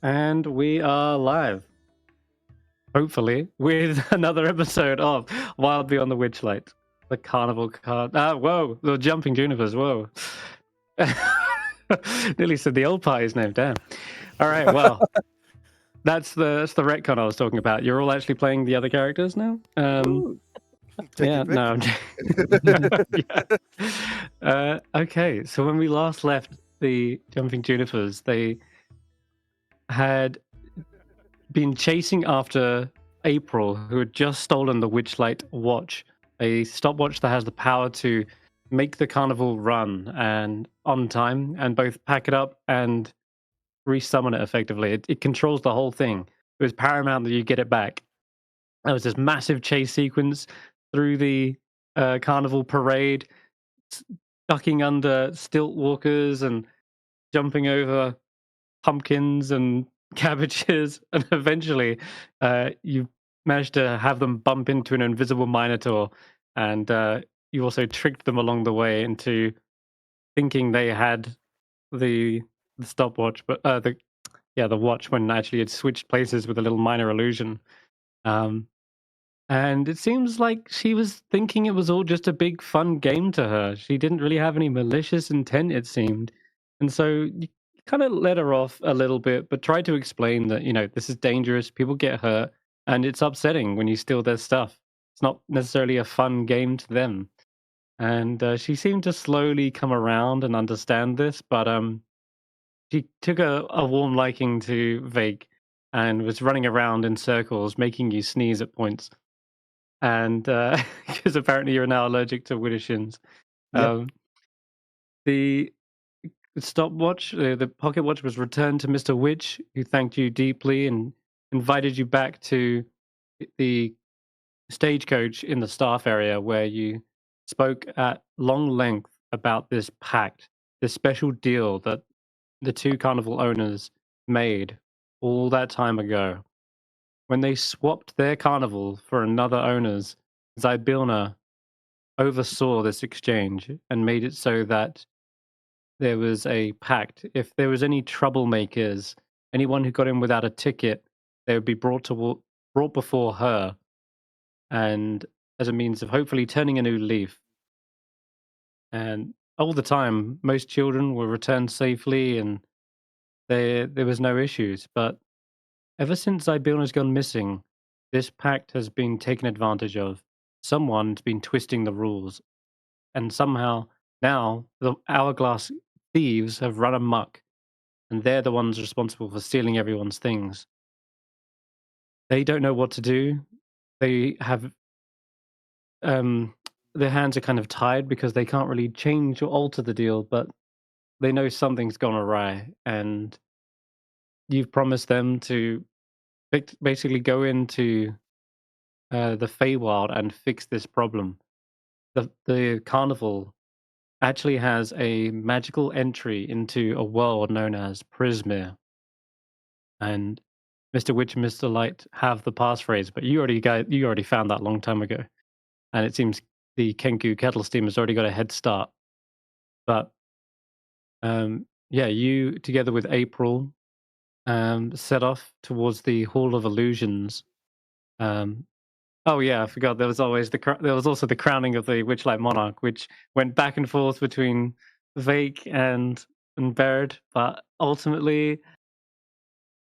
And we are live, hopefully, with another episode of Wild Beyond the Witchlight. The carnival card. Whoa, the jumping junipers. Whoa. Nearly said the old party's name. Damn. All right, well, that's the retcon I was talking about. You're all actually playing the other characters now? Ooh, take Yeah, it, no, Vic. yeah. Okay, so when we last left the jumping junipers, they had been chasing after April, who had just stolen the Witchlight watch, a stopwatch that has the power to make the carnival run and on time, and both pack it up and resummon it effectively. It controls the whole thing. It was paramount that you get it back. There was this massive chase sequence through the carnival parade, ducking under stilt walkers and jumping over pumpkins and cabbages, and eventually you managed to have them bump into an invisible minotaur, and you also tricked them along the way into thinking they had the stopwatch, but the watch, when actually it switched places with a little minor illusion. Um, and it seems like she was thinking it was all just a big fun game to her. She didn't really have any malicious intent, it seemed. And so you kind of let her off a little bit, but tried to explain that, this is dangerous, people get hurt, and it's upsetting when you steal their stuff. It's not necessarily a fun game to them. And she seemed to slowly come around and understand this, but she took a warm liking to Vaike and was running around in circles, making you sneeze at points. And because apparently you're now allergic to widdershins. Yeah. The stopwatch, the pocket watch, was returned to Mr. Witch, who thanked you deeply and invited you back to the stagecoach in the staff area, where you spoke at long length about this pact, this special deal that the two carnival owners made all that time ago. When they swapped their carnival for another owner's, Zybilna oversaw this exchange and made it so that there was a pact. If there was any troublemakers, anyone who got in without a ticket, they would be brought before her, and as a means of hopefully turning a new leaf. And all the time, most children were returned safely, and there was no issues. But ever since Zybilna's gone missing, this pact has been taken advantage of. Someone's been twisting the rules, and somehow now the hourglass thieves have run amok, and they're the ones responsible for stealing everyone's things. They don't know what to do. They have their hands are kind of tied because they can't really change or alter the deal, but they know something's gone awry, and you've promised them to basically go into the Fraywild and fix this problem. The carnival actually has a magical entry into a world known as Prismere. And Mr. Witch and Mr. Light have the passphrase, but you already found that long time ago. And it seems the Kenku kettle steam has already got a head start. But you together with April set off towards the Hall of Illusions. Oh yeah, I forgot. There was also the crowning of the Witchlight Monarch, which went back and forth between Vaike and Baird, but ultimately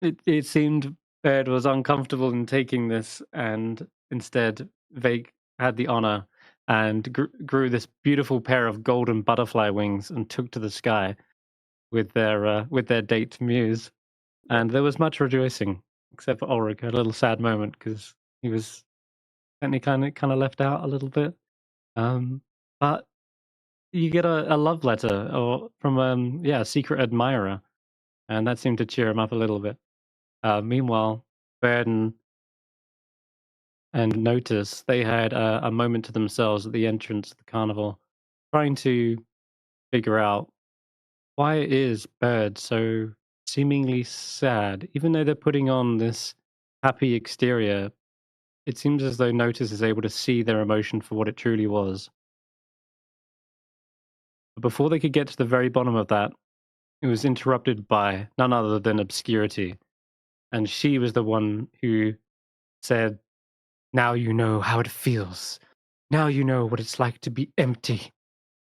it seemed Baird was uncomfortable in taking this, and instead Vaike had the honor and grew this beautiful pair of golden butterfly wings and took to the sky with their date Muse, and there was much rejoicing, except for Ulric, a little sad moment because he was kind of left out a little bit. But you get a love letter or from a secret admirer, and that seemed to cheer him up a little bit. Meanwhile, Baird and Notus, they had a moment to themselves at the entrance of the carnival, trying to figure out why is Baird so seemingly sad, even though they're putting on this happy exterior. It seems as though Notus is able to see their emotion for what it truly was. But before they could get to the very bottom of that, it was interrupted by none other than obscurity. and she was the one who said, "Now you know how it feels. Now you know what it's like to be empty,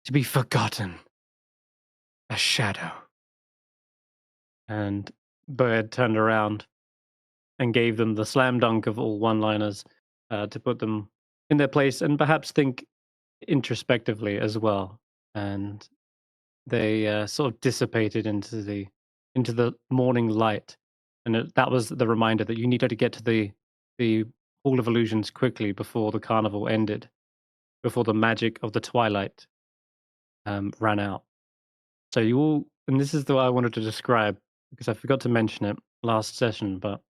to be forgotten. A shadow." And Bird turned around and gave them the slam dunk of all one-liners to put them in their place and perhaps think introspectively as well. And they sort of dissipated into the morning light, and that was the reminder that you needed to get to the Hall of Illusions quickly before the carnival ended, before the magic of the twilight ran out. So you all, and this is the way I wanted to describe because I forgot to mention it last session, but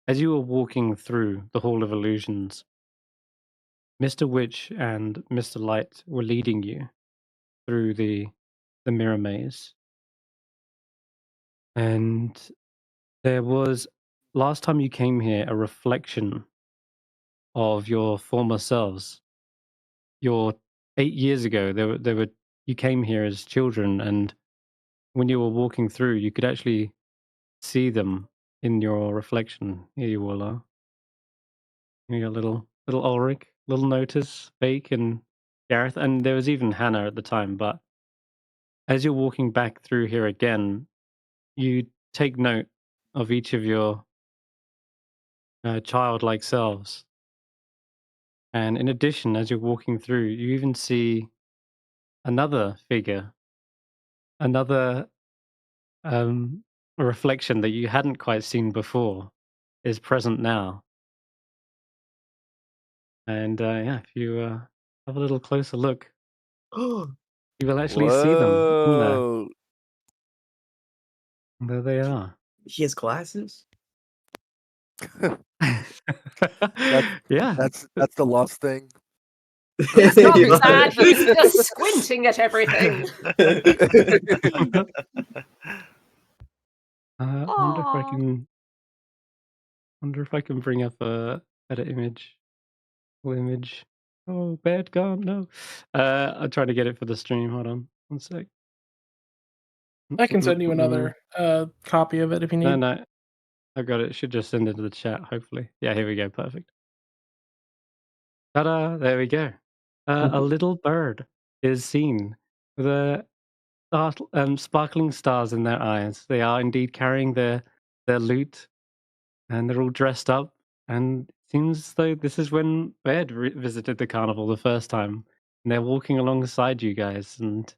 as you were walking through the Hall of Illusions, Mr. Witch and Mr. Light were leading you through the mirror maze. And there was, last time you came here, a reflection of your former selves. Your 8 years ago, you came here as children, and when you were walking through, you could actually see them in your reflection. Here you all are. You got little Ulric, little Notus, Vaike, and Garreth, and there was even Hannah at the time. But as you're walking back through here again, you take note of each of your childlike selves. And in addition, as you're walking through, you even see another figure, another reflection that you hadn't quite seen before is present now. And yeah, if you have a little closer look, you will actually see them in there. Whoa. There they are. He has glasses? Yeah. That's the lost thing. It's not He sad, must- he's just squinting at everything. Wonder if I Aw. can. Wonder if I can bring up a edit image. Full image. Oh, bad gone. No. I'm trying to get it for the stream. Hold on. One sec. I can send you another copy of it if you need. No. I got it. Should just send it to the chat, hopefully. Yeah, here we go. Perfect. Ta-da! There we go. A little bird is seen with sparkling stars in their eyes. They are indeed carrying their loot, and they're all dressed up. And it seems as though this is when Ed visited the carnival the first time. And they're walking alongside you guys, and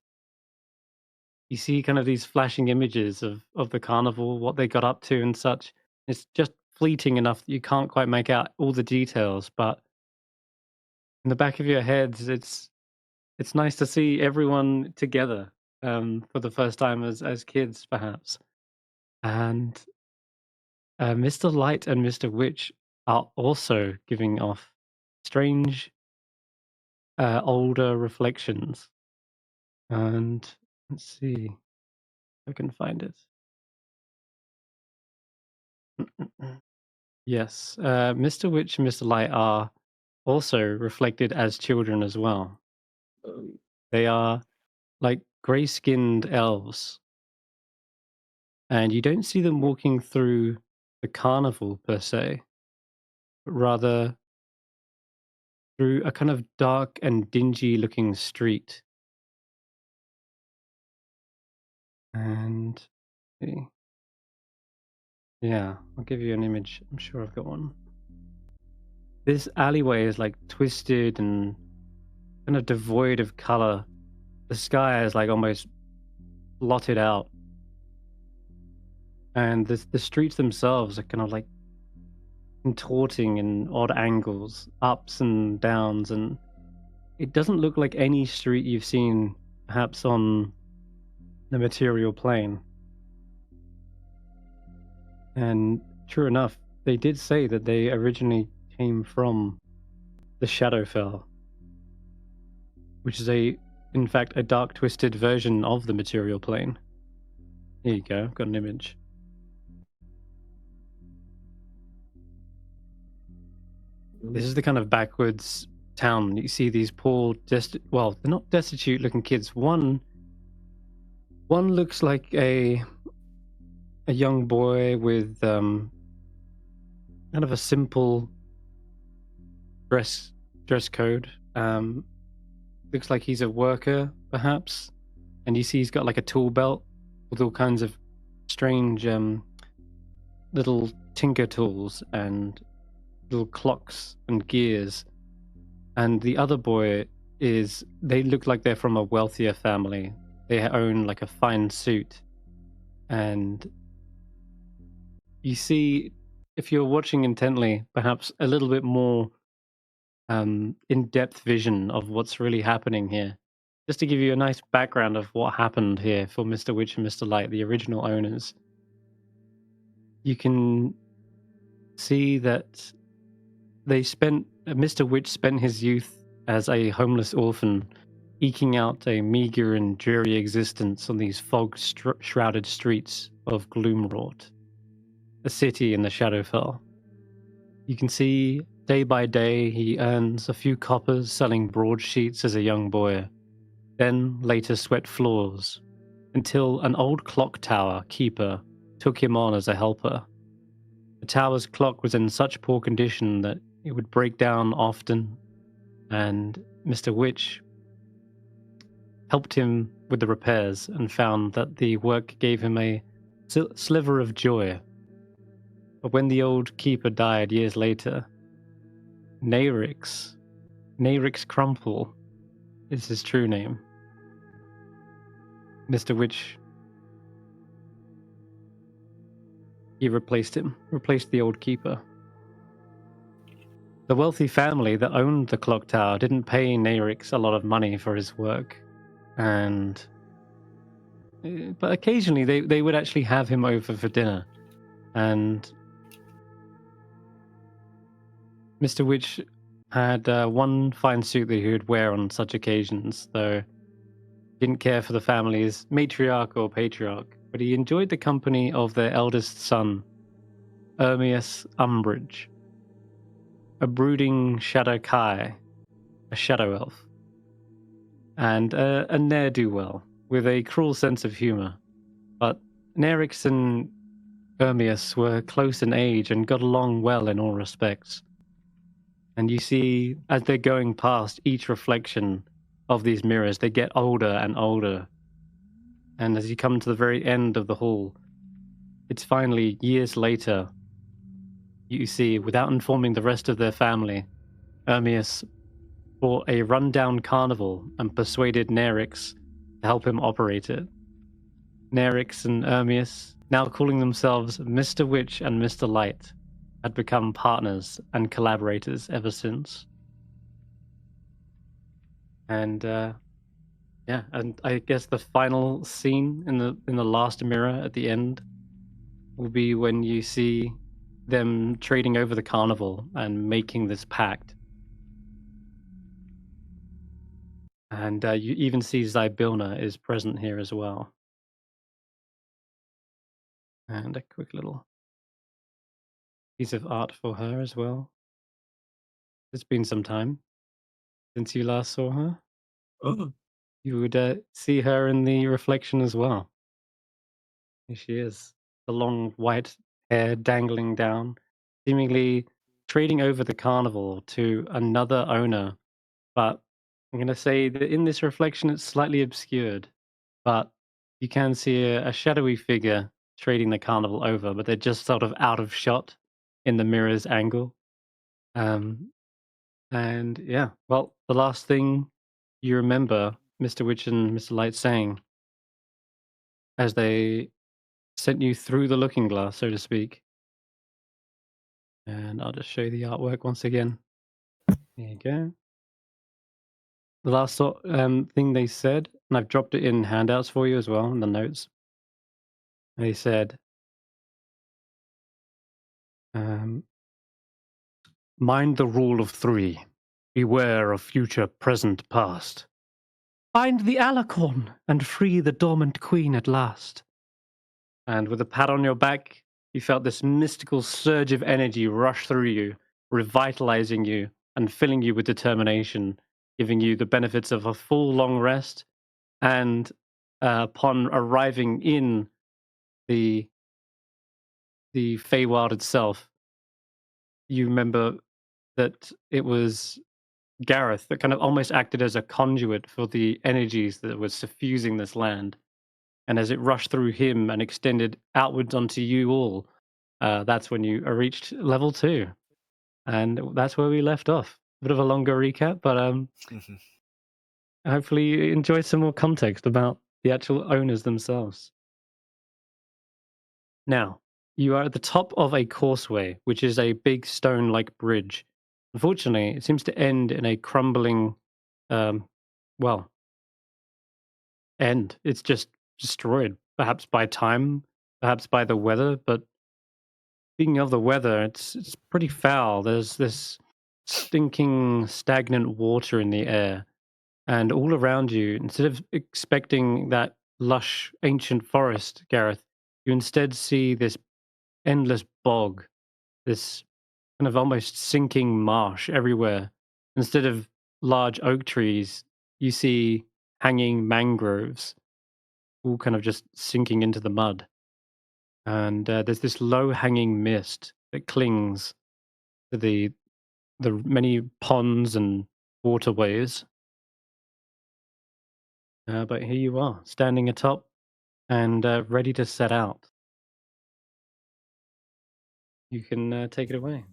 you see kind of these flashing images of the carnival, what they got up to and such. It's just fleeting enough that you can't quite make out all the details, but in the back of your heads, it's nice to see everyone together for the first time as kids, perhaps. And Mr. Light and Mr. Witch are also giving off strange, older reflections. And let's see if I can find it. Yes, Mr. Witch and Mr. Light are also reflected as children as well. They are like grey-skinned elves. And you don't see them walking through the carnival per se, but rather through a kind of dark and dingy looking street. And yeah, I'll give you an image. I'm sure I've got one. This alleyway is like twisted and kind of devoid of color. The sky is like almost blotted out. And the streets themselves are kind of like contorting in odd angles, ups and downs, and it doesn't look like any street you've seen perhaps on the material plane. And true enough, they did say that they originally came from the Shadowfell, which is in fact a dark twisted version of the material plane. Here you go, I've got an image. This is the kind of backwards town. You see these poor, well, they're not destitute looking kids. One looks like a young boy with kind of a simple dress code. Looks like he's a worker, perhaps. And you see he's got like a tool belt with all kinds of strange little tinker tools and little clocks and gears. And the other boy they look like they're from a wealthier family. They own like a fine suit. And you see, if you're watching intently, perhaps a little bit more in-depth vision of what's really happening here. Just to give you a nice background of what happened here for Mr. Witch and Mr. Light, the original owners. You can see that Mr. Witch spent his youth as a homeless orphan, eking out a meager and dreary existence on these fog-shrouded streets of Gloomwrought, a city in the Shadowfell. You can see day by day he earns a few coppers selling broadsheets as a young boy, then later swept floors, until an old clock tower keeper took him on as a helper. The tower's clock was in such poor condition that it would break down often, and Mr. Witch helped him with the repairs and found that the work gave him a sliver of joy. But when the old keeper died years later, Nayrix Crumple is his true name. Mr. Witch, he replaced the old keeper. The wealthy family that owned the clock tower didn't pay Nayrix a lot of money for his work, but occasionally they would actually have him over for dinner, and Mr. Witch had one fine suit that he would wear on such occasions, though he didn't care for the family's matriarch or patriarch, but he enjoyed the company of their eldest son, Ermius Umbridge, a brooding Shadow Kai, a shadow elf, and a ne'er-do-well with a cruel sense of humor. But Nayrix and Ermius were close in age and got along well in all respects. And you see, as they're going past each reflection of these mirrors, they get older and older. And as you come to the very end of the hall, it's finally years later, you see, without informing the rest of their family, Ermius bought a rundown carnival and persuaded Nayrix to help him operate it. Nayrix and Ermius, now calling themselves Mr. Witch and Mr. Light, had become partners and collaborators ever since. And and I guess the final scene in the last mirror at the end will be when you see them trading over the carnival and making this pact. And you even see Zybilna is present here as well. And a quick little piece of art for her as well. It's been some time since you last saw her. Oh, You would see her in the reflection as well. Here she is. The long white hair dangling down, seemingly trading over the carnival to another owner. But I'm going to say that in this reflection, it's slightly obscured. But you can see a shadowy figure trading the carnival over, but they're just sort of out of shot in the mirror's angle. And yeah, well, the last thing you remember Mr. Witch and Mr. Light saying as they sent you through the looking glass, so to speak. And I'll just show you the artwork once again. There you go. The last thing they said, and I've dropped it in handouts for you as well in the notes. They said, mind the rule of 3. Beware of future, present, past. Find the alicorn and free the dormant queen at last. And with a pat on your back, you felt this mystical surge of energy rush through you, revitalizing you and filling you with determination, giving you the benefits of a full long rest. And upon arriving in the Fraywild itself, you remember that it was Garreth that kind of almost acted as a conduit for the energies that was suffusing this land. And as it rushed through him and extended outwards onto you all, that's when you reached level 2. And that's where we left off. A bit of a longer recap, but hopefully you enjoy some more context about the actual owners themselves. Now, you are at the top of a causeway, which is a big stone-like bridge. Unfortunately, it seems to end in a crumbling, end. It's just destroyed, perhaps by time, perhaps by the weather. But speaking of the weather, it's pretty foul. There's this stinking, stagnant water in the air. And all around you, instead of expecting that lush, ancient forest, Garreth, you instead see this endless bog, this kind of almost sinking marsh everywhere. Instead of large oak trees, you see hanging mangroves, all kind of just sinking into the mud. And there's this low-hanging mist that clings to the many ponds and waterways. But here you are, standing atop and ready to set out. You can take it away.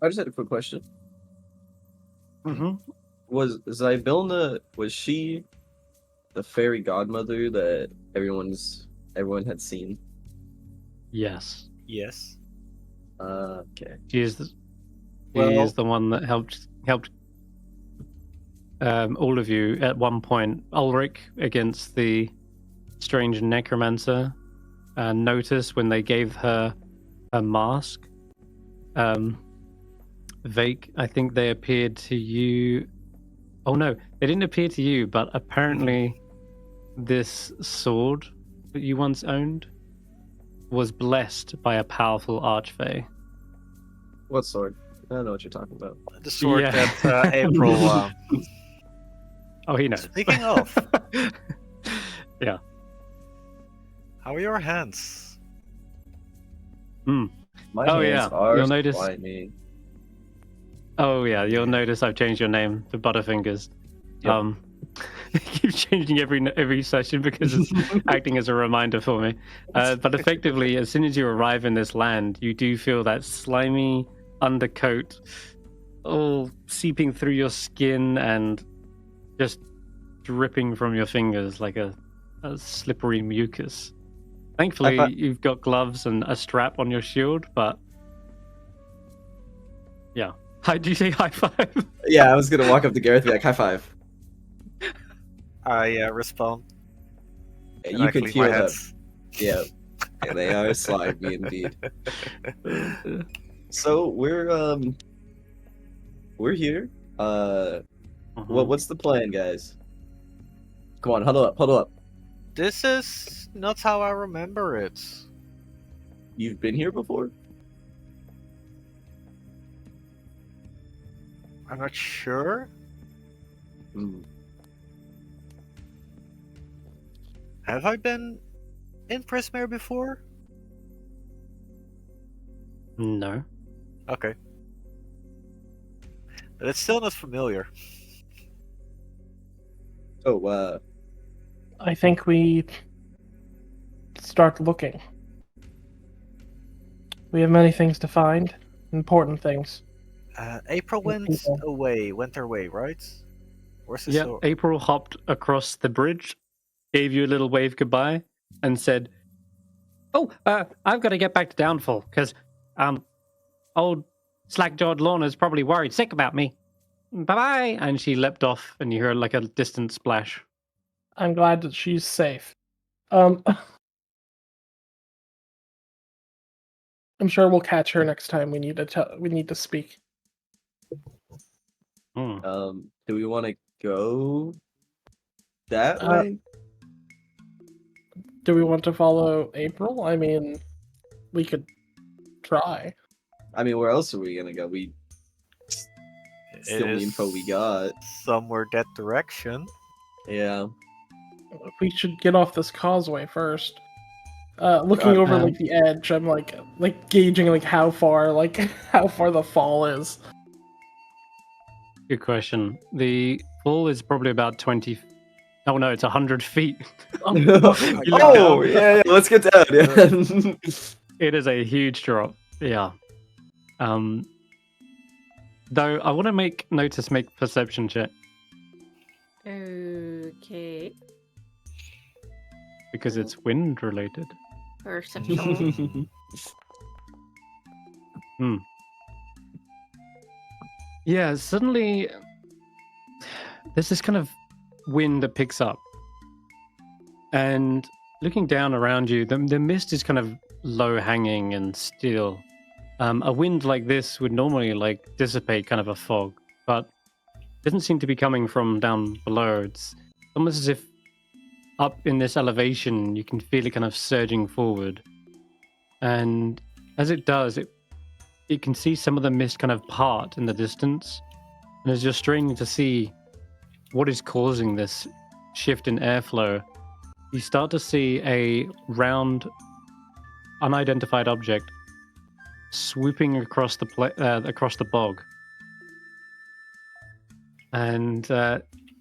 I just had a quick question. Mm-hmm. Was Zybilna, was she the fairy godmother that everyone had seen? Yes. Yes. Okay. She is the, Well- she is the one that helped all of you at one point. Ulric against the strange necromancer, Notus when they gave her a mask. Vaike, I think they appeared to you. Oh no, they didn't appear to you, but apparently this sword that you once owned was blessed by a powerful archfey. What sword? I don't know what you're talking about. The sword Yeah. that April. Oh, he knows. Speaking of, Yeah. how are your hands? My Oh, hands yeah. are You'll notice- slimy. Oh yeah, you'll notice I've changed your name to Butterfingers. Yep. I keep changing every session because it's acting as a reminder for me. But effectively, as soon as you arrive in this land, you do feel that slimy undercoat all seeping through your skin and just dripping from your fingers like a slippery mucus. Thankfully, you've got gloves and a strap on your shield, but yeah. Hi, do you say high five? Yeah, I was gonna walk up to Garreth and be like, high five. I respond. And and you I can clean feel my them. hands. Yeah. Yeah, they are slimy indeed. So we're here. What's the plan, guys? Come on, huddle up. This is not how I remember it. You've been here before? I'm not sure. Hmm. Have I been in Prismare before? No. Okay. But it's still not familiar. Oh, I think we start looking. We have many things to find, important things. April went people. her way, right? Where's the Yeah, sword? April hopped across the bridge, gave you a little wave goodbye, and said, "Oh, I've got to get back to Downfall because old slack-jawed Lorna's probably worried sick about me. Bye-bye." And she leapt off, and you heard like a distant splash. I'm glad that she's safe. I'm sure we'll catch her next time we need to speak. Hmm. do we want to go that Uh, way? Do we want to follow April? I mean, we could try. I mean, where else are we gonna go? It's the only info we got. Somewhere that direction. Yeah. We should get off this causeway first. Looking over like the edge, I'm like gauging like how far the fall is. Good question. The fall is probably about 20. Oh no, it's 100 feet. Oh, You look Oh, down. yeah, let's get down. Yeah. It is a huge drop. Yeah. Though I want to make Notus make perception check Okay. because it's wind related. Perception. Yeah, suddenly there's this kind of wind that picks up. And looking down around you, the mist is kind of low hanging and still. A wind like this would normally like dissipate kind of a fog, but it doesn't seem to be coming from down below. It's almost as if up in this elevation, you can feel it kind of surging forward. And as it does, it can see some of the mist kind of part in the distance. And as you're straining to see what is causing this shift in airflow, you start to see a round, unidentified object swooping across the bog. And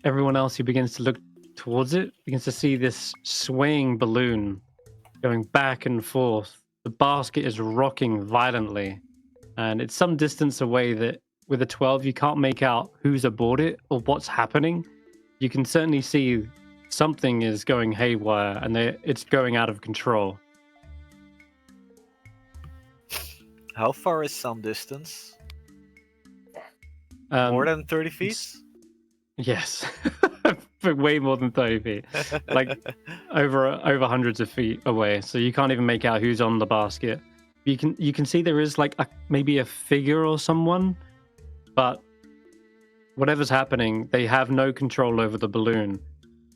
everyone else who begins to look towards it begins to see this swaying balloon going back and forth. The basket is rocking violently, and it's some distance away that with a 12 you can't make out who's aboard it or what's happening. You can certainly see something is going haywire and it's going out of control. How far is some distance? Um, More than 30 feet? Yes. Way more than 30 feet. Like over hundreds of feet away. So you can't even make out who's on the basket. You can see there is like maybe a figure or someone, but whatever's happening, they have no control over the balloon.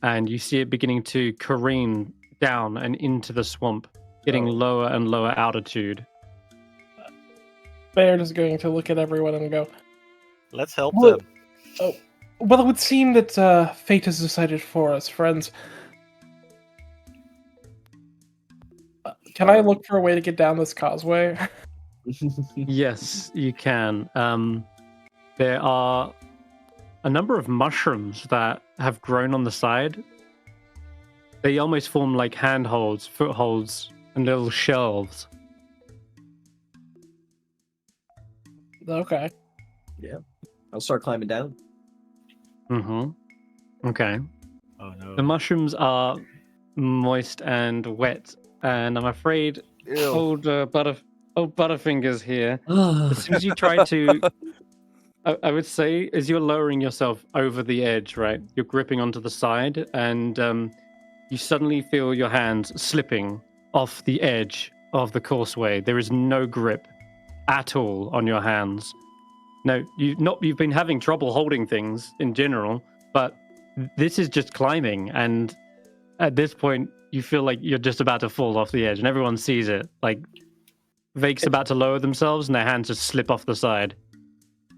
And you see it beginning to careen down and into the swamp, getting lower and lower altitude. Baird is going to look at everyone and go, Let's help Well- them. "Oh, well, it would seem that fate has decided for us, friends. Can I look for a way to get down this causeway?" Yes, you can. There are a number of mushrooms that have grown on the side. They almost form like handholds, footholds, and little shelves. Okay. I'll start climbing down. Mm-hmm. Okay. Oh no. The mushrooms are moist and wet, and I'm afraid old Butterfingers here. As soon as you try to, I would say, as you're lowering yourself over the edge, right? You're gripping onto the side, and you suddenly feel your hands slipping off the edge of the causeway. There is no grip at all on your hands. No, you've been having trouble holding things in general, but this is just climbing, and at this point, you feel like you're just about to fall off the edge, and everyone sees it. Like, Vaike's about to lower themselves, and their hands just slip off the side.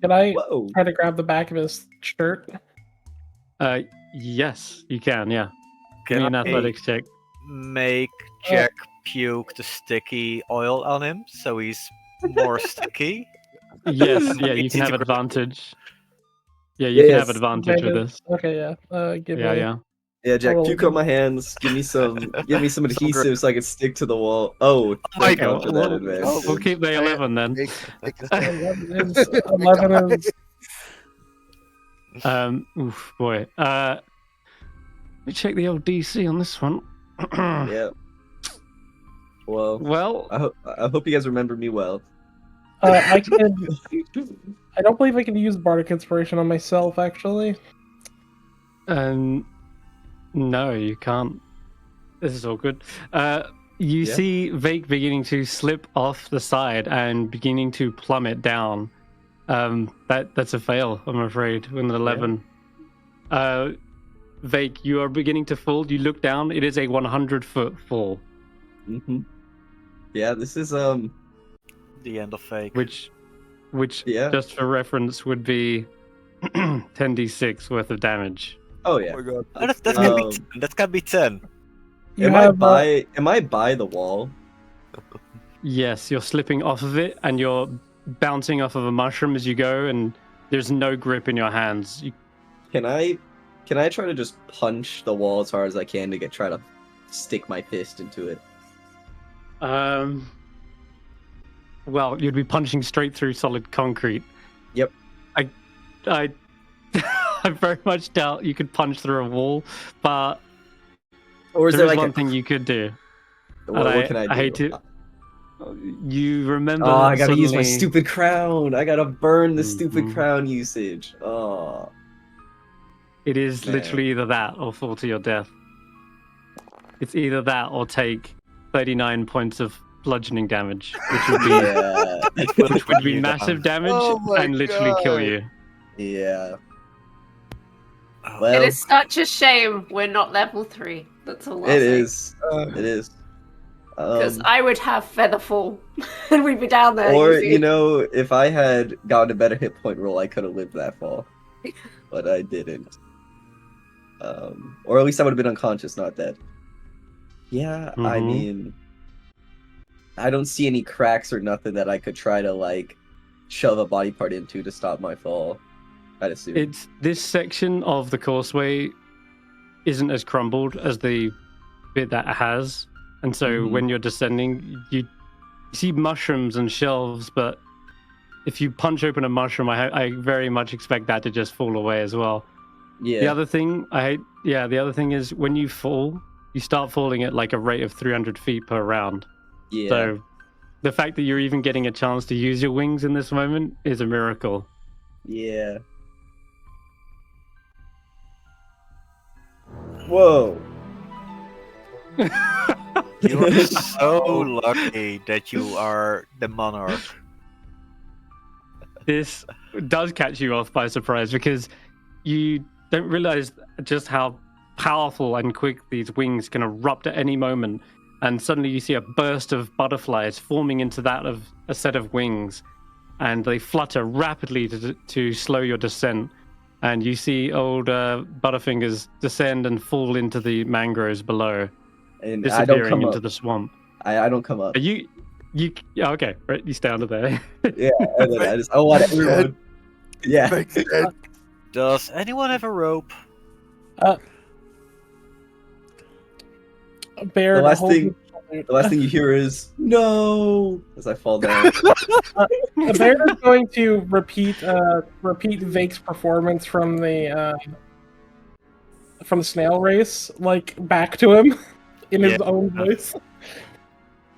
Can I Whoa. try to grab the back of his shirt? Yes, you can, yeah. Give me Can an I athletics check. make Jack puke the sticky oil on him so he's more sticky? Yes, yeah, you It's can have integrated. advantage. Yeah, you can have Yes. advantage with this. Okay, yeah. Give Yeah, me. yeah. Yeah, Jack, Oh. puke on my hands. Give me some adhesive so I can stick to the wall. Oh, my thank God. God for that Well, advantage. We'll keep the 11 then. 11 is Oof, boy. Let me check the old DC on this one. Yeah. Well, Well, I hope you guys remember me well. I don't believe I can use Bardic Inspiration on myself, actually. no, you can't. This is all good. You Yeah. see Vaike beginning to slip off the side and beginning to plummet down. That's a fail, I'm afraid, with an 11. Vaike, you are beginning to fall. You look down. It is a 100-foot fall, Hmm. Yeah, this is The end of fake. which Yeah. just for reference would be 10d6 worth of damage. Oh yeah. Oh, that can be Um, 10. That can be 10. Am I by the wall? Yes, you're slipping off of it, and you're bouncing off of a mushroom as you go, and there's no grip in your hands. Can I try to just punch the wall as hard as I can to try to stick my fist into it? Well, you'd be punching straight through solid concrete. Yep. I I very much doubt you could punch through a wall, but Or is there there is like one thing you could do. what can I do? I hate to. You remember? Oh, I gotta use my suddenly- stupid crown. I gotta burn the stupid Mhm. crown usage. Oh. It is Man. literally either that or fall to your death. It's either that or take 39 points of bludgeoning damage, which would be Yeah. which would be massive damage Oh my and literally kill God. you. Yeah. Oh, Well, It is such a shame we're not level 3. That's all I'll it say. is. It is. Because I would have Featherfall, and we'd be down there. Or easy. you know, if I had gotten a better hit point roll, I could have lived that fall, but I didn't. Or at least I would have been unconscious, not dead. Yeah, I Mhm. mean, I don't see any cracks or nothing that I could try to like shove a body part into to stop my fall. I'd assume. It's this section of the causeway isn't as crumbled as the bit that it has, and so Mhm. when you're descending, you see mushrooms and shelves, but if you punch open a mushroom, I very much expect that to just fall away as well. Yeah. The other thing the other thing is when you fall, you start falling at like a rate of 300 feet per round. Yeah. So the fact that you're even getting a chance to use your wings in this moment is a miracle. Yeah. Whoa. You are so lucky that you are the monarch. This does catch you off by surprise because you don't realize just how powerful and quick these wings can erupt at any moment. And suddenly you see a burst of butterflies forming into that of a set of wings, and they flutter rapidly to slow your descent. And you see old Butterfingers descend and fall into the mangroves below, And I don't disappearing come into up. the swamp. I don't come up. Are you yeah, okay, right, you stay under there. Yeah, and then I want everyone. Yeah. Thanks, Ed. Does anyone have a rope? Bear, The last hold thing- The last thing you hear is "No" as I fall down. The bear is going to repeat Vake's performance from the snail race, like back to him in his Yeah. own voice.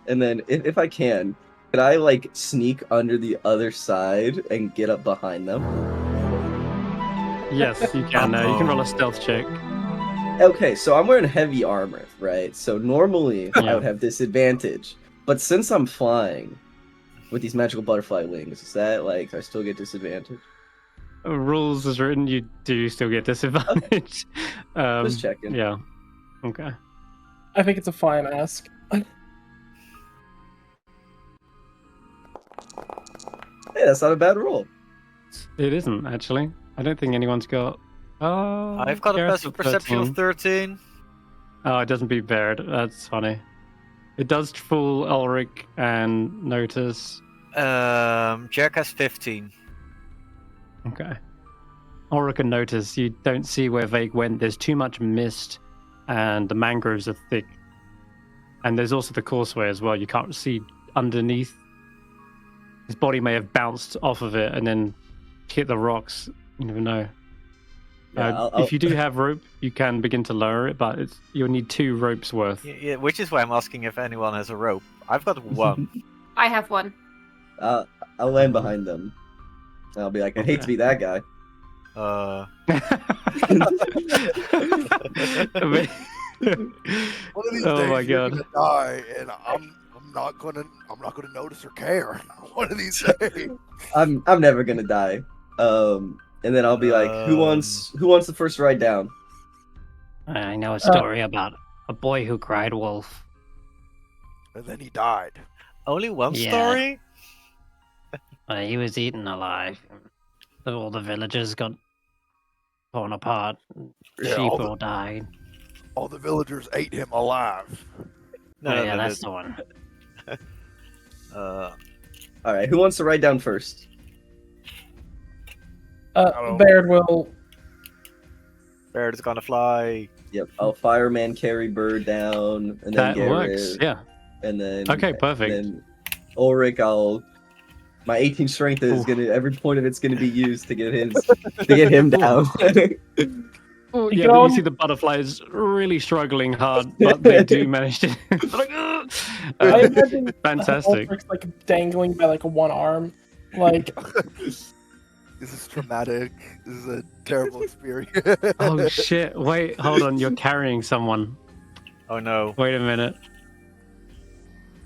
And then, if I can I like sneak under the other side and get up behind them? Yes, you can. You can roll a stealth check. Okay, so I'm wearing heavy armor, right? So normally I Yeah. would have disadvantage, but since I'm flying with these magical butterfly wings, is that like I still get disadvantage? Rules as written, you do still get disadvantage. Just checking. Yeah. Okay. I think it's a fine ask. Hey, that's not a bad roll. It isn't actually. I don't think anyone's got. Oh, I've got a Garreth's passive got perception of 13. 13. Oh, it doesn't beat Baird. That's funny. It does fool Ulric and Notus. Jack has 15. Okay. Ulric and Notus, you don't see where Vaike went. There's too much mist, and the mangroves are thick. And there's also the causeway as well. You can't see underneath. His body may have bounced off of it and then hit the rocks. You never know. Yeah, If you do have rope, you can begin to lower it, but you'll need 2 ropes worth. Yeah, which is why I'm asking if anyone has a rope. I've got one. I have one. I'll land behind them. I'll be like, I hate to be that guy. One of these Oh days my you're God. gonna die, and I'm not gonna notice or care. One of these days. I'm never gonna die. And then I'll be like, who wants the first ride down? I know a story about a boy who cried wolf. And then he died. Only one Yeah. story? He was eaten alive. All the villagers got torn apart. Yeah, Sheep all the- all died. all the villagers ate him alive. Yeah, that's the one. Uh, All right, who wants to write down first? Baird will. Bird is gonna fly. Yep, I'll fireman carry Bird down, and then That Garrett, works. Yeah. and then Okay, perfect. And then Ulric, my 18 strength is gonna every point of it's gonna be used to get him down. Oh, You yeah, go but you on- see the butterflies really struggling hard, but they do manage to. Like, I imagine fantastic. Ulric's like dangling by like one arm, like This is traumatic. This is a terrible experience. Oh shit! Wait, hold on. You're carrying someone. Oh no. Wait a minute.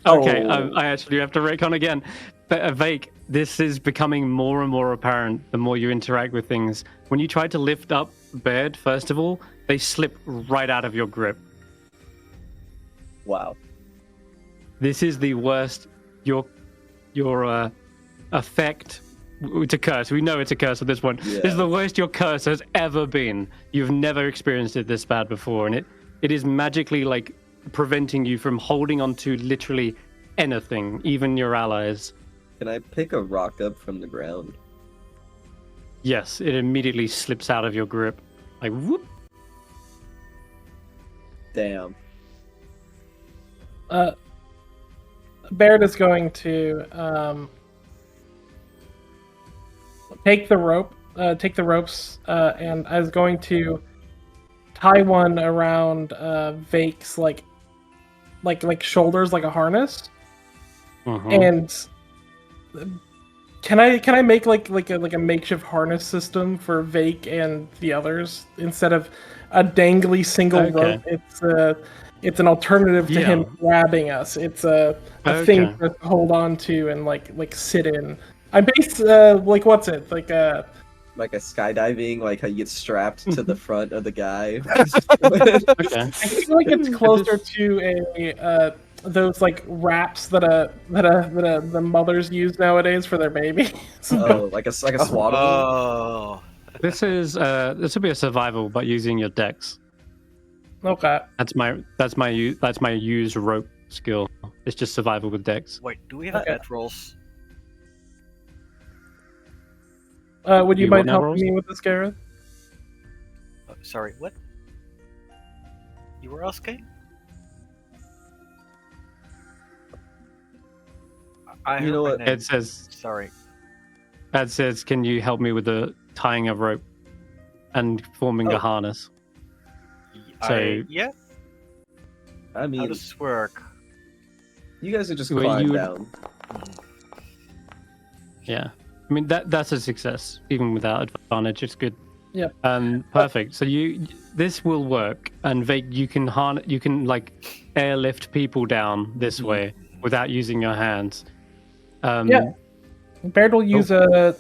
Okay, Oh. I actually have to recon again. But Vaike, this is becoming more and more apparent the more you interact with things. When you try to lift up Baird, first of all, they slip right out of your grip. Wow. This is the worst. Your effect. It's a curse. We know it's a curse at this point. Yeah. This is the worst your curse has ever been. You've never experienced it this bad before, and it is magically like preventing you from holding on to literally anything, even your allies. Can I pick a rock up from the ground? Yes, it immediately slips out of your grip. Like whoop. Damn. Baird is going to take the ropes, and I was going to tie one around Vake's like shoulders, like a harness. Mhm. And can I make like a makeshift harness system for Vaike and the others instead of a dangly single Okay. rope? It's an alternative to him grabbing us. It's a thing Okay. to hold on to and like sit in. I'm based like what's it like Like a skydiving, like how you get strapped to the front of the guy. Okay. I feel like it's closer to a those like wraps that the mothers use nowadays for their babies. Oh, like a swaddle. Oh. This will be a survival, but using your dex. Okay. That's my use rope skill. It's just survival with dex. Wait, do we have Okay. death rolls? Would you You mind want that helping rolls? me with this, Garreth? Sorry, what? You were asking? I You heard know my what? name. Ed says, Sorry. "Can you help me with the tying a rope and forming Oh. a harness?" Yeah. I How mean, does this work? you guys are just Well, climb you would- down. Yeah, I mean that's a success even without advantage. It's good. Yep. Perfect. So this will work, and Vaike, you can like airlift people down this way without using your hands. Yeah. Baird will use a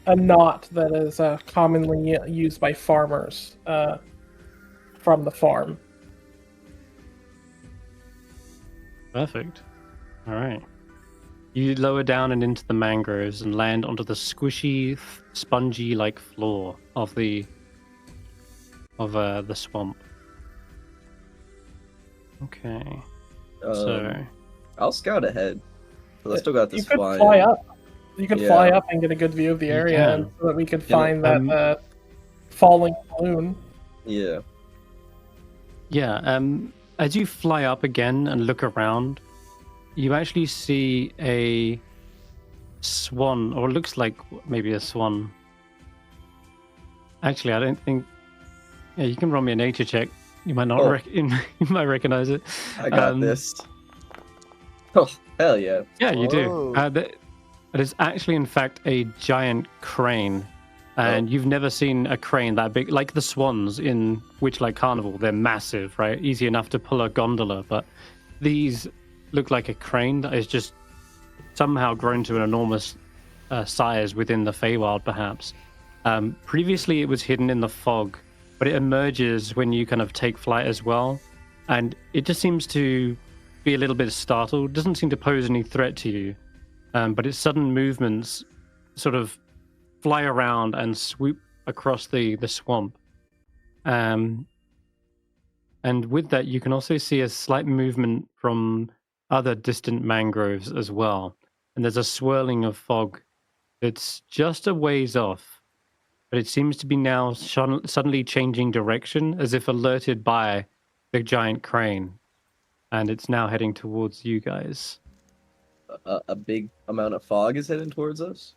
knot that is commonly used by farmers from the farm. Perfect. All right. You lower down and into the mangroves and land onto the squishy, spongy-like floor of the swamp. Okay. So I'll scout ahead. So I still got You this could flying. fly up. You could Yeah. fly up and get a good view of the You area, can. and so that we could Yeah, find that falling balloon. Yeah. yeah, as you fly up again and look around, you actually see a swan, or it looks like maybe a swan. Actually, I don't think. Yeah, you can roll me a nature check. You might not. Oh. You might recognize it. I got this. Oh, hell yeah. Yeah, you Whoa. do. It is actually, in fact, a giant crane, and you've never seen a crane that big. Like the swans in Witchlight Carnival, they're massive, right? Easy enough to pull a gondola, but these look like a crane that is just somehow grown to an enormous size within the Fraywild, perhaps. Previously, it was hidden in the fog, but it emerges when you kind of take flight as well, and it just seems to be a little bit startled. Doesn't seem to pose any threat to you, but its sudden movements sort of fly around and swoop across the swamp. And with that, you can also see a slight movement from other distant mangroves as well. And there's a swirling of fog that's just a ways off, but it seems to be now suddenly changing direction as if alerted by the giant crane. And it's now heading towards you guys. A big amount of fog is heading towards us.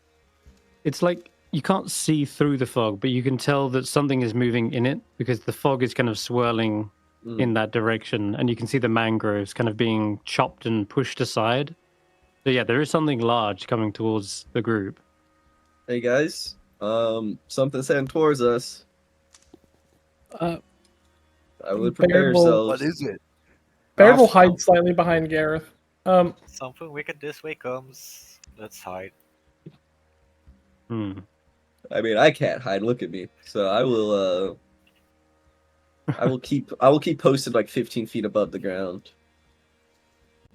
It's like you can't see through the fog, but you can tell that something is moving in it because the fog is kind of swirling in that direction, and you can see the mangroves kind of being chopped and pushed aside. So yeah, there is something large coming towards the group. Hey guys, something's heading towards us. I would prepare Baird will- yourselves. What is it? Baird will hide slightly behind Garreth. Something wicked this way comes. Let's hide. Hmm. I mean, I can't hide. Look at me. So I will. I will keep posted like 15 feet above the ground.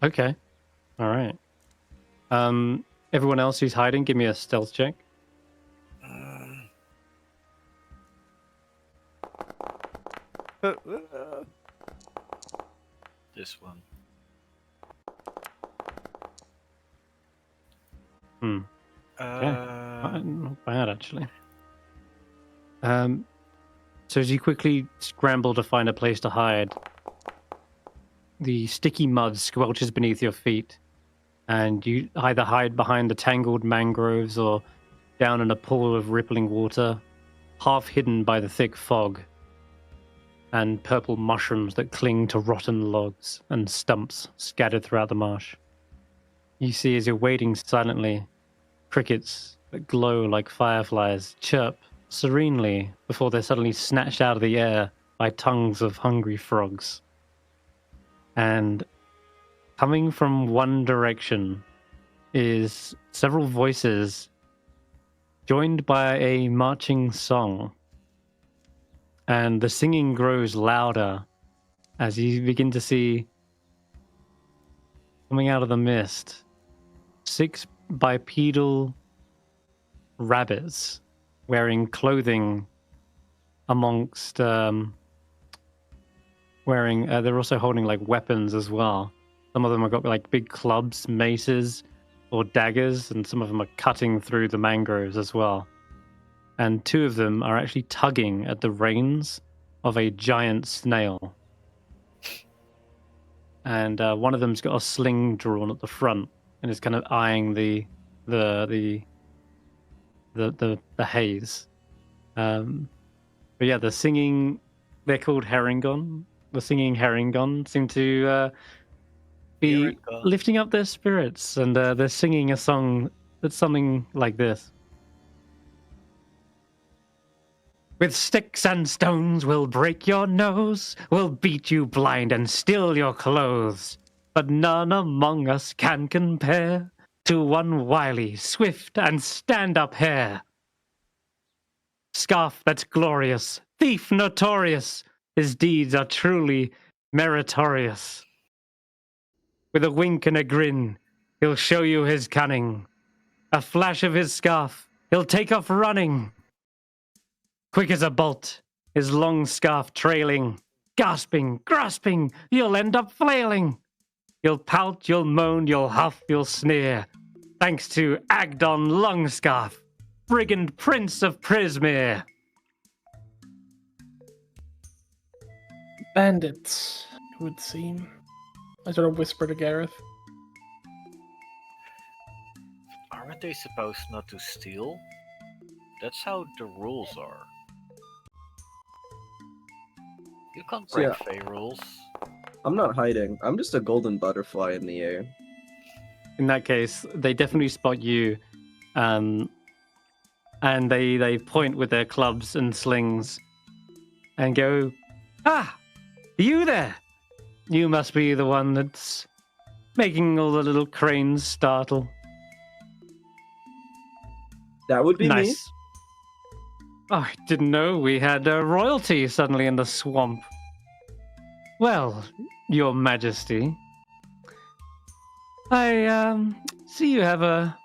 Okay. All right. Everyone else who's hiding, give me a stealth check. This one. Okay. Not bad, actually. So as you quickly scramble to find a place to hide, the sticky mud squelches beneath your feet, and you either hide behind the tangled mangroves or down in a pool of rippling water, half hidden by the thick fog and purple mushrooms that cling to rotten logs and stumps scattered throughout the marsh. You see, as you're waiting silently, crickets that glow like fireflies chirp serenely before they're suddenly snatched out of the air by tongues of hungry frogs. And coming from one direction is several voices joined by a marching song. And the singing grows louder as you begin to see, coming out of the mist, 6 bipedal rabbits wearing clothing amongst they're also holding like weapons as well. Some of them have got like big clubs, maces, or daggers, and some of them are cutting through the mangroves as well. And 2 of them are actually tugging at the reins of a giant snail. And one of them's got a sling drawn at the front and is kind of eyeing the haze. But yeah, the singing, they're called Herringon. The singing Herringon seem to be lifting up their spirits, and they're singing a song that's something like this. With sticks and stones we'll break your nose, we'll beat you blind and steal your clothes, but none among us can compare to one wily, swift, and stand-up hare. Scarf that's glorious, thief notorious, his deeds are truly meritorious. With a wink and a grin, he'll show you his cunning. A flash of his scarf, he'll take off running. Quick as a bolt, his long scarf trailing, gasping, grasping, you'll end up flailing. You'll pout, you'll moan, you'll huff, you'll sneer, thanks to Agdon Longscarf, brigand prince of Prismere. Bandits, it would seem. I sort of whisper to Garreth. Aren't they supposed not to steal? That's how the rules are. You can't break Fey rules. I'm not hiding. I'm just a golden butterfly in the air. In that case, they definitely spot you, and they point with their clubs and slings and go, "Ah, you there? You must be the one that's making all the little cranes startle." That would be me. Nice. Oh, I didn't know we had royalty suddenly in the swamp. Well, Your Majesty, I see you have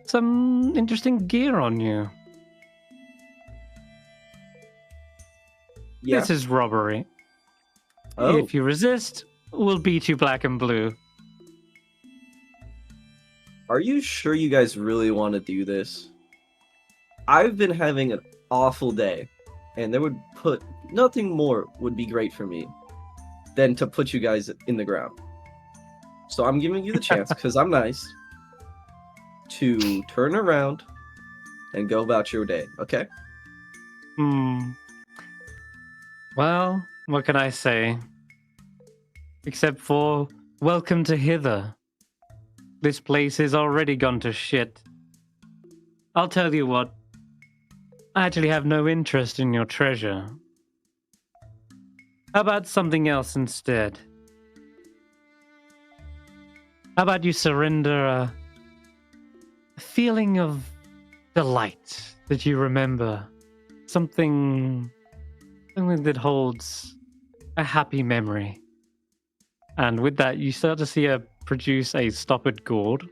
some interesting gear on you. Yeah. This is robbery. Oh. If you resist, we'll beat you black and blue. Are you sure you guys really want to do this? I've been having an awful day, and nothing more would be great for me than to put you guys in the ground. So I'm giving you the chance, because I'm nice, to turn around and go about your day, okay? Well, what can I say? Except for, welcome to hither. This place has already gone to shit. I'll tell you what, I actually have no interest in your treasure. How about something else instead? How about you surrender a feeling of delight that you remember? Something that holds a happy memory. And with that, you start to see her produce a stoppered gourd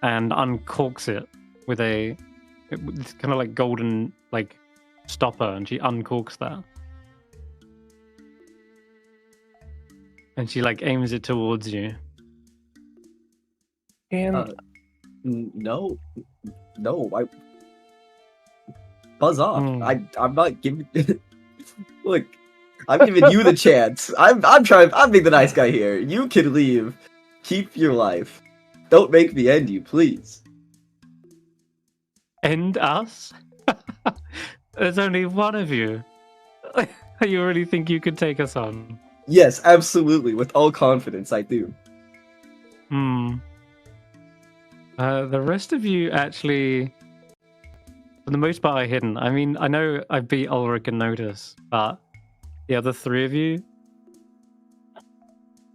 and uncorks it with it's kind of like golden like stopper, and she uncorks that. And she like aims it towards you. And No, I buzz off. Hmm. I'm not giving. Look, I'm giving you the chance. I'm being the nice guy here. You can leave. Keep your life. Don't make me end you, please. End us? There's only one of you. You really think you could take us on? Yes, absolutely. With all confidence, I do. The rest of you actually, for the most part, are hidden. I mean, I know I beat Ulric and Notus, but the other three of you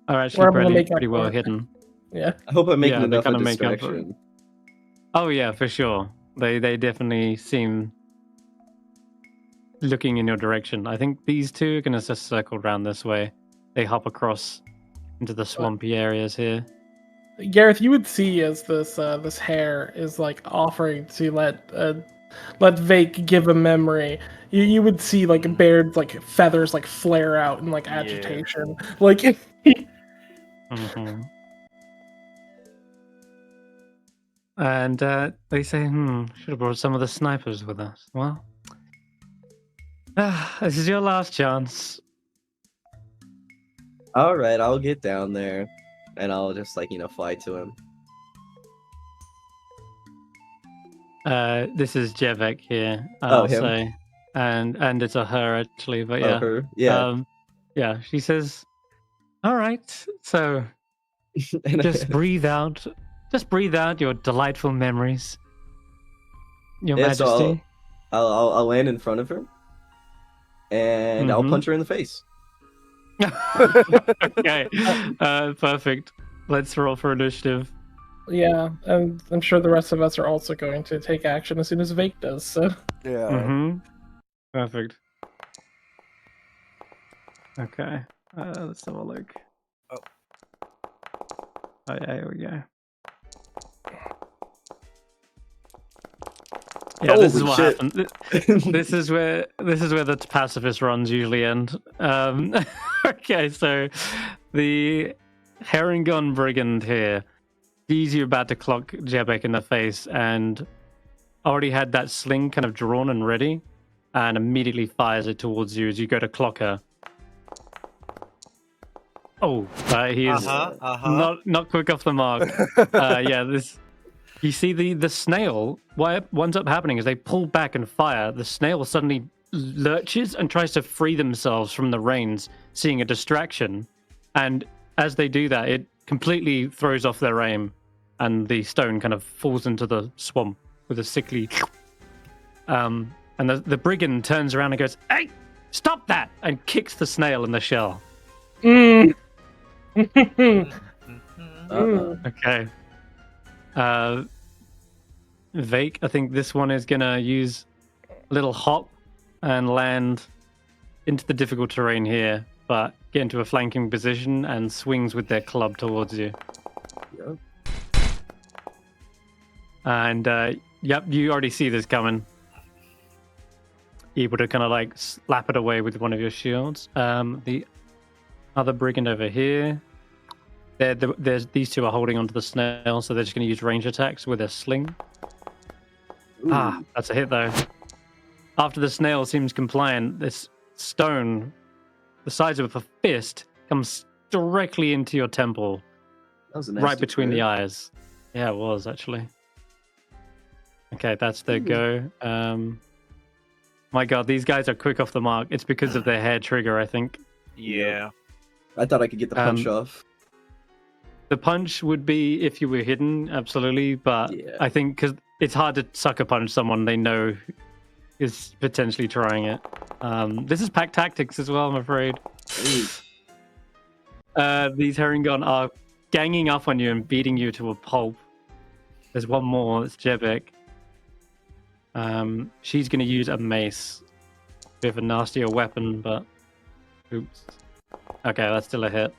are actually We're able to make up pretty for well it. hidden. yeah. I hope I'm making Yeah, they enough of kinda make up for it. distraction. Oh yeah, for sure. They definitely seem looking in your direction. I think these two are gonna just circle around this way. They hop across into the swampy areas here. Garreth, you would see as this hare is like offering to let Vaike give a memory. You would see like Baird's like feathers like flare out in like Yeah. agitation. Like Mm-hmm. And they say, should have brought some of the snipers with us. Well, this is your last chance. All right, I'll get down there, and I'll just fly to him. This is Jevek here. Oh, I'll him? say, and it's a her actually, but yeah, Her, yeah. Yeah. She says, "All right, so And just breathe out. Just breathe out your delightful memories, Your Yeah, so Majesty." I'll land in front of her, and I'll Mhm. punch her in the face. Okay, perfect. Let's roll for initiative. yeah, and I'm sure the rest of us are also going to take action as soon as Vaike does. So Yeah. Mm-hmm. Perfect. Okay. Let's have a look. Oh. Oh yeah, here we go. Yeah, this is Holy what shit. happened. This is where the pacifist runs usually end. Okay, so the Herringon Brigand here sees you about to clock Jebek in the face and already had that sling kind of drawn and ready, and immediately fires it towards you as you go to clock her. Oh, he is not quick off the mark. Yeah, this. You see the snail. What ends up happening is they pull back and fire. The snail suddenly lurches and tries to free themselves from the reins, seeing a distraction. And as they do that, it completely throws off their aim, and the stone kind of falls into the swamp with a sickly. And the brigand turns around and goes, "Hey, stop that!" and kicks the snail in the shell. Okay. Vaike, I think this one is gonna use a little hop and land into the difficult terrain here, but get into a flanking position and swings with their club towards you. Yep. And yep, you already see this coming. able to kind of like slap it away with one of your shields. The other brigand over here, there's these two are holding onto the snail, so they're just going to use range attacks with a sling. Ooh. That's a hit though. After the snail seems compliant, this stone, the size of a fist, comes directly into your temple, That was a right nasty between the crit. eyes. Yeah, it was actually. Okay, that's their go. My God, these guys are quick off the mark. It's because of their hair trigger, I think. Yeah. I thought I could get the punch off. The punch would be if you were hidden, absolutely. But Yeah. I think because it's hard to sucker punch someone they know is potentially trying it. This is pack tactics as well, I'm afraid. These Herringon are ganging up on you and beating you to a pulp. There's one more, it's Jebek. She's going to use a mace. Bit of a nastier weapon, but... Oops. Okay, that's still a hit.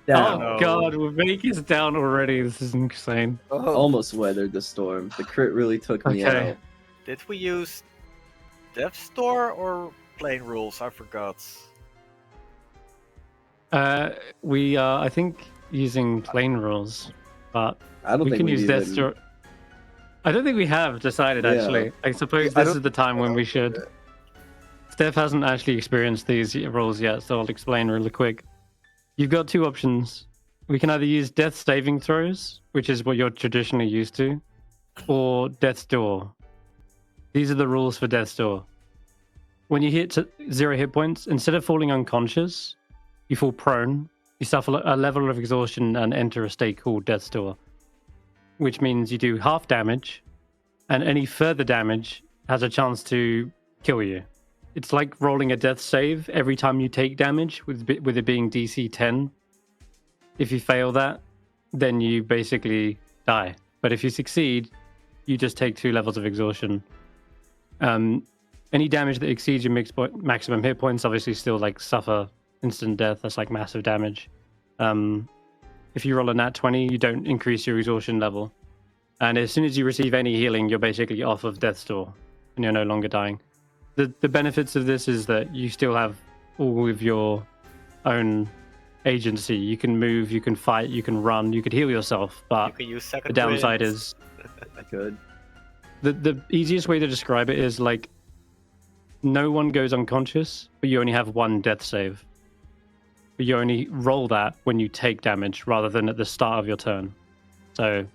Down. Oh No. God, Vaike is down already. This is insane. Oh, Almost weathered the storm. The crit really took me Okay. out. Did we use Death's Door or plain rules? I forgot. We are, I think, using plain rules, but I don't we think can we've use Death's even... Door. I don't think we have decided, Yeah. actually. I suppose I this don't- is the time when we Yeah. should. Steph hasn't actually experienced these rules yet, so I'll explain really quick. You've got two options. We can either use death saving throws, which is what you're traditionally used to, or Death's Door. These are the rules for Death's Door. When you hit 0 hit points, instead of falling unconscious, you fall prone, you suffer a level of exhaustion and enter a state called Death's Door, which means you do half damage, and any further damage has a chance to kill you. It's like rolling a death save every time you take damage, with it being DC 10. If you fail that, then you basically die. But if you succeed, you just take 2 levels of exhaustion. Any damage that exceeds your maximum hit points obviously still like suffer instant death. That's like massive damage. If you roll a nat 20, you don't increase your exhaustion level. And as soon as you receive any healing, you're basically off of Death's Door and you're no longer dying. The benefits of this is that you still have all of your own agency. You can move, you can fight, you can run, you could heal yourself. You But can use the second downside wind. is I could. the easiest way to describe it is like no one goes unconscious, but you only have 1 death save. But you only roll that when you take damage rather than at the start of your turn. So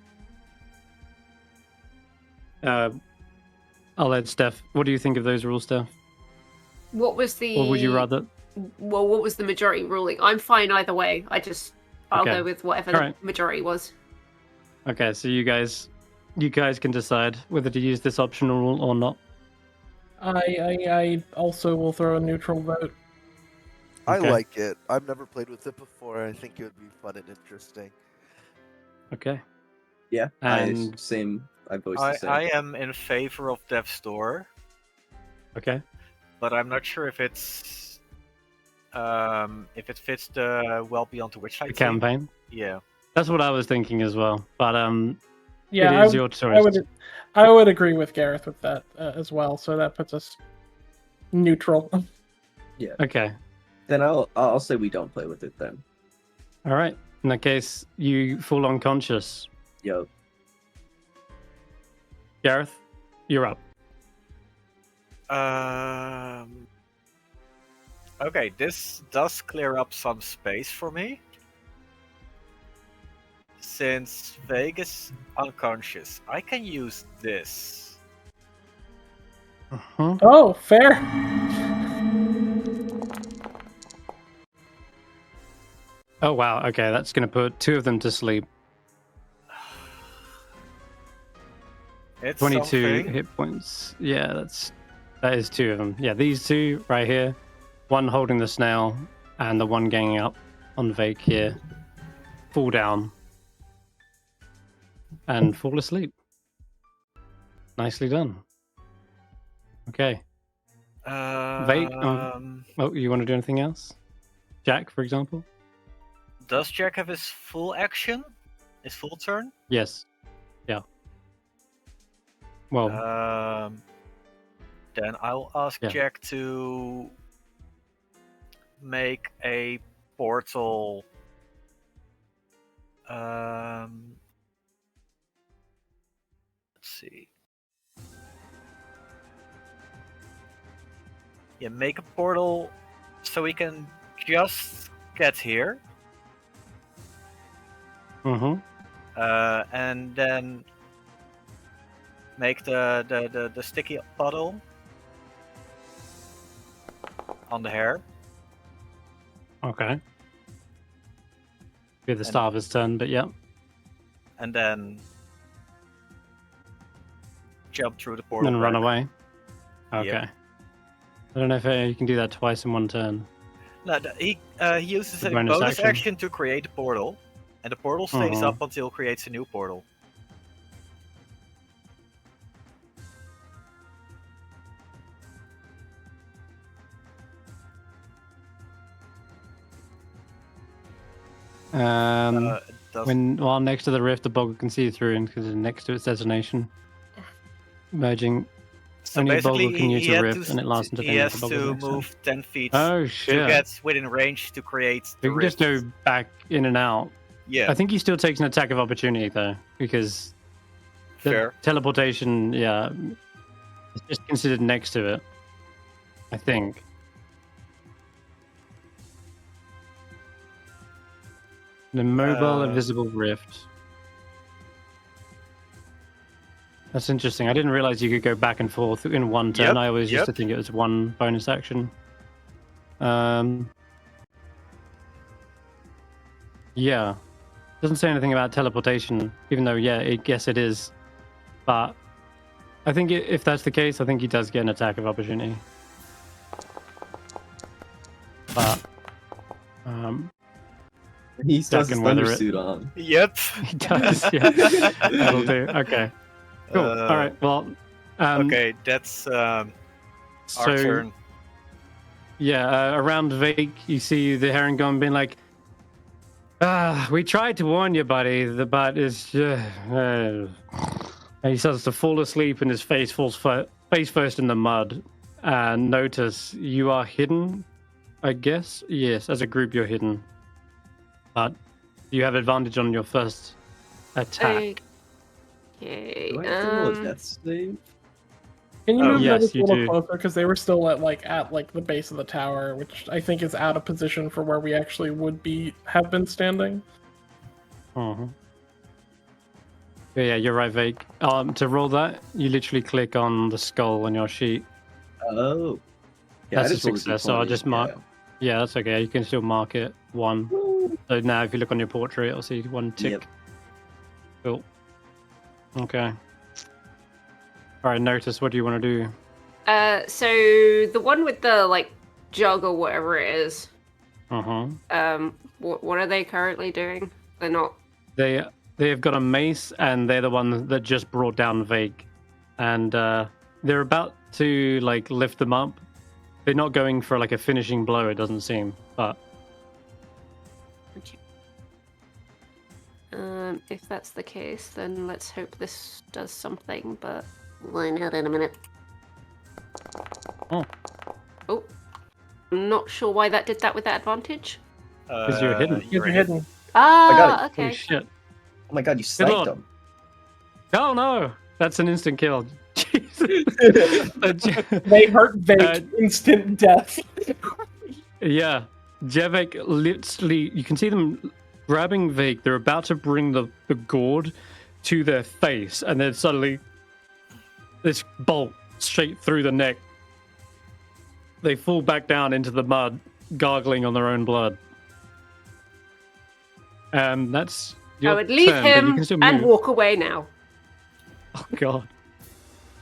I'll let Steph. What do you think of those rules, Steph? What was the? Or would you rather? Well, what was the majority ruling? I'm fine either way. I'll Okay. go with whatever Alright. the majority was. Okay, so you guys can decide whether to use this optional rule or not. I also will throw a neutral vote. I Okay. like it. I've never played with it before. I think it would be fun and interesting. Okay. Yeah. And- I voiced the I same. am in favor of Death's Door, Okay. but I'm not sure if it fits the Wild Beyond the Witchlight The theme. campaign. Yeah. That's what I was thinking as well. But Yeah, it is your choice. I would agree with Garreth with that as well. So that puts us neutral. Okay. Then I'll say we don't play with it then. All right. In that case, you fall unconscious. Yo. Garreth, you're up. Okay, this does clear up some space for me. Since Vaike is unconscious, I can use this. Uh-huh. Oh, fair. Oh wow. Okay, that's going to put 2 of them to sleep. It's 22 something. hit points. Yeah, that is 2 of them. Yeah, these 2 right here. One holding the snail, and the one ganging up on Vaike here. Fall down. And fall asleep. Nicely done. Okay. Um, Oh, you want to do anything else? Jack, for example? Does Jack have his full action? His full turn? Yes. Yeah. Well, Then I'll ask Yeah. Jack to make a portal. Let's see. Yeah, make a portal so we can just get here. Mm-hmm. And then make the sticky puddle on the hair. Okay. Be the start of his turn, but yeah. And then jump through the portal. Then run back. away. Okay. Yep. I don't know if you can do that twice in one turn. No, he uses The a bonus bonus action. action to create a portal, and the portal stays Uh-huh. up until it creates a new portal. It doesn't- While next to the rift, the bog can see through because it's next to its destination. Merging. so only a basically, Boggle can use he a had rift to, and it lasts until he the end has of the to Boggle's next turn. move 10 feet Oh to shit! get within range to create the You can just rift. go back in and out. Yeah, I think he still takes an attack of opportunity though, because the fair. teleportation, yeah, it's just considered next to it. I think. The mobile invisible rift. That's interesting. I didn't realize you could go back and forth in one turn. Yep, I always used to yep. think it was one bonus action. Yeah. Doesn't say anything about teleportation, even though, yeah, I guess it is. But I think if that's the case, I think he does get an attack of opportunity. But He still has Jack his can weather thunder it. suit on. Yep. he does, yeah. That'll do. Okay. Cool. All right. Well. Okay, that's our turn. Yeah, around Vaike, you see the Herringon being like, we tried to warn you, buddy, but it's and he starts to fall asleep and his face falls face first in the mud. And Notus, you are hidden, I guess? Yes, as a group you're hidden. But you have advantage on your first attack. Okay. Do I have to roll a death save? Can you move yes, Notus a you little do. closer? Because they were still at the base of the tower, which I think is out of position for where we actually would have been standing. Uh-huh. Yeah, you're right, Vaike. To roll that, you literally click on the skull on your sheet. Oh. Yeah, That's I a just rolled success, so I'll D20, just mark. Yeah, that's okay. You can still mark it 1. So now if you look on your portrait, it'll see 1 tick. Yep. Cool. Okay. Alright, Notus, what do you want to do? So the one with the jug or whatever it is. Uh-huh. What are they currently doing? They're not. They have got a mace, and they're the one that just brought down Vaike. And they're about to lift them up. They're not going for a finishing blow, it doesn't seem, but If that's the case, then let's hope this does something, but we'll find out in a minute. Oh. Oh. I'm not sure why that did that with that advantage. because you're hidden. You're hidden. Ah, got it. Holy okay. shit. Oh my god, you Lord. sniped him. Oh no! That's an instant kill. Jesus. They hurt Vaike. Instant death. Yeah. Jevek literally, you can see them grabbing Vaike. They're about to bring the gourd to their face, and then suddenly this bolt straight through the neck. They fall back down into the mud, gargling on their own blood. That's your I would leave turn, but you him can still and move. walk away now. Oh god.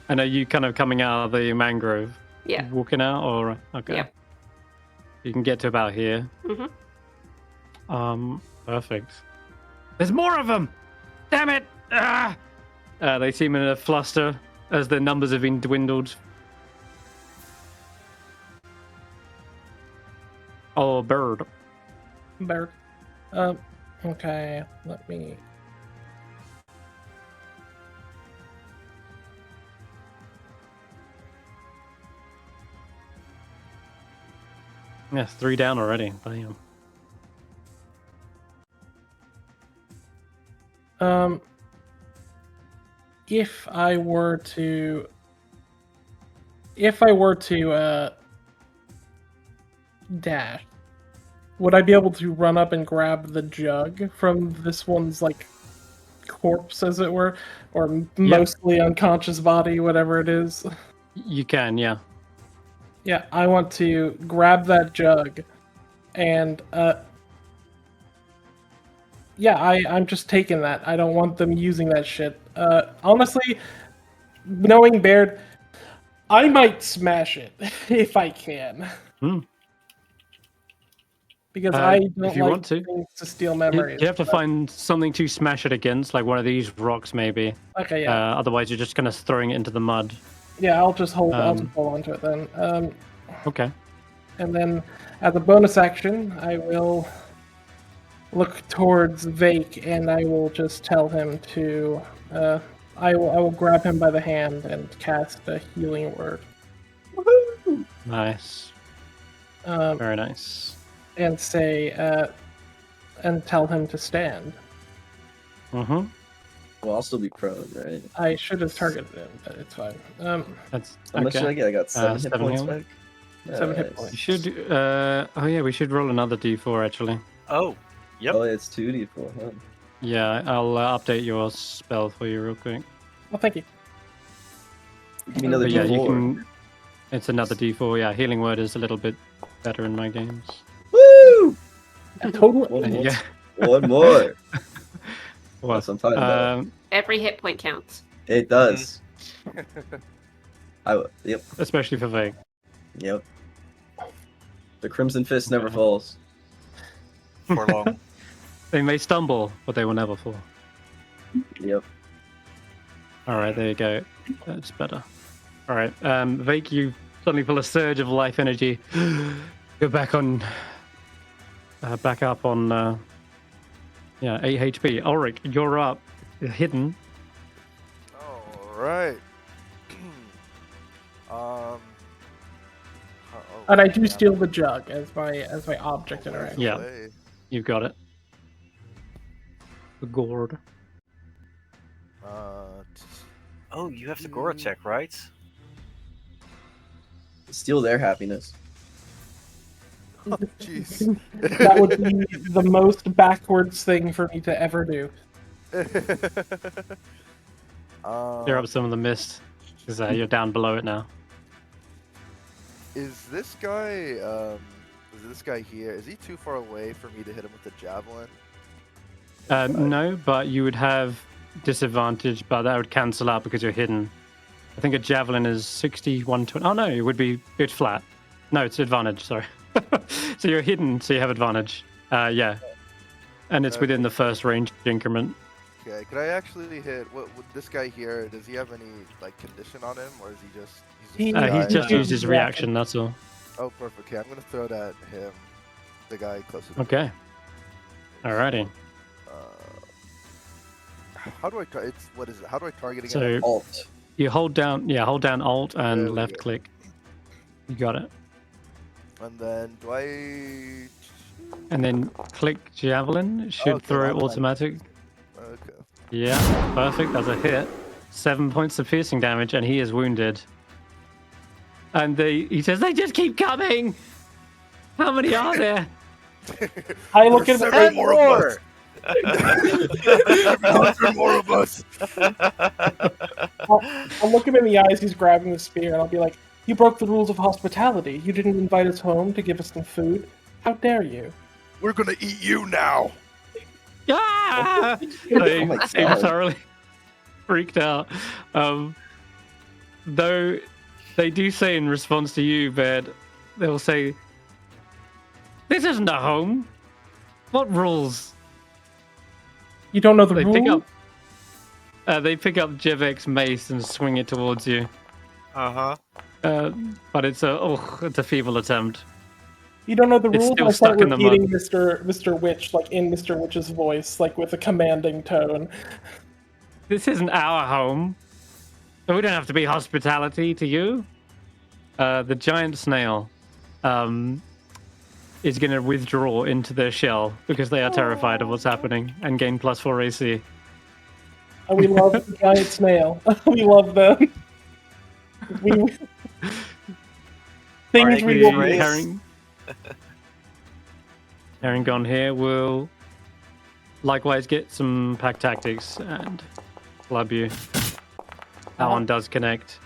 And are you kind of coming out of the mangrove? Yeah. Walking out, or okay. Yep. You can get to about here. Mhm. Perfect. There's more of them. Damn it! Ah! They seem in a fluster as their numbers have been dwindled. Oh, bird. Bird. Okay, let me. Yes, 3 down already. Damn. If I were to dash, would I be able to run up and grab the jug from this one's like corpse, as it were, or mostly unconscious body, whatever it is? You can, yeah. Yeah, I want to grab that jug, and I'm just taking that. I don't want them using that shit. Honestly, knowing Baird, I might smash it if I can. Because I don't if you like want to. things to steal memories. You have to find something to smash it against, like one of these rocks, maybe. Okay, yeah. Otherwise, you're just kind of throwing it into the mud. Yeah, I'll just hold on to it then. Okay. And then, as a bonus action, I will look towards Vaike, and I will just tell him to. I will grab him by the hand and cast a healing word. Woohoo! Nice. Very nice. And say, and tell him to stand. Mm-hmm. Well, I'll still be prone, right? I should have targeted him, but it's fine. That's How much did I get? I got 7 hit 7 points heal. back. 7 hit Nice. points. You should. Oh yeah, we should roll another d4 actually. Oh, yep. Oh, it's 2d4, huh? Yeah, I'll update your spell for you real quick. Well, thank you. Give me another But yeah, d4. you can. It's another d4. Yeah, healing word is a little bit better in my games. Woo! A total. One more. Yeah. One more. Well, That's what I'm talking about. Every hit point counts. It does. Yep. Especially for Vaike. Yep. The Crimson Fist never falls. For long. They may stumble, but they will never fall. Yep. All right, there you go. That's better. All right, Vaike, you suddenly feel a surge of life energy. Go back on, back up on, 8 HP. Ulric, you're up. You're hidden. Alright. And I do steal the jug as my object interaction. Yeah. You've got it. The gourd. Oh, you have the Gora check, right? Steal their happiness. Jeez. That would be the most backwards thing for me to ever do. Clear up some of the mist, because you're down below it now. Is this guy here? Is he too far away for me to hit him with the javelin? No, but you would have disadvantage, but that would cancel out because you're hidden. I think a javelin is 60, 120. Oh no, it would be bit flat. No, it's advantage, sorry. So you're hidden, so you have advantage. Yeah. And it's within the first range increment. Okay, could I actually hit what this guy here? Does he have any like condition on him, or is he just He- a He's guy? just used his reaction, that's all. Oh, perfect. Okay, I'm gonna throw it at him, the guy closest. to me. Okay. Alrighty. How do I? What is it? How do I target again? So Alt. you hold down Alt There and we left go. click. You got it. And then do I? And then click javelin. It should Okay, throw javelin. automatic. Okay. Yeah, perfect. That's a hit. 7 points of piercing damage, and he is wounded. And he says, "They just keep coming. How many are there?" I look at There's him. seven more of us. There's more of us. I'll look him in the eyes. He's grabbing the spear, and I'll be like, "You broke the rules of hospitality. You didn't invite us home to give us some food. How dare you?" We're gonna eat you now. Ah! Oh They my seem God. thoroughly freaked out. Though they do say in response to you, Bed, they'll say, "This isn't a home. What rules?" You don't know the They rules. pick up Jevek's mace and swing it towards you. Uh-huh. But it's a feeble attempt. You don't know the It's rules. still I start stuck in the mud. repeating Mr. Witch, like in Mr. Witch's voice, like with a commanding tone. This isn't our home. We don't have to be hospitality to you. The giant snail is going to withdraw into their shell because they are terrified of what's happening and gain +4 AC. And we love the giant snail. We love them. We things we will Race. miss. Herring gone here will likewise get some pack tactics and club you. That one does connect.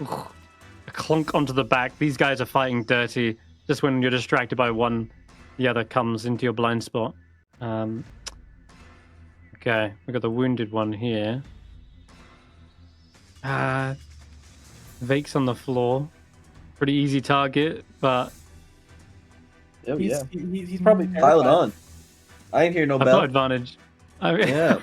Ooh, a clunk onto the back. These guys are fighting dirty. Just when you're distracted by one, the other comes into your blind spot. Okay, we got the wounded one here. Vake's on the floor. Pretty easy target, but Oh, yeah. He's probably terrified. Pile it on. I ain't hear no I've bell. got advantage. Yeah.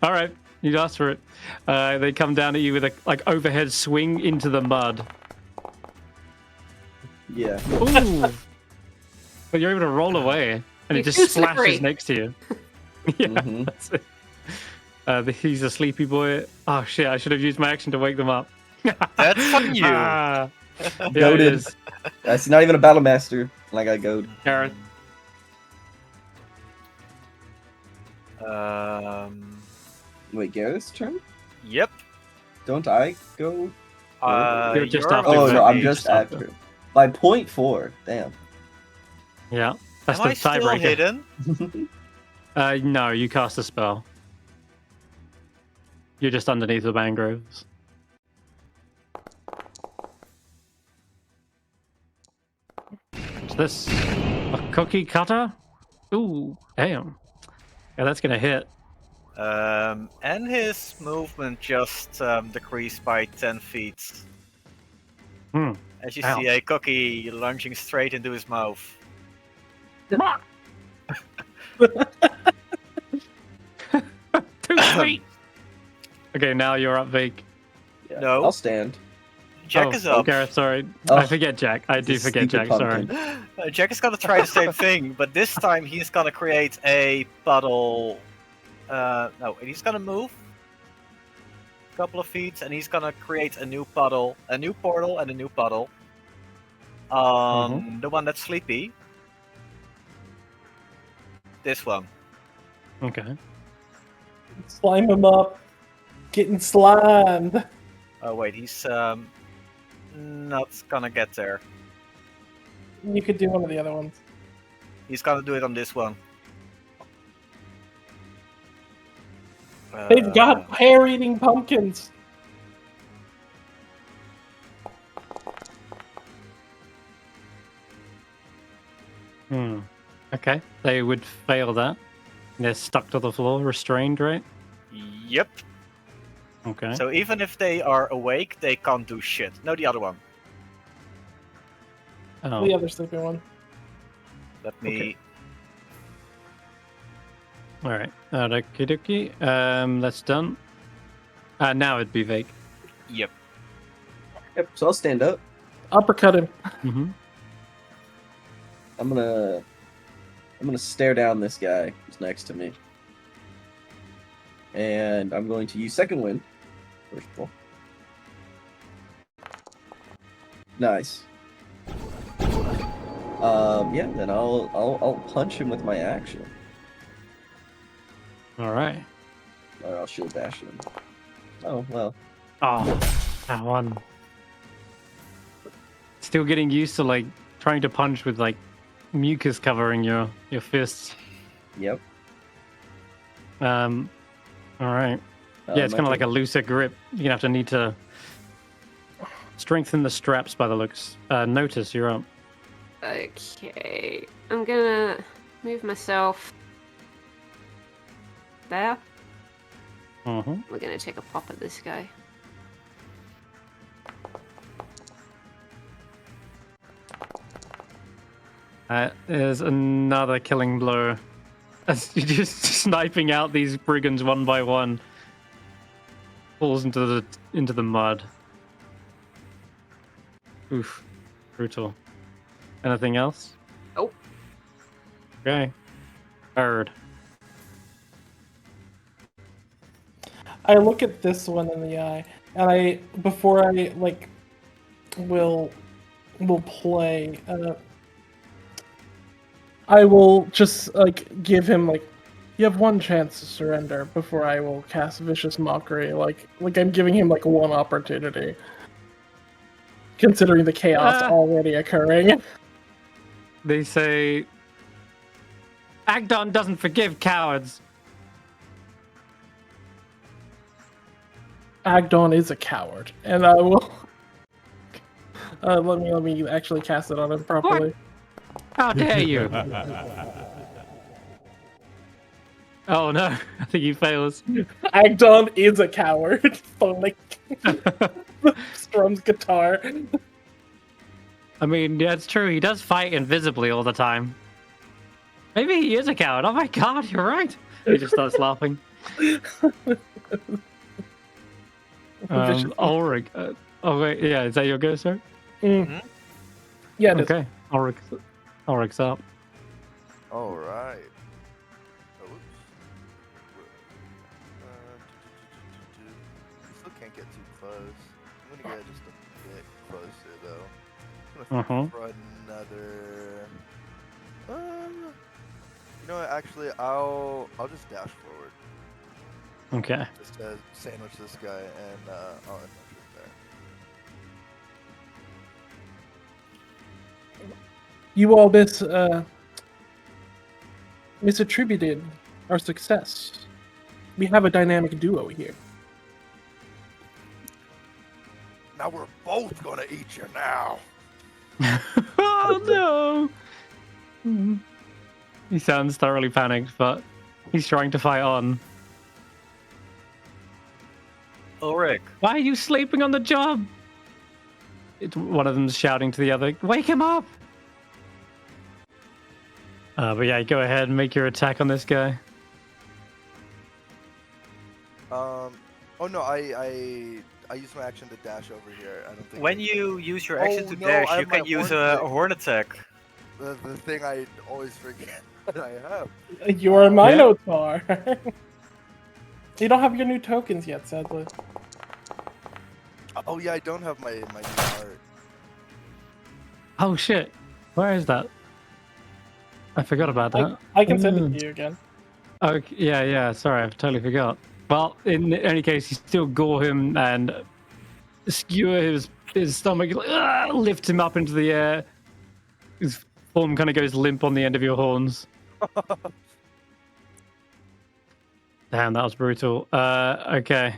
All right, you asked for it. They come down at you with a overhead swing into the mud. Yeah. Ooh. But you're able to roll away, and You're it just too splashes slippery. next to you. Yeah, Mhm. that's it. He's a sleepy boy. Oh shit! I should have used my action to wake them up. That's on you. Ah. Yeah, it Goated. is. That's not even a battle master. And I got goad. Garreth. Wait, Gareth's turn? Yep. Don't I go? You're just you're after Oh, Vaike. no, I'm Vaike just after. after. By 0.4. Damn. Yeah, that's Am the I still tiebreaker. hidden? No, you cast a spell. You're just underneath the mangroves. What's this? A cookie cutter? Ooh, damn. Yeah, that's gonna hit. And his movement just decreased by 10 feet. Hmm. As you Ow. see a cookie lunging straight into his mouth. Too sweet. Okay, now you're up, Vaike. Yeah, No. I'll stand. Jack Oh, is up. Garreth, sorry. Oh, I forget Jack. I do this forget stupid Jack, sorry. pumpkin. Jack is gonna try the same thing, but this time he's gonna create a puddle. No, he's gonna move a couple of feet, and he's gonna create a new puddle, a new portal, and a new puddle. The one that's sleepy. This one. Okay. Slime him up. Getting slimed. Oh wait, he's not gonna get there. You could do one of the other ones. He's gonna do it on this one. They've got hair-eating pumpkins. Okay, they would fail that. They're stuck to the floor, restrained, right? Yep. Okay. So even if they are awake, they can't do shit. No, the other one. Oh, The other sleeping one. Let me. Okay. all right. Okie dokie. That's done. Now it'd be Vaike. Yep. Yep, so I'll stand up. Uppercut him. Mm-hmm. I'm gonna stare down this guy who's next to me. And I'm going to use second wind. First of all. Nice. Yeah, then I'll punch him with my action. All right. Or I'll shield bash him. Oh well. Oh, that one. Still getting used to like trying to punch with like mucus covering your fists. Yep. All right. Yeah, it's my kind of like a turn. looser grip. You're gonna have to need to strengthen the straps by the looks. Notus, you're up. Okay, I'm gonna move myself there. Mm-hmm. We're gonna take a pop at this guy. There's another killing blow. As you're just sniping out these brigands one by one. Falls into the mud. Oof. Brutal. Anything else? Nope. Okay. Bird. I look at this one in the eye, and before I like will play. I will just like give him like, you have one chance to surrender before I will cast Vicious Mockery. Like I'm giving him like one opportunity, considering the chaos already occurring. They say Agdon doesn't forgive cowards. Agdon is a coward, and I will. Let me actually cast it on him properly. How dare you? Oh no, I think he fails. Agdon is a coward. Like strums guitar. I mean, yeah, it's true. He does fight invisibly all the time. Maybe he is a coward. Oh my god, you're right. He just starts laughing. Ulric. Oh wait, yeah, is that your go, sir? Mm-hmm. Yeah, it is. Okay. Ulric's up. All right. Still can't get too close. I'm gonna get just a bit closer though. I'm gonna for another. You know what? Actually, I'll just dash forward. Okay. Just to sandwich this guy, and I'll end my trip there. You all misattributed our success. We have a dynamic duo here. Now we're both gonna eat you now. Oh no! He sounds thoroughly panicked, but he's trying to fight on. Ulric. Why are you sleeping on the job? One of them's shouting to the other, wake him up! But yeah, go ahead and make your attack on this guy. Oh no, I use my action to dash over here. I don't think. When you use your action to no, dash, I you have my can use horn a thing. horn attack. The thing I always forget that I have. You're a Minotaur. You don't have your new tokens yet, sadly. Oh yeah, I don't have my new art. Oh shit, where is that? I forgot about that. I can send it to you again. Okay, yeah, sorry, I totally forgot. Well, in any case, you still gore him and skewer his stomach, lift him up into the air. His form kind of goes limp on the end of your horns. Damn, that was brutal. Okay.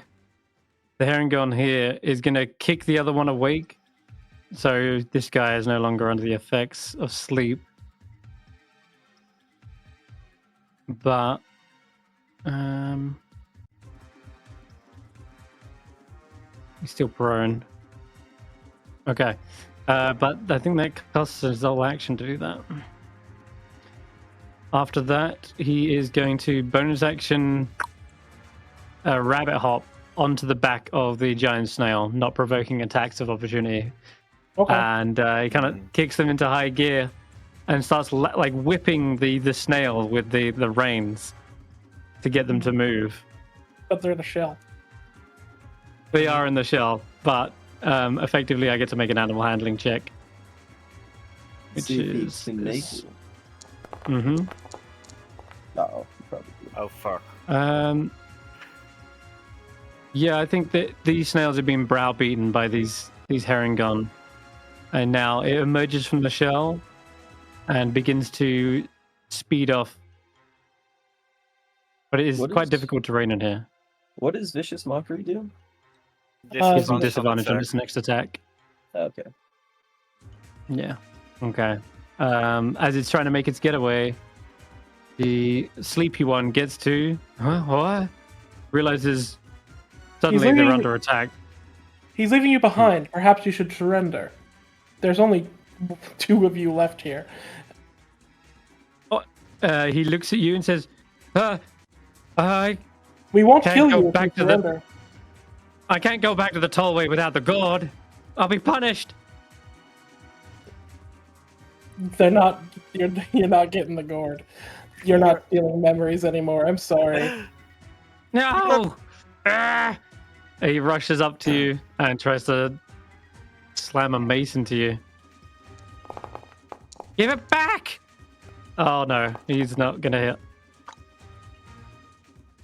The Herringon here is going to kick the other one awake. So this guy is no longer under the effects of sleep. But he's still prone. Okay. But I think that costs his whole action to do that. After that, he is going to bonus action rabbit hop onto the back of the giant snail, not provoking attacks of opportunity. Okay. And he kind of kicks them into high gear and starts like whipping the snail with the reins to get them to move. But they're the shell. They are in the shell, but effectively I get to make an animal handling check. Which See if he is can make this. it. Mm-hmm. No, probably. Oh fuck. Yeah, I think that these snails have been browbeaten by these Herringon, and now it emerges from the shell and begins to speed off. But it is quite difficult to rein in here. What does Vicious Mockery do? Gives him disadvantage on its next attack. Okay. Yeah. Okay. As it's trying to make its getaway, the sleepy one gets to what? Realizes suddenly they're under attack. He's leaving you behind. Perhaps you should surrender. There's only 2 of you left here. He looks at you and says, I We won't can't kill go you if back you to the- surrender. I can't go back to the tollway without the gourd. I'll be punished. You're not getting the gourd. You're not stealing memories anymore. I'm sorry. No! Ah! He rushes up to you and tries to slam a mace into you. Give it back! Oh no, he's not gonna hit.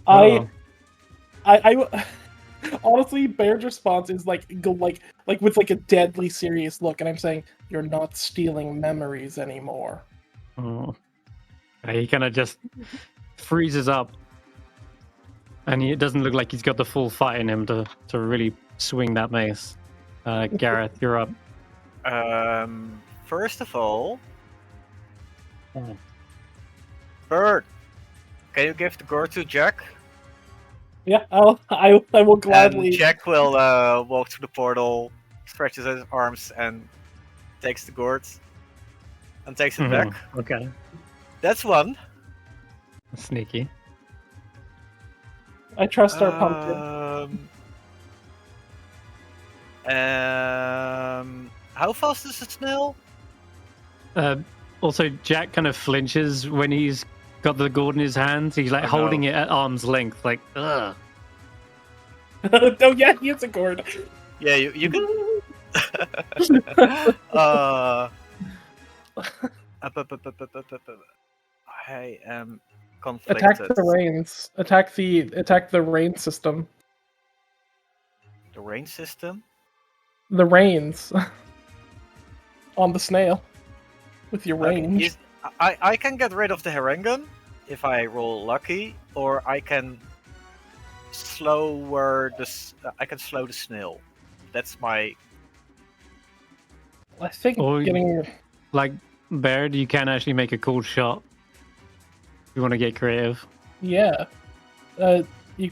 I Oh. honestly, Baird's response is like with like a deadly serious look, and I'm saying, "You're not stealing memories anymore." Oh. He kind of just freezes up, and it doesn't look like he's got the full fight in him to really swing that mace. Garreth, you're up. First of all, Oh. Bird, can you give the gourd to Jack? Yeah, I will gladly. And Jack will walk through the portal, stretches his arms, and takes the gourd and takes it back. Okay. That's one. Sneaky. I trust our pumpkin. How fast is the snail? Also, Jack kind of flinches when he's got the gourd in his hands. He's like holding it at arm's length, like, ugh. Oh yeah, he has a gourd. Yeah, you can. I am conflicted. Attack the reins. Attack the rain system. The rain system? The reins on the snail with your Okay, range. I can get rid of the Harengon if I roll lucky, or I can slow the snail. That's my. I think Or- getting Like, Baird, you can actually make a cool shot if you want to get creative. yeah. You.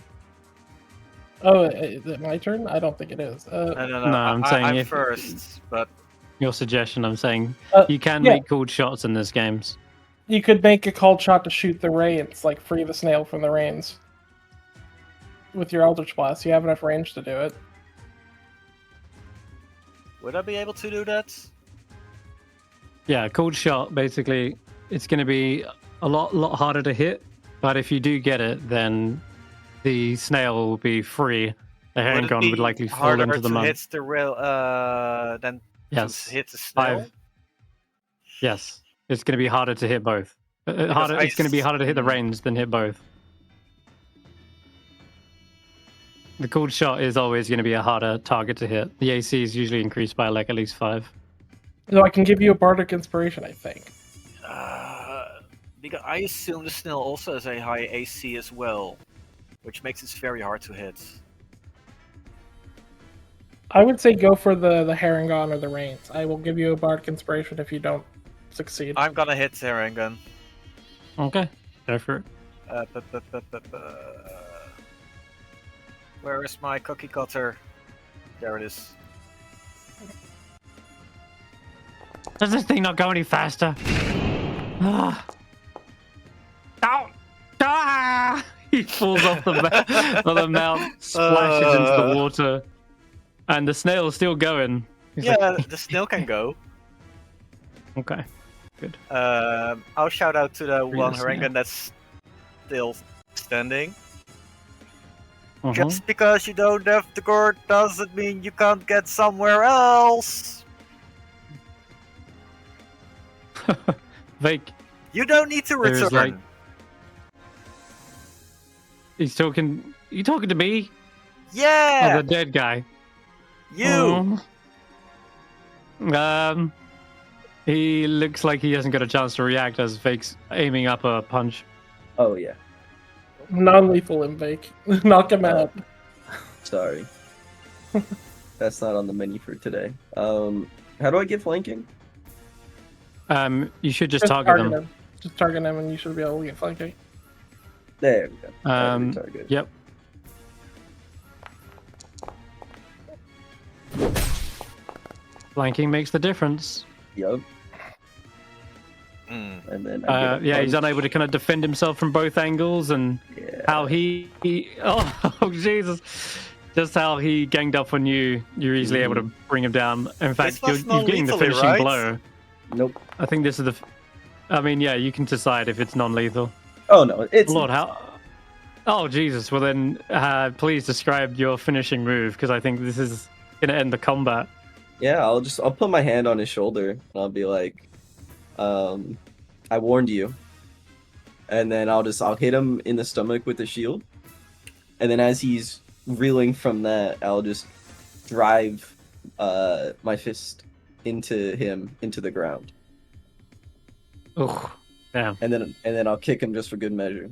Oh, is it my turn? I don't think it is. No. No, I'm saying I'm if- first, but Your suggestion, I'm saying, you can yeah. make cool shots in this games. You could make a called shot to shoot the reins, like free the snail from the reins. With your Eldritch Blast, you have enough range to do it. would I be able to do that? Yeah, cool shot, basically, it's going to be a lot harder to hit, but if you do get it, then the snail will be free. The Would it Harengon be would likely fall harder into the to mud. hit the rail than Yes. to hit the snail? 5. Yes, it's going to be harder to hit both. Because It's going to be harder to hit the range than hit both. The cooled shot is always going to be a harder target to hit. The AC is usually increased by like at least 5. So I can give you a bardic inspiration, I think. Because I assume the snail also has a high AC as well, which makes it very hard to hit. I would say go for the Harengon or the reins. I will give you a bardic inspiration if you don't succeed. I'm gonna hit Harengon. Okay, go for it. Where is my cookie cutter? There it is. Does this thing not go any faster? Ah. Ow! Ah! He falls off the mount, splashes into the water, and the snail is still going. He's Yeah, like, the snail can go. okay, good. I'll shout out to the Free one the snail. Harengon that's still standing. Uh-huh. Just because you don't have the gourd doesn't mean you can't get somewhere else. Vaike, You don't need to There's, return. like- he's talking. You talking to me? Yeah, Oh, the dead guy. you. He looks like he hasn't got a chance to react as Vaike's aiming up a punch. Oh yeah, Non-lethal invake. Knock him out. sorry. That's not on the menu for today. How do I get flanking? You should just target him. him. Just target him and you should be able to get flanking. There we go. Target. Yep. Flanking makes the difference. Yup. Mm. And then I get a Yeah, he's punch. unable to kind of defend himself from both angles, and Yeah. how he oh Jesus, just how he ganged up on you. You're easily able to bring him down. In fact, was you're getting the non-lethally, finishing right? blow. Nope. I think this is the. I mean, yeah, you can decide if it's non-lethal. Oh no, it's Lord, how? Oh Jesus! Well then, please describe your finishing move, because I think this is gonna end the combat. Yeah, I'll put my hand on his shoulder and I'll be like, I warned you. And then I'll hit him in the stomach with the shield. And then as he's reeling from that, I'll just drive my fist into the ground. Oh, damn. And then I'll kick him just for good measure.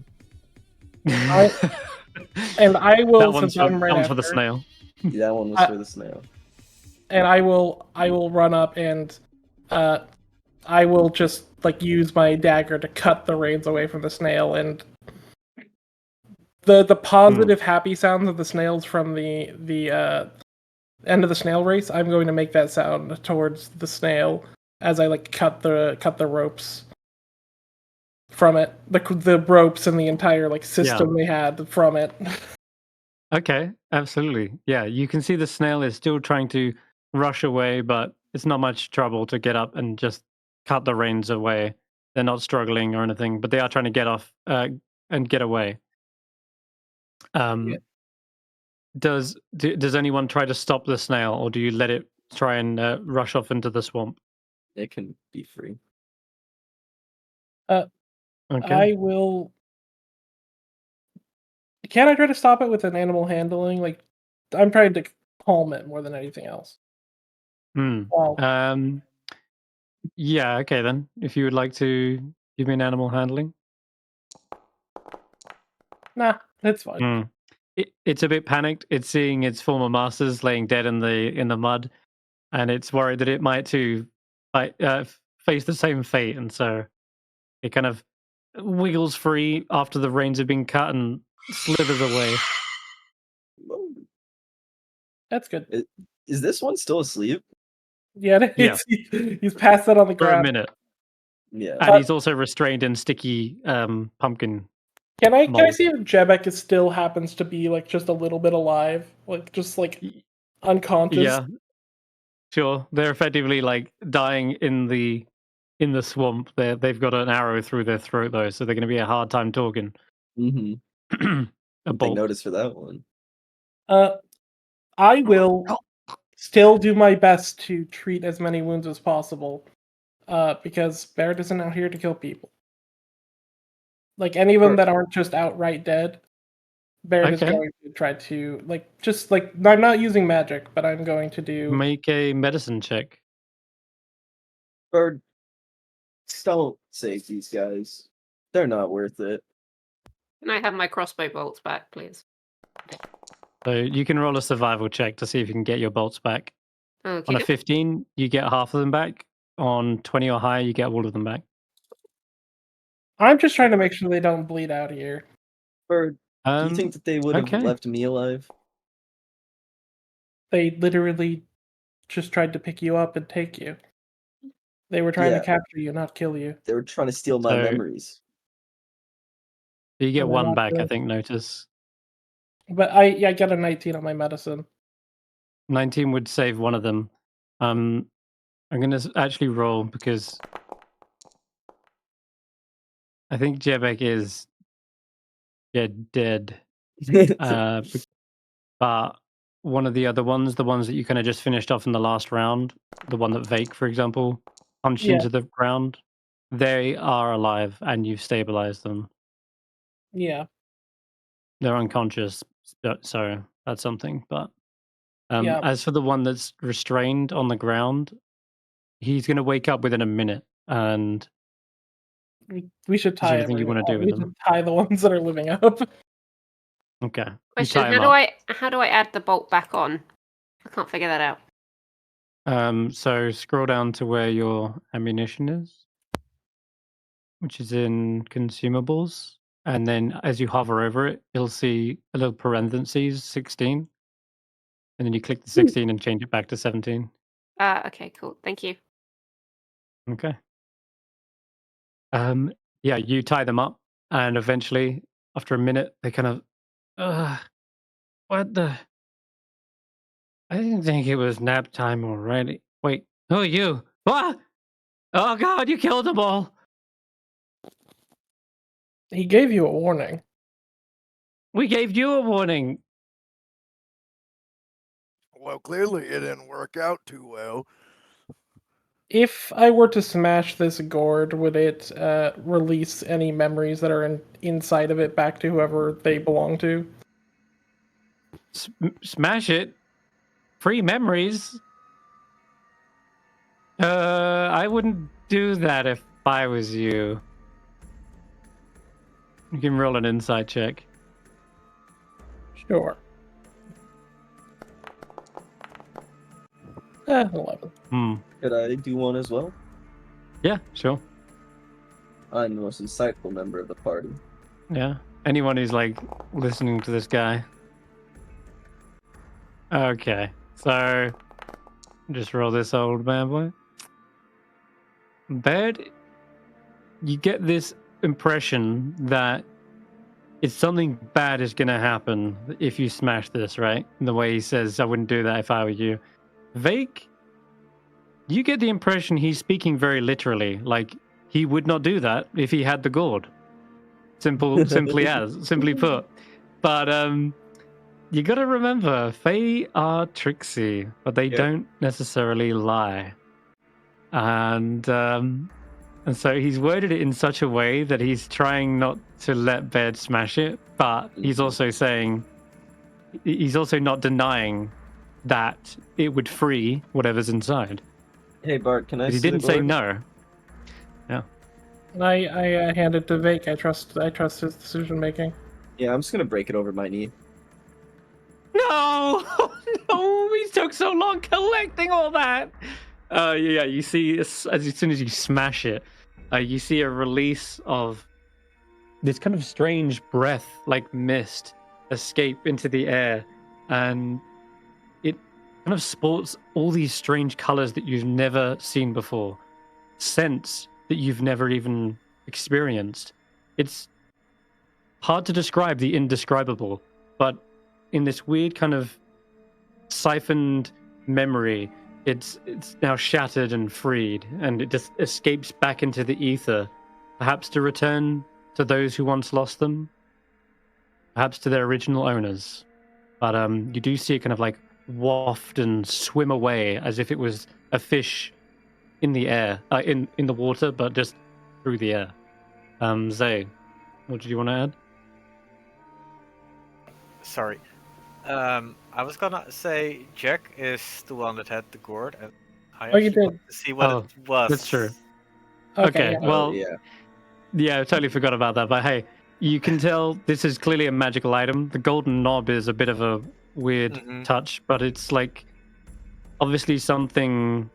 And I will, that one's since I'm right comes after, for the snail. That one was for the snail. and I will run up and I will just like use my dagger to cut the reins away from the snail, and the positive happy sounds of the snails from the end of the snail race, I'm going to make that sound towards the snail as I like cut the ropes from it, the ropes and the entire like system they had from it. Okay, absolutely. Yeah, you can see the snail is still trying to rush away, but it's not much trouble to get up and just cut the reins away. They're not struggling or anything, but they are trying to get off and get away. Does anyone try to stop the snail, or do you let it try and rush off into the swamp? It can be free. Okay. I will. Can I try to stop it with an animal handling? Like, I'm trying to calm it more than anything else. Well, yeah, okay then. If you would like to give me an animal handling. Nah, that's fine. It's a bit panicked. It's seeing its former masters laying dead in the mud, and it's worried that it might too face the same fate, and so it kind of wiggles free after the reins have been cut and slithers away. That's good. Is this one still asleep? Yeah, he's passed out on the For ground a minute. Yeah. And he's also restrained in sticky pumpkin. Can I mold. see if Jebek still happens to be like just a little bit alive, like just like unconscious? Yeah, sure. They're effectively like dying in the swamp. They've got an arrow through their throat though, so they're going to be a hard time talking. Mm-hmm. A bolt. Notice for that one. I will still do my best to treat as many wounds as possible, because Barrett isn't out here to kill people. Like anyone that aren't just outright dead, Barrett is going to try to I'm not using magic, but I'm going to do Make a medicine check. Bird, don't save these guys. They're not worth it. Can I have my crossbow bolts back, please? So you can roll a survival check to see if you can get your bolts back. Okay. On a 15, you get half of them back. On 20 or higher, you get all of them back. I'm just trying to make sure they don't bleed out here. Bird, do you think that they would have left me alive? They literally just tried to pick you up and take you. They were trying to capture you, not kill you. They were trying to steal my memories. You get one back, I think, Notus. But I got a 19 on my medicine. 19 would save one of them. I'm going to actually roll because I think Jebek is dead. But one of the other ones, the ones that you kind of just finished off in the last round, the one that Vaike, for example, punched into the ground, they are alive and you've stabilized them. Yeah. They're unconscious, so that's something. But as for the one that's restrained on the ground, he's going to wake up within a minute, and we should tie everything you want to do with them. Tie the ones that are living up. Okay. Question: how do I add the bolt back on? I can't figure that out. So scroll down to where your ammunition is, which is in consumables, and then as you hover over it, you'll see a little parentheses 16, and then you click the 16 and change it back to 17. Okay, cool. Thank you. Okay. Yeah, you tie them up, and eventually, after a minute, they kind of, what the? I didn't think it was nap time already. Wait, who are you? What? Oh God, you killed them all. He gave you a warning. We gave you a warning. Well, clearly it didn't work out too well. If I were to smash this gourd, would it release any memories that are inside of it back to whoever they belong to? Smash it. Free memories. I wouldn't do that if I was you. You can roll an insight check. Sure. 11. Could I do one as well? Yeah, sure. I'm the most insightful member of the party. Yeah. Anyone who's like listening to this guy. Okay. So just roll this old man boy. Bird, you get this impression that it's something bad is going to happen if you smash this, right? The way he says, I wouldn't do that if I were you. Vaike, you get the impression he's speaking very literally, like he would not do that if he had the gourd. Simply put. But you got to remember, Fae are tricksy, but they don't necessarily lie. And so he's worded it in such a way that he's trying not to let Baird smash it, but he's also not denying that it would free whatever's inside. Hey Bart, can I? He didn't say no. Yeah. And I hand it to Vaike. I trust his decision making. Yeah, I'm just gonna break it over my knee. No, no, we took so long collecting all that. Yeah, you see, as soon as you smash it, you see a release of this kind of strange breath, like mist, escape into the air, and it kind of sports all these strange colors that you've never seen before, scents that you've never even experienced. It's hard to describe the indescribable, but in this weird kind of siphoned memory, it's now shattered and freed, and it just escapes back into the ether, perhaps to return to those who once lost them, perhaps to their original owners. But you do see it kind of like waft and swim away as if it was a fish in the air, in the water, but just through the air. Zay, what did you want to add? Sorry. I was gonna say Jack is the one that had the gourd, and I you actually did. wanted to see what it was. That's true. Okay. Okay, well, yeah. I totally forgot about that. But hey, you can tell this is clearly a magical item. The golden knob is a bit of a weird touch, but it's like obviously something.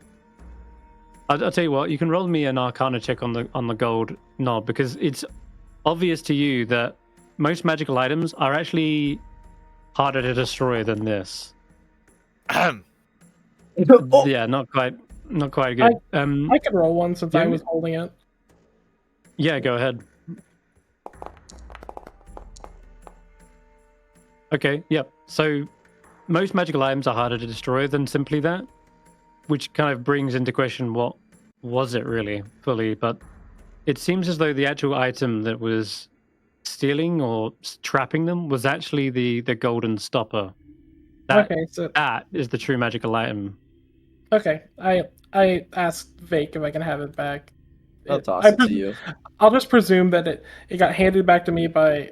I'll tell you what. You can roll me an Arcana check on the gold knob, because it's obvious to you that most magical items are actually harder to destroy than this. Yeah, not quite good. I could roll one since I was holding it. Yeah, go ahead. Okay, yep. So most magical items are harder to destroy than simply that, which kind of brings into question what was it really fully. But it seems as though the actual item that was stealing or trapping them was actually the golden stopper. That is the true magical item. Okay, I asked Vaike if I can have it back. I'll toss it to you. I'll just presume that it got handed back to me by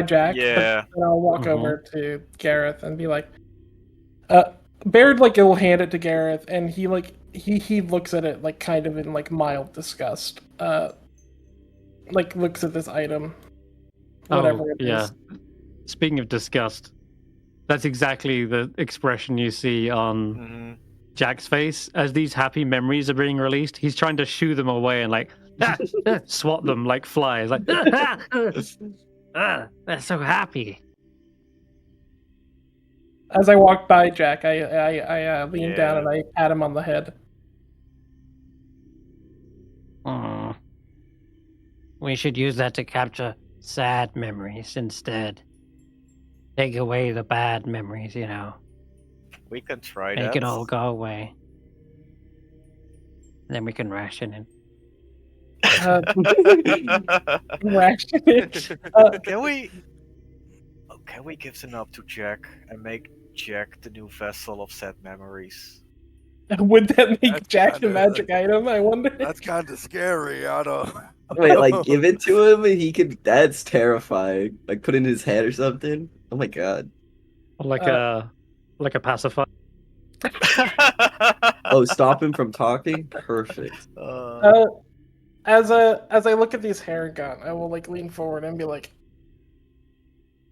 Jack. Yeah. And I'll walk over to Garreth and be like, Baird will hand it to Garreth, and he looks at it like kind of in like mild disgust. Looks at this item. Whatever it is. Speaking of disgust, that's exactly the expression you see on Jack's face as these happy memories are being released. He's trying to shoo them away and swat them like flies. Like, they're so happy. As I walk by Jack, I lean down and I pat him on the head. We should use that to capture sad memories instead. Take away the bad memories, you know. We can try that. Make it all go away. Then we can ration it. Ration it? Can we give some up to Jack and make Jack the new vessel of sad memories? Would that make That's Jack a kinda- magic item? I wonder. That's kind of scary. I don't. Wait, like give it to him and he could. That's terrifying. Like put it in his head or something. Oh my god. Like a pacifier. Oh, stop him from talking. Perfect. As I look at these hair gun, I will like lean forward and be like,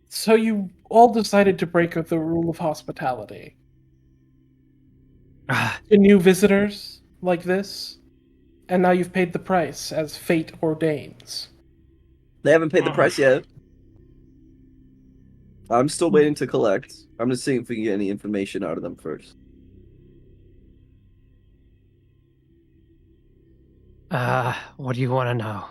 "So you all decided to break with the rule of hospitality to new visitors like this, and now you've paid the price as fate ordains." They haven't paid the price yet. I'm still waiting to collect. I'm just seeing if we can get any information out of them first. What do you want to know?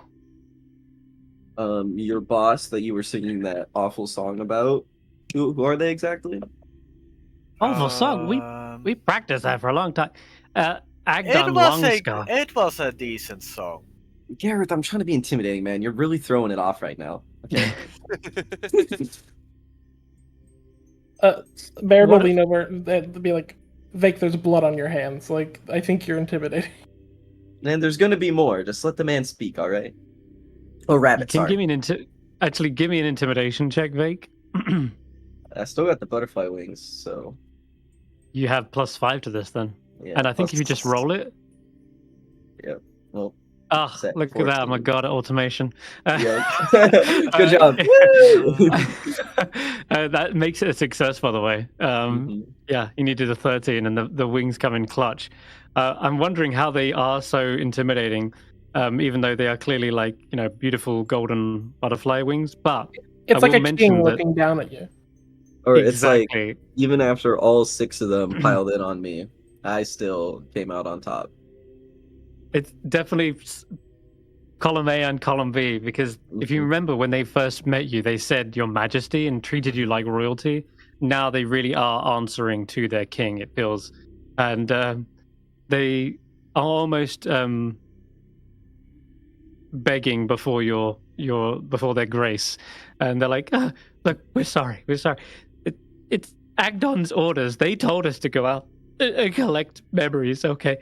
Your boss that you were singing that awful song about. Who are they exactly? Awful song. We practiced that for a long time. Agdon Longscar. It was a decent song. Garreth, I'm trying to be intimidating, man. You're really throwing it off right now. Okay. Baird will What- lean over and be like, "Vaike, there's blood on your hands. Like, I think you're intimidating." And there's gonna be more. Just let the man speak, all right? Oh, rabbit. Can Sorry. give me give me an intimidation check, Vaike. I still got the butterfly wings, so You have +5 to this then, yeah. and I think if you just roll it. Well, Ah, Set look at that! I'm a 14. god at automation. yeah. Good job. That makes it a success, by the way. Mhm. Yeah, you need to do the 13, and the wings come in clutch. I'm wondering how they are so intimidating, even though they are clearly like beautiful golden butterfly wings. But It's I like will a mention king that- looking down at you. Or it's like exactly. even after all 6 of them piled in on me, I still came out on top. It's definitely column A and column B, because if you Mhm. remember when they first met you, they said Your Majesty and treated you like royalty. Now they really are answering to their king, it feels. And they are almost begging before before their grace. And they're like, look, we're sorry. It's Agdon's orders. They told us to go out and collect memories, okay?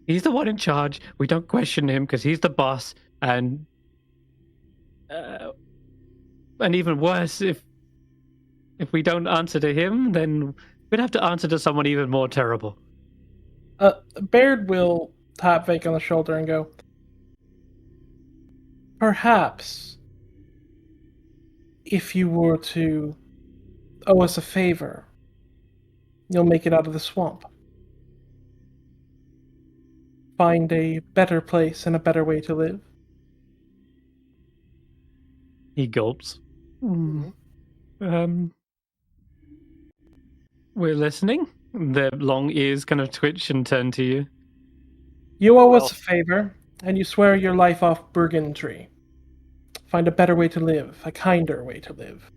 He's the one in charge. We don't question him because he's the boss. And even worse, if we don't answer to him, then we'd have to answer to someone even more terrible. Baird will tap Vaike on the shoulder and go, "Perhaps, if you were to owe us a favor, you'll make it out of the swamp. Find a better place and a better way to live." He gulps. We're listening. Their long ears kind of twitch and turn to you. "You owe us Well- a favor, and you swear your life off Burgundy. Find a better way to live, a kinder way to live.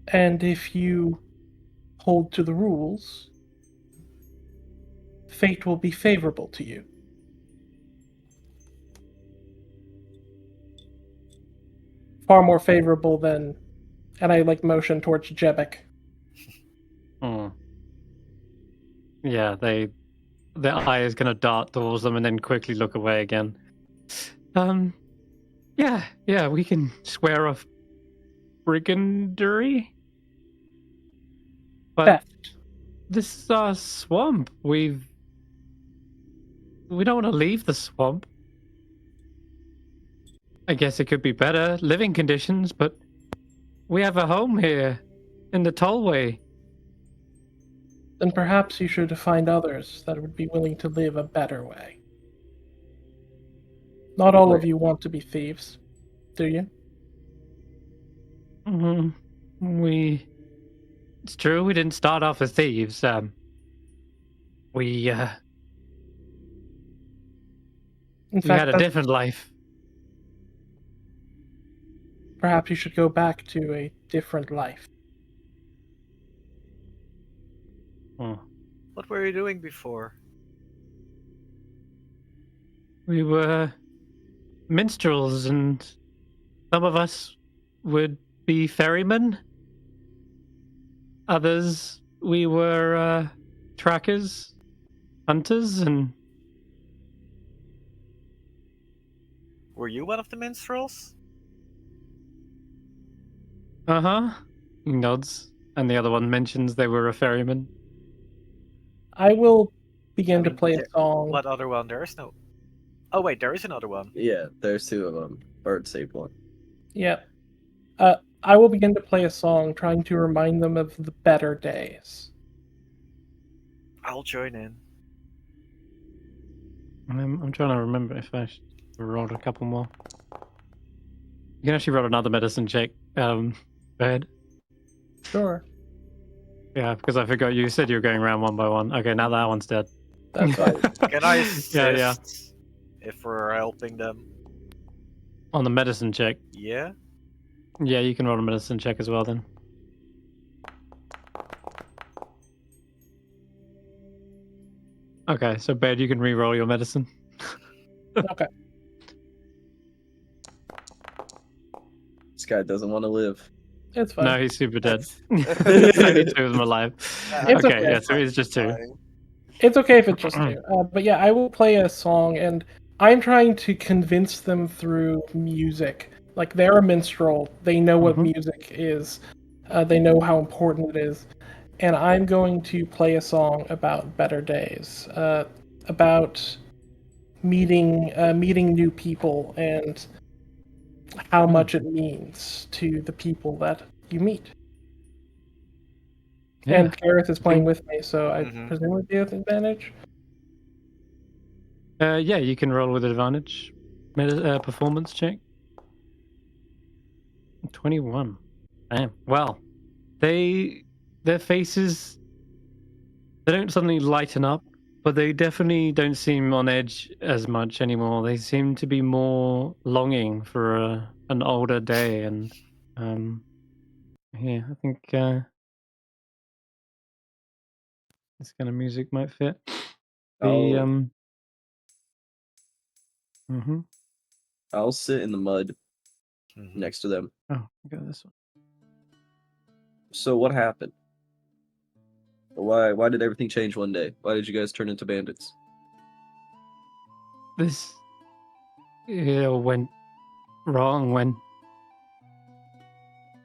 And if you hold to the rules, fate will be favorable to you." Far more favorable than, and I like motion towards Jebek. Yeah, their eye is gonna dart towards them and then quickly look away again. Yeah, we can swear off brigandary. But Theft. this is our swamp. We don't want to leave the swamp. I guess it could be better living conditions, but we have a home here in the tollway. Then perhaps you should find others that would be willing to live a better way. Not all of you want to be thieves, do you? It's true, we didn't start off as thieves. We In we fact, had a different life. perhaps you should go back to a different life. What were you doing before? We were minstrels, and some of us would be ferrymen. Others we were trackers, hunters, and Were you one of the minstrels? He nods, and the other one mentions they were a ferryman. I will begin to mean, play a song. What other one? There is no. Oh wait, there is another one. Yeah, there's two of them. Bird saved one. Yeah. I will begin to play a song trying to remind them of the better days. I'll join in. I'm trying to remember if I rolled a couple more. You can actually roll another medicine check. Go ahead. Sure. Yeah, because I forgot you said you were going around one by one. Okay, now that one's dead. That's fine. Can I assist Yeah. if we're helping them? On the medicine check. Yeah. Yeah, you can roll a medicine check as well then. Okay, so Bed, you can re-roll your medicine. Okay. This guy doesn't want to live. It's fine. No, he's super dead. There's only two of them alive. It's Okay, okay. yeah, so it's just two. It's okay if it's just two. But yeah, I will play a song, and I'm trying to convince them through music. Like, they're a minstrel. They know what music is. They know how important it is. And I'm going to play a song about better days. About meeting new people and how much it means to the people that you meet. Yeah. And Garreth is playing with me, so I Mhm. presume would be with advantage. Yeah, you can roll with advantage. Performance check. 21. Damn. Well, their faces, they don't suddenly lighten up, but they definitely don't seem on edge as much anymore. They seem to be more longing for an older day, and yeah, I think this kind of music might fit. The I'll sit in the mud Mhm. next to them. Oh, I got this one. So what happened? Why did everything change one day? Why did you guys turn into bandits? This went wrong when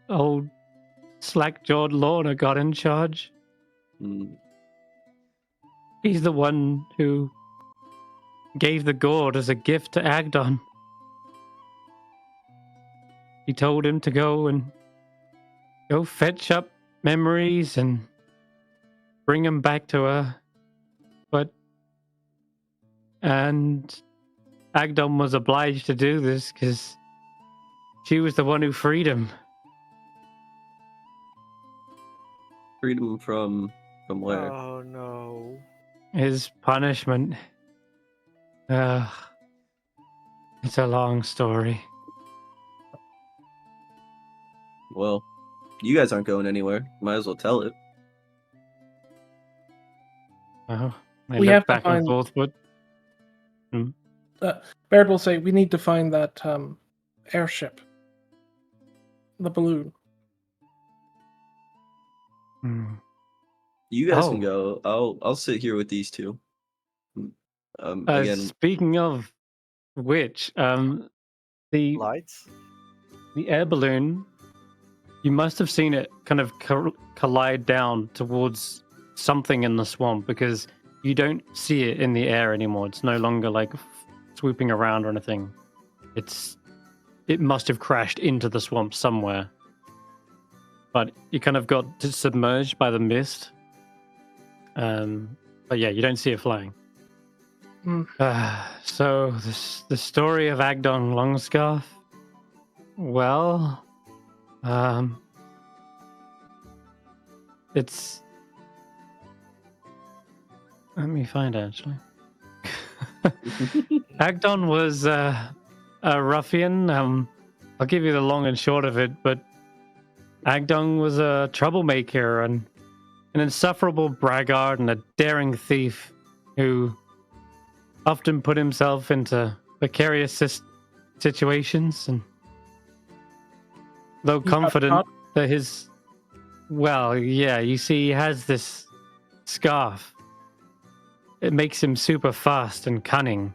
old slack-jawed Lorna got in charge. Hmm. He's the one who gave the gourd as a gift to Agdon. He told him to go fetch up memories and bring them back to her. And Agdon was obliged to do this because she was the one who freed him. Freedom from where? Oh no. His punishment. It's a long story. Well, you guys aren't going anywhere. Might as well tell it. Oh, they We look have to back and find- forth, but Baird will say, we need to find that airship. The balloon. You guys Oh. can go. I'll sit here with these two. Again, Speaking of which, the Lights. air balloon, you must have seen it kind of collide down towards something in the swamp, because you don't see it in the air anymore. It's no longer like swooping around or anything. It must have crashed into the swamp somewhere. But you kind of got submerged by the mist. But yeah, you don't see it flying. So the story of Agdon Longscarf. Well, it's. Let me find actually. Agdon was a ruffian. I'll give you the long and short of it, but Agdon was a troublemaker and an insufferable braggart and a daring thief who often put himself into precarious situations, and though He got confident caught? that his Well, yeah, you see, he has this scarf. It makes him super fast and cunning,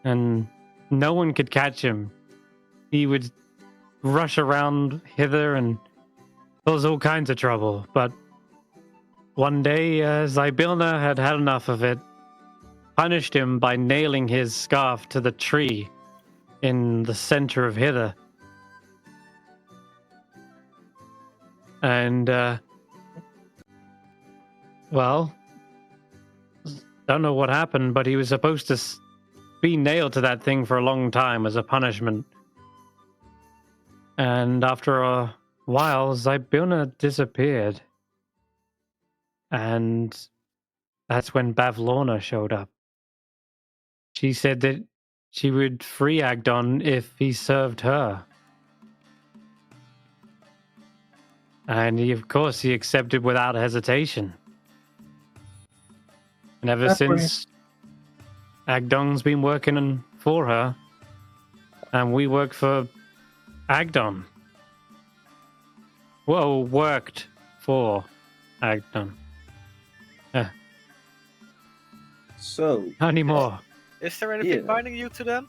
and no one could catch him. He would rush around hither and cause all kinds of trouble, but one day, Zybilna had had enough of it, punished him by nailing his scarf to the tree in the center of hither. And, well, don't know what happened, but he was supposed to be nailed to that thing for a long time as a punishment. And after a while, Zybilna disappeared. And that's when Bavlorna showed up. She said that she would free Agdon if he served her. And of course, he accepted without hesitation. And ever That's since, Agdon's been working for her, and we work for Agdon. Well, worked for Agdon. So, Not anymore. Is there anything Yeah. binding you to them?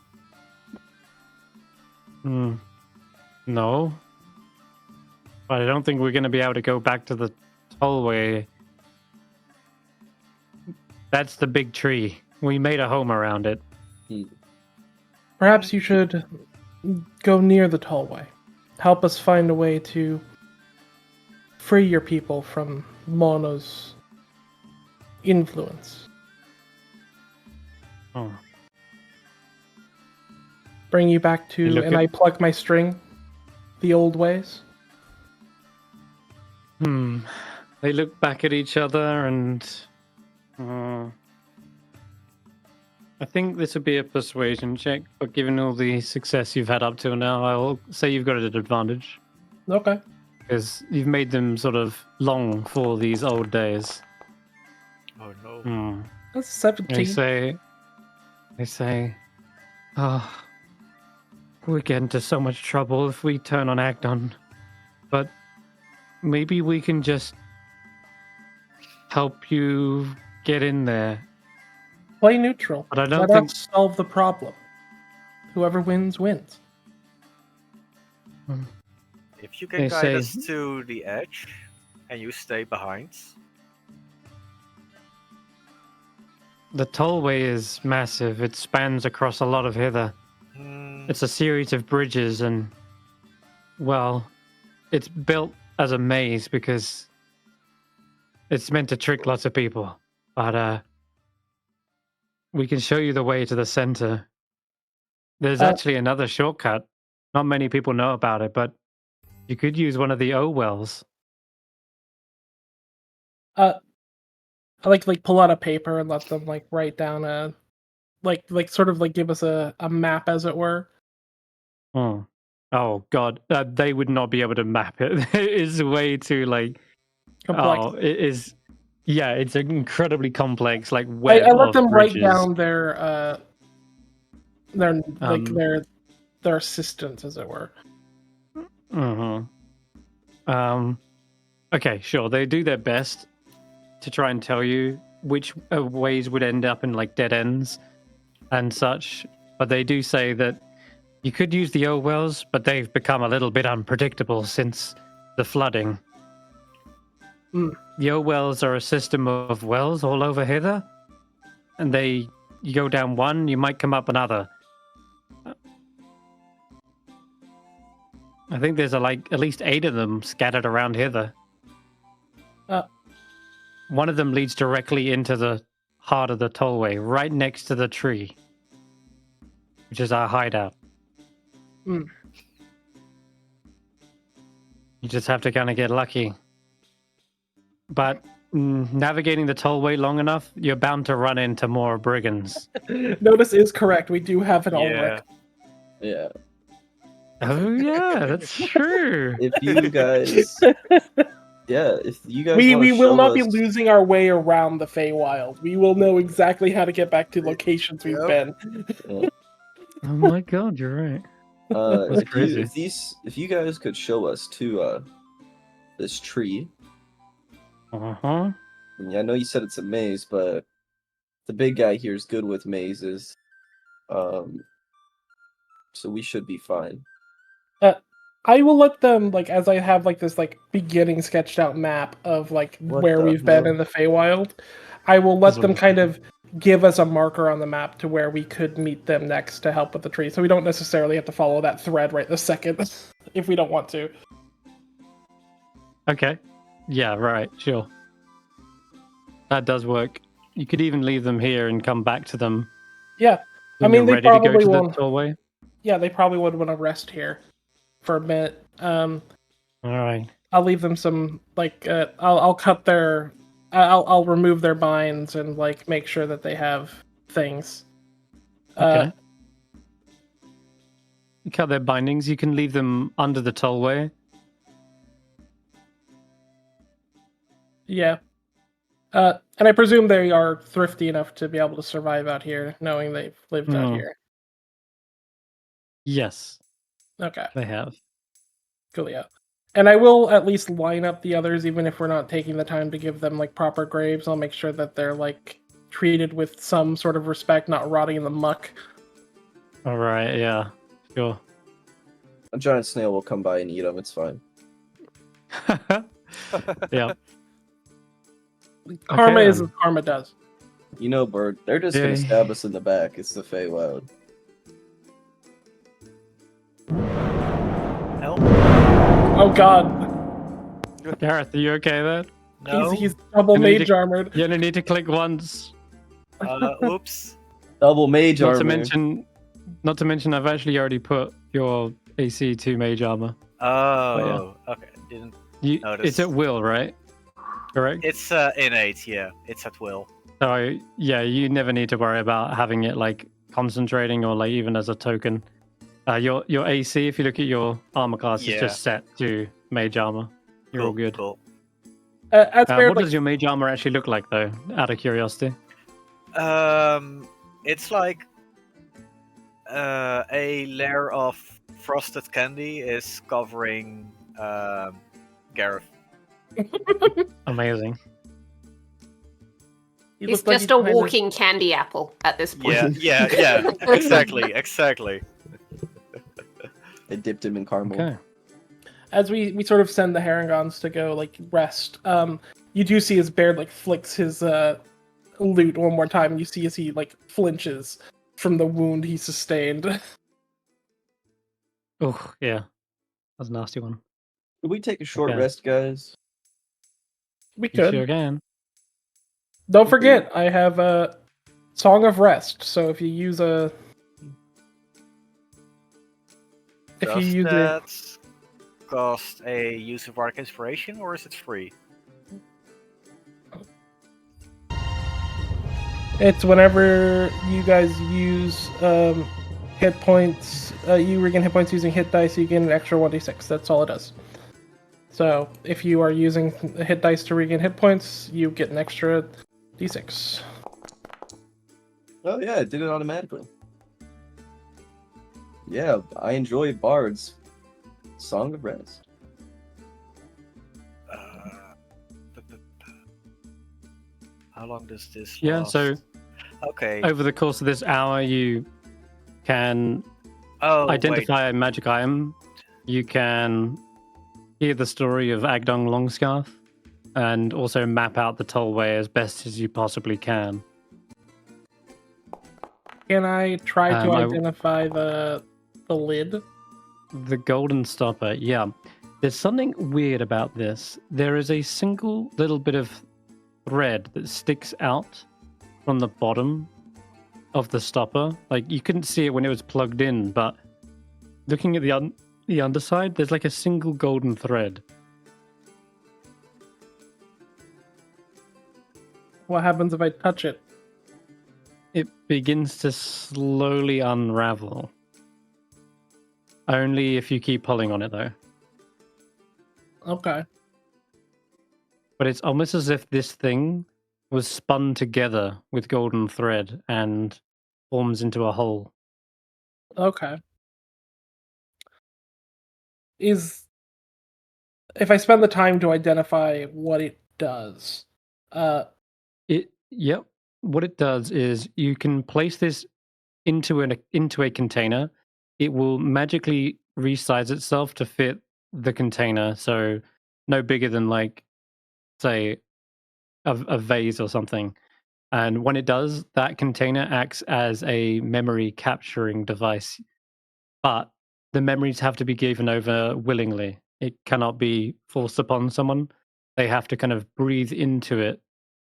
No. But I don't think we're going to be able to go back to the tollway. That's the big tree. We made a home around it. Perhaps you should go near the tollway. Help us find a way to free your people from Mono's influence. Oh. Bring you back to, look and at- I plug my string, the old ways. They look back at each other and... I think this would be a persuasion check, but given all the success you've had up till now, I'll say you've got an advantage. Okay. Because you've made them sort of long for these old days. Oh no. That's 17. They say, oh, we'll get into so much trouble if we turn on Agdon. But maybe we can just help you get in there. Play neutral. But I don't Let think... us solve the problem. Whoever wins, wins. If you can They guide say- us to the edge, and you stay behind. The tollway is massive. It spans across a lot of hither. It's a series of bridges and, well, it's built as a maze because it's meant to trick lots of people. But we can show you the way to the center. There's actually another shortcut. Not many people know about it, but you could use one of the O wells. I like pull out a paper and let them write down a sort of give us a map, as it were. Oh God, they would not be able to map it. It is way too Complex. Oh, it is. Yeah, it's incredibly complex. I Web let of them bridges. write down their assistants, as it were. Okay, sure. They do their best to try and tell you which ways would end up in dead ends and such. But they do say that you could use the old wells, but they've become a little bit unpredictable since the flooding. The old wells are a system of wells all over hither, and you go down one, you might come up another. I think there's at least 8 of them scattered around hither. One of them leads directly into the heart of the tollway, right next to the tree, which is our hideout. You just have to kind of get lucky. But navigating the tollway long enough, you're bound to run into more brigands. Notus is correct. We do have an Ulric. yeah. Oh yeah, that's true. If you guys, if you guys, We wanna will show not be us- losing our way around the Fraywild. We will know exactly how to get back to locations we've Yep. been. Oh my God, you're right. That's crazy. If you guys could show us to this tree, Uh-huh. Yeah, I know you said it's a maze, but the big guy here is good with mazes. So we should be fine. I will let them, like, as I have, like, this, like, beginning sketched out map of, like, What where the we've been hell? in the Feywild, I will let That's them what- kind of give us a marker on the map to where we could meet them next to help with the tree. So we don't necessarily have to follow that thread right this second if we don't want to. Okay. Yeah, right, sure. That does work. You could even leave them here and come back to them Yeah. when mean, you're they ready to go probably to the won't- doorway. Yeah, they probably would want to rest here for a minute. Alright. I'll leave them some, like, I'll cut their, I'll remove their binds and, like, make sure that they have things. Okay. You cut their bindings, you can leave them under the tollway. Yeah. And I presume they are thrifty enough to be able to survive out here, knowing they've lived out Hmm. here. Yes, Okay, they have. cool, yeah. And I will at least line up the others, even if we're not taking the time to give them, like, proper graves. I'll make sure that they're, like, treated with some sort of respect, not rotting in the muck. Alright, yeah. Sure. A giant snail will come by and eat them. It's fine. Yeah. Karma Okay, is then. as karma does. You know, Bird, they're just gonna Yeah. stab us in the back. It's the Feywild. No. Oh god, Garreth, are you okay there? No. he's double And then you mage just- armored. You only need to click once. Oops. Double mage Not armor. to mention, I've actually already put your AC to mage armor. Oh. Okay. Didn't. Notice. It's at will, right? Correct. It's innate. Yeah. It's at will. So yeah, you never need to worry about having it like concentrating or like even as a token. Your AC, if you look at your armor class, is Yeah. just set to mage armor. You're all Cool, good. Cool. As Baird, What like, does your mage armor actually look like, though? Out of curiosity. It's like a layer of frosted candy is covering Garreth. Amazing. he He's looks like just a kinda- walking candy apple at this point. Yeah. Exactly. They dipped him in caramel. Okay. As we sort of send the Harringons to go, like, rest, you do see as Baird, like, flicks his loot one more time. You see as he, like, flinches from the wound he sustained. Oh yeah, that's a nasty one. Could we take a short Okay. rest, guys? We You could. sure can. Don't forget, I have a Song of Rest, so if you use a... If you Does use a... that cost a use of Bardic Inspiration, or is it free? It's whenever you guys use hit points, you regain hit points using hit dice, you gain an extra 1d6. That's all it does. So if you are using hit dice to regain hit points, you get an extra d6. Oh yeah, it did it automatically. Yeah, I enjoy bards. Song of Rest. How long does this Yeah, last? so Okay. over the course of this hour, you can Oh, identify a magic item. You can hear the story of Agdong Longscarf, and also map out the tollway as best as you possibly can. Can I try to I- identify the lid? The golden stopper, yeah. There's something weird about this. There is a single little bit of thread that sticks out from the bottom of the stopper. Like, you couldn't see it when it was plugged in, but looking at the underside, there's like a single golden thread. What happens if I touch it? It begins to slowly unravel. Only if you keep pulling on it, though. Okay. But it's almost as if this thing was spun together with golden thread and forms into a whole. Okay. If I spend the time to identify what it does. Yep. What it does is you can place this into a container. It will magically resize itself to fit the container, so no bigger than like, say, a vase or something. And when it does, that container acts as a memory capturing device. But the memories have to be given over willingly. It cannot be forced upon someone. They have to kind of breathe into it.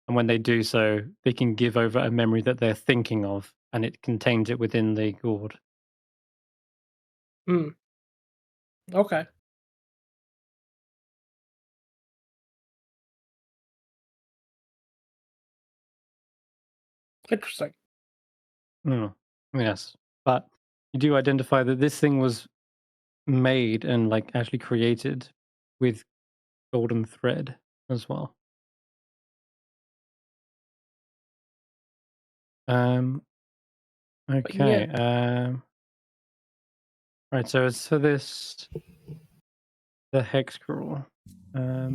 And when they do so, they can give over a memory that they're thinking of, and it contains it within the gourd. Okay. Interesting. Yes. But you do identify that this thing was made and like actually created with golden thread as well. Okay. Right, so it's for this, the hex scroll. How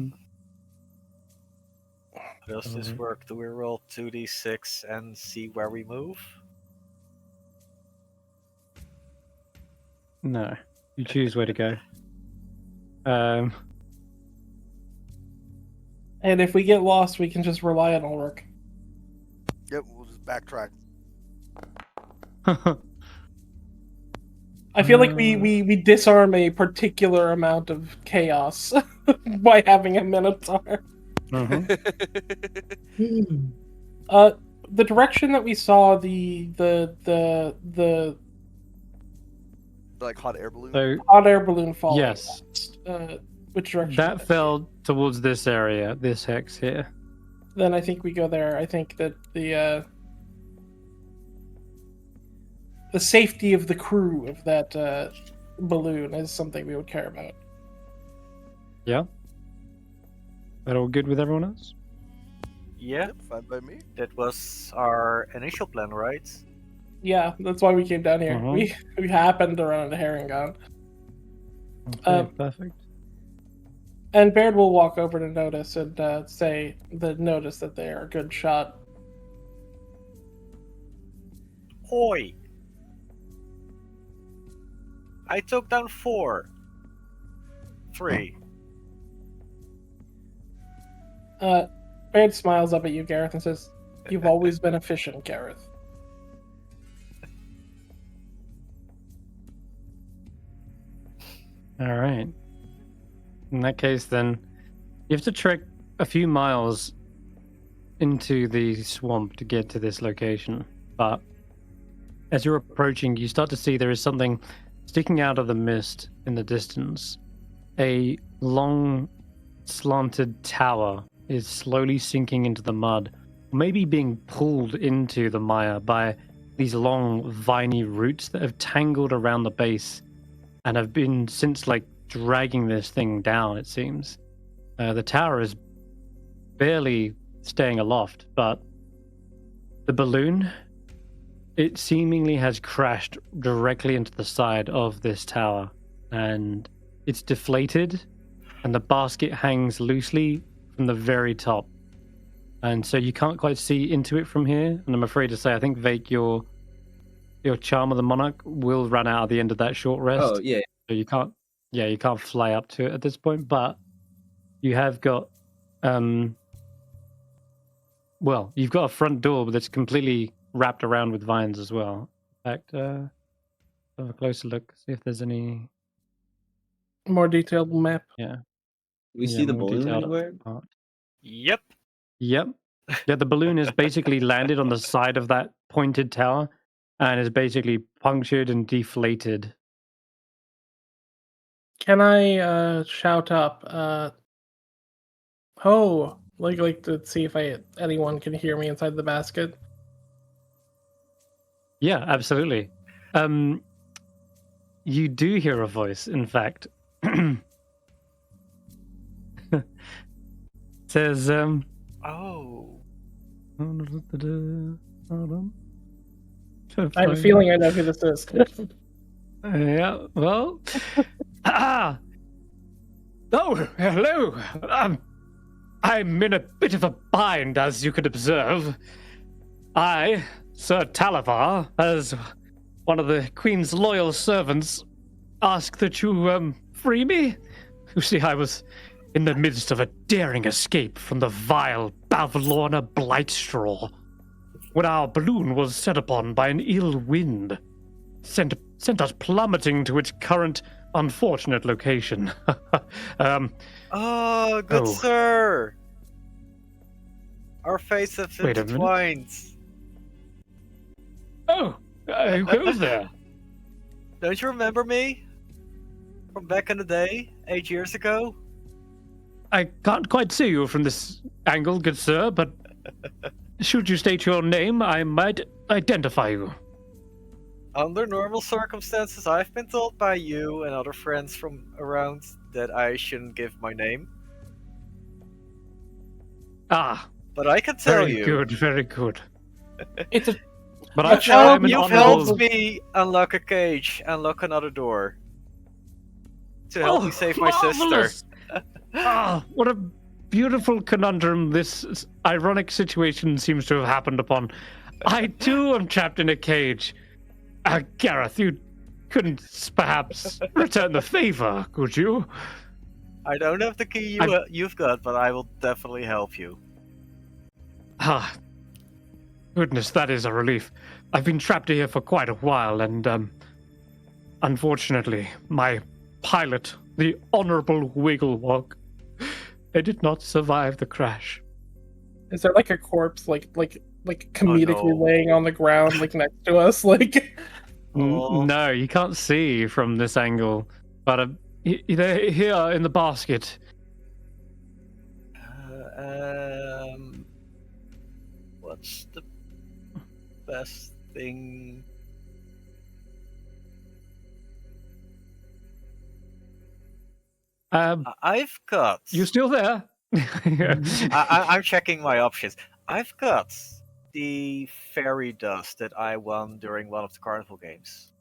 does this work? Do we roll 2d6 and see where we move? No, you choose where to go. And if we get lost, we can just rely on Ulric. Yep, we'll just backtrack. I feel like we disarm a particular amount of chaos by having a Minotaur. The direction that we saw the Like hot air balloon. So hot air balloon falling. yes, Which direction? that fell towards this area, this hex here. Then I think we go there. I think that the safety of the crew of that balloon is something we would care about. Yeah. That all good with everyone else? Yeah, Yep, fine by me. that was our initial plan, right? Yeah, that's why we came down here. We happened to run into Herringon. Okay, perfect. And Baird will walk over to Notus and say the Notus that they are a good shot. Oi! I took down 4. 3. Baird smiles up at you, Garreth, and says, "You've always been efficient, Garreth." All right. In that case, then, you have to trek a few miles into the swamp to get to this location. But as you're approaching, you start to see there is something sticking out of the mist in the distance. A long, slanted tower is slowly sinking into the mud, maybe being pulled into the mire by these long, viney roots that have tangled around the base and have been since like dragging this thing down, it seems. The tower is barely staying aloft, but the balloon, it seemingly has crashed directly into the side of this tower, and it's deflated, and the basket hangs loosely from the very top. And so you can't quite see into it from here, and I'm afraid to say, I think, Vaike, your Charm of the Monarch will run out at the end of that short rest. Oh, yeah. So you can't fly up to it at this point, but you have got you've got a front door that's completely wrapped around with vines as well. In fact, have a closer look, see if there's any More detailed map. Yeah. We see the more balloon detailed anywhere? art. Yep. Yep. Yeah, the balloon has basically landed on the side of that pointed tower and is basically punctured and deflated. Can I shout up? Like to see if anyone can hear me inside the basket. Yeah, absolutely. You do hear a voice, in fact. Says, Oh. hold on. I have a feeling I know who this is. Yeah, well. Oh, hello. I'm in a bit of a bind, as you could observe. I, Sir Talavar, as one of the Queen's loyal servants, ask that you free me. You see, I was in the midst of a daring escape from the vile Bavlorna Blightstraw, when our balloon was set upon by an ill wind, sent us plummeting to its current unfortunate location. Oh, good sir! Our fates have Wait a minute. intertwined. Oh, who goes there? Don't you remember me? From back in the day, 8 years ago? I can't quite see you from this angle, good sir, but should you state your name, I might identify you. Under normal circumstances, I've been told by you and other friends from around that I shouldn't give my name. Ah, But I can tell very you. good, very good. It's a But You've I'm an You've honorable... helped me unlock a cage and lock another door. To help me save my sister. marvelous! Ah, what a beautiful conundrum this ironic situation seems to have happened upon. I too am trapped in a cage. Garreth, you couldn't perhaps return the favor, could you? I don't have the key you've got, but I will definitely help you. Ah, goodness, that is a relief. I've been trapped here for quite a while, and unfortunately, my pilot, the Honorable Wigglewog, they did not survive the crash. Is there like a corpse, like comedically no. laying on the ground, like next to us, like? Oh. No, you can't see from this angle, but they're here in the basket. What's the best thing? I've got. You still there? I'm checking my options. I've got the fairy dust that I won during one of the carnival games.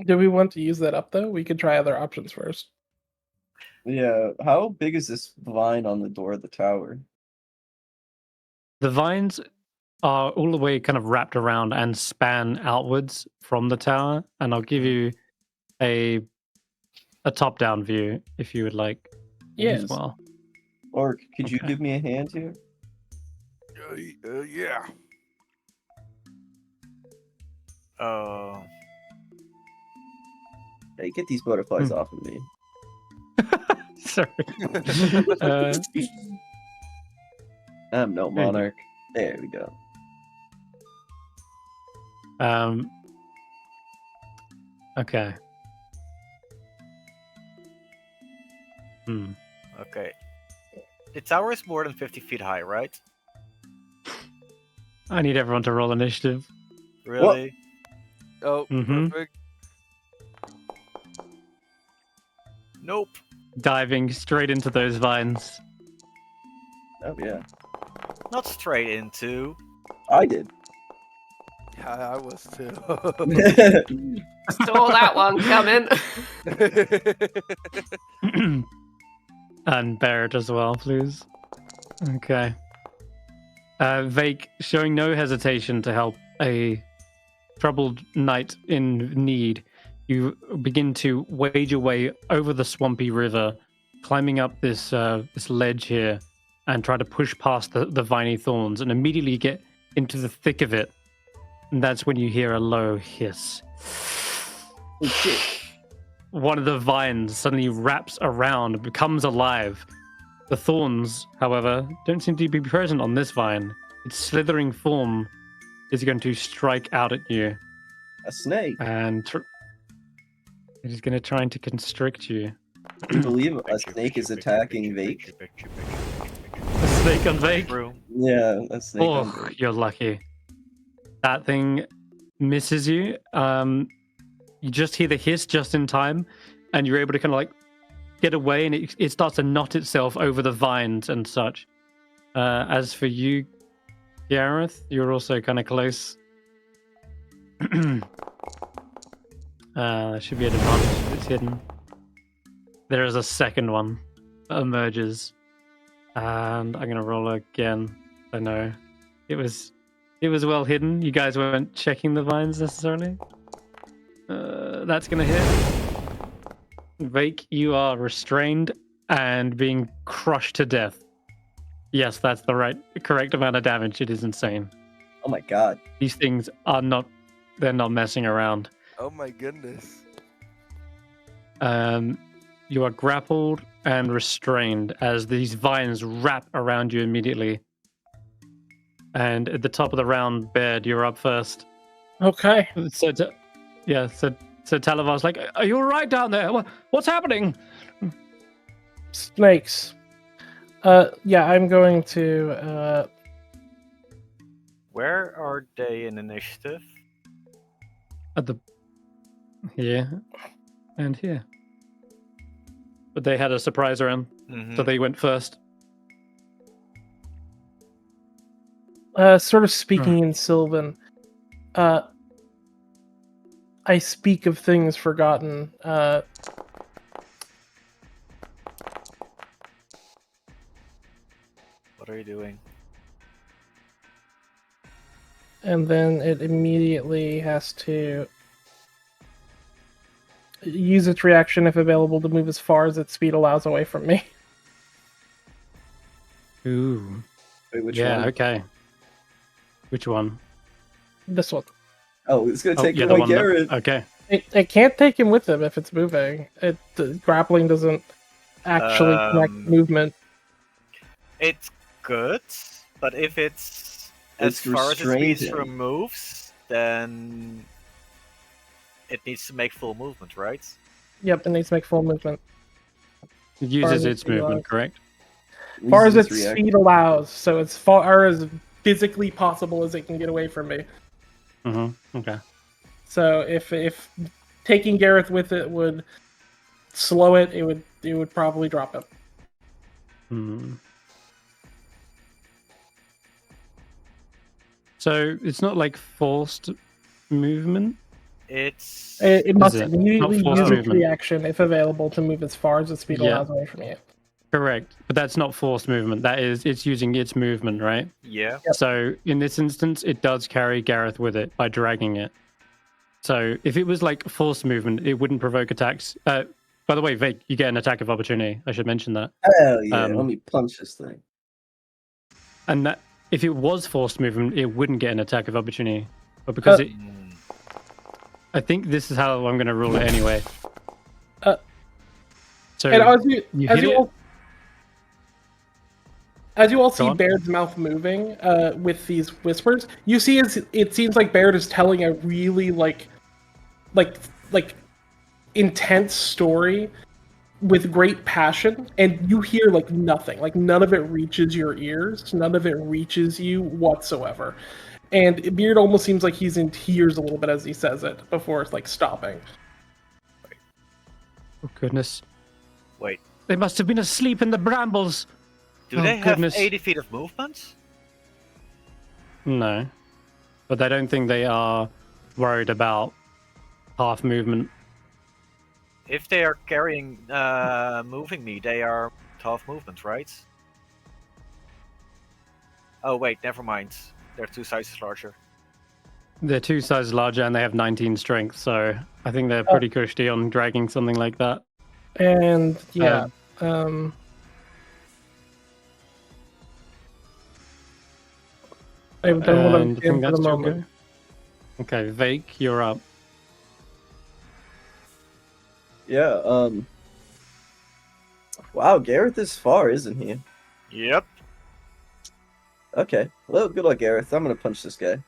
Do we want to use that up though? We could try other options first. Yeah, how big is this vine on the door of the tower? The vines are all the way kind of wrapped around and span outwards from the tower, and I'll give you a top-down view if you would like Yes. as well. Or could you Okay. give me a hand here? Yeah. Oh. Hey, get these butterflies off of me. Sorry. I'm no monarch. There we go. Okay. Okay. The tower is more than 50 feet high, right? I need everyone to roll initiative. Really? Oh, Mhm. perfect. Nope. Diving straight into those vines. Oh yeah, Not straight into. I did. Yeah, I was too. Saw that one coming. And Barrett as well, please. Okay. Vaike, showing no hesitation to help a troubled knight in need, you begin to wade your way over the swampy river, climbing up this ledge here, and try to push past the viney thorns, and immediately get into the thick of it. And that's when you hear a low hiss. Oh, shit. One of the vines suddenly wraps around and becomes alive. The thorns, however, don't seem to be present on this vine. Its slithering form is going to strike out at you, A snake. and it is going to try to constrict you. You believe a snake is attacking Vaike? A snake on Vaike? Room. Yeah, a snake. on Oh, Vaike. you're lucky. That thing misses you. You just hear the hiss just in time, and you're able to kind of like get away, and it starts to knot itself over the vines and such. As for you, Garreth, you're also kind of close. There should be an advantage if it's hidden. There is a second one that emerges. And I'm gonna roll again. I know it was well hidden. You guys weren't checking the vines necessarily. That's gonna hit. Vaike, you are restrained and being crushed to death. Yes, that's the correct amount of damage. It is insane. Oh my god. These things are not. They're not messing around. Oh my goodness. You are grappled and restrained as these vines wrap around you immediately. And at the top of the round, Baird, you're up first. Okay. So Talavar's like, "Are you all right down there? What's happening?" Snakes. Yeah, I'm going to. Where are they in initiative? Here and here. But they had a surprise round, so they went first. Sort of speaking in Sylvan. I speak of things forgotten. What are you doing? And then it immediately has to use its reaction if available to move as far as its speed allows away from me. Ooh. Wait, which Yeah, one? okay. Which one? This one. Oh, it's gonna take the away one that- Garrett. Okay. It can't take him with him if it's moving. The grappling doesn't actually connect movement. It's good, but if it's as It's far as its restrained speed him. moves, then it needs to make full movement, right? Yep, it needs to make full movement. It uses Far its as movement, correct? As far as Uses its reaction. speed allows, so as far as physically possible as it can get away from me. Mm-hmm. Okay. So if taking Garreth with it would slow it, it would probably drop it. Hmm. So it's not like forced movement? It's It must it? immediately Not forced use its movement. reaction if available to move as far as its speed Yeah. allows away from you. Correct. But that's not forced movement. It's using its movement, right? yeah. Yep. So in this instance, it does carry Garreth with it by dragging it. So if it was like forced movement, it wouldn't provoke attacks. By the way, Vaike, you get an attack of opportunity. I should mention that. Hell yeah! Um, Let me punch this thing. And that if it was forced movement, it wouldn't get an attack of opportunity. But because I think this is how I'm going to rule it anyway. So And you hit it. as you all Go see on. Baird's mouth moving with these whispers, you see it seems like Baird is telling a really like intense story with great passion, and you hear like nothing, like none of it reaches your ears, none of it reaches you whatsoever. And Beard almost seems like he's in tears a little bit as he says it before it's like stopping. Oh goodness! Wait, They must have been asleep in the brambles. do Oh, they have goodness. 80 feet of movement? No, but I don't think they are worried about half movement. If they are carrying, moving me, they are 12 movements, right? Oh wait, never mind. They're 2 sizes larger. They're 2 sizes larger and they have 19 strength, so I think they're pretty cushy on dragging something like that. And yeah, I've done what I'm And I doing think for the that's your moment. go. Okay, Vaike, you're up. Yeah. Wow, Garrett is far, isn't he? Yep. Okay. Well, good luck, Garrett. I'm gonna punch this guy.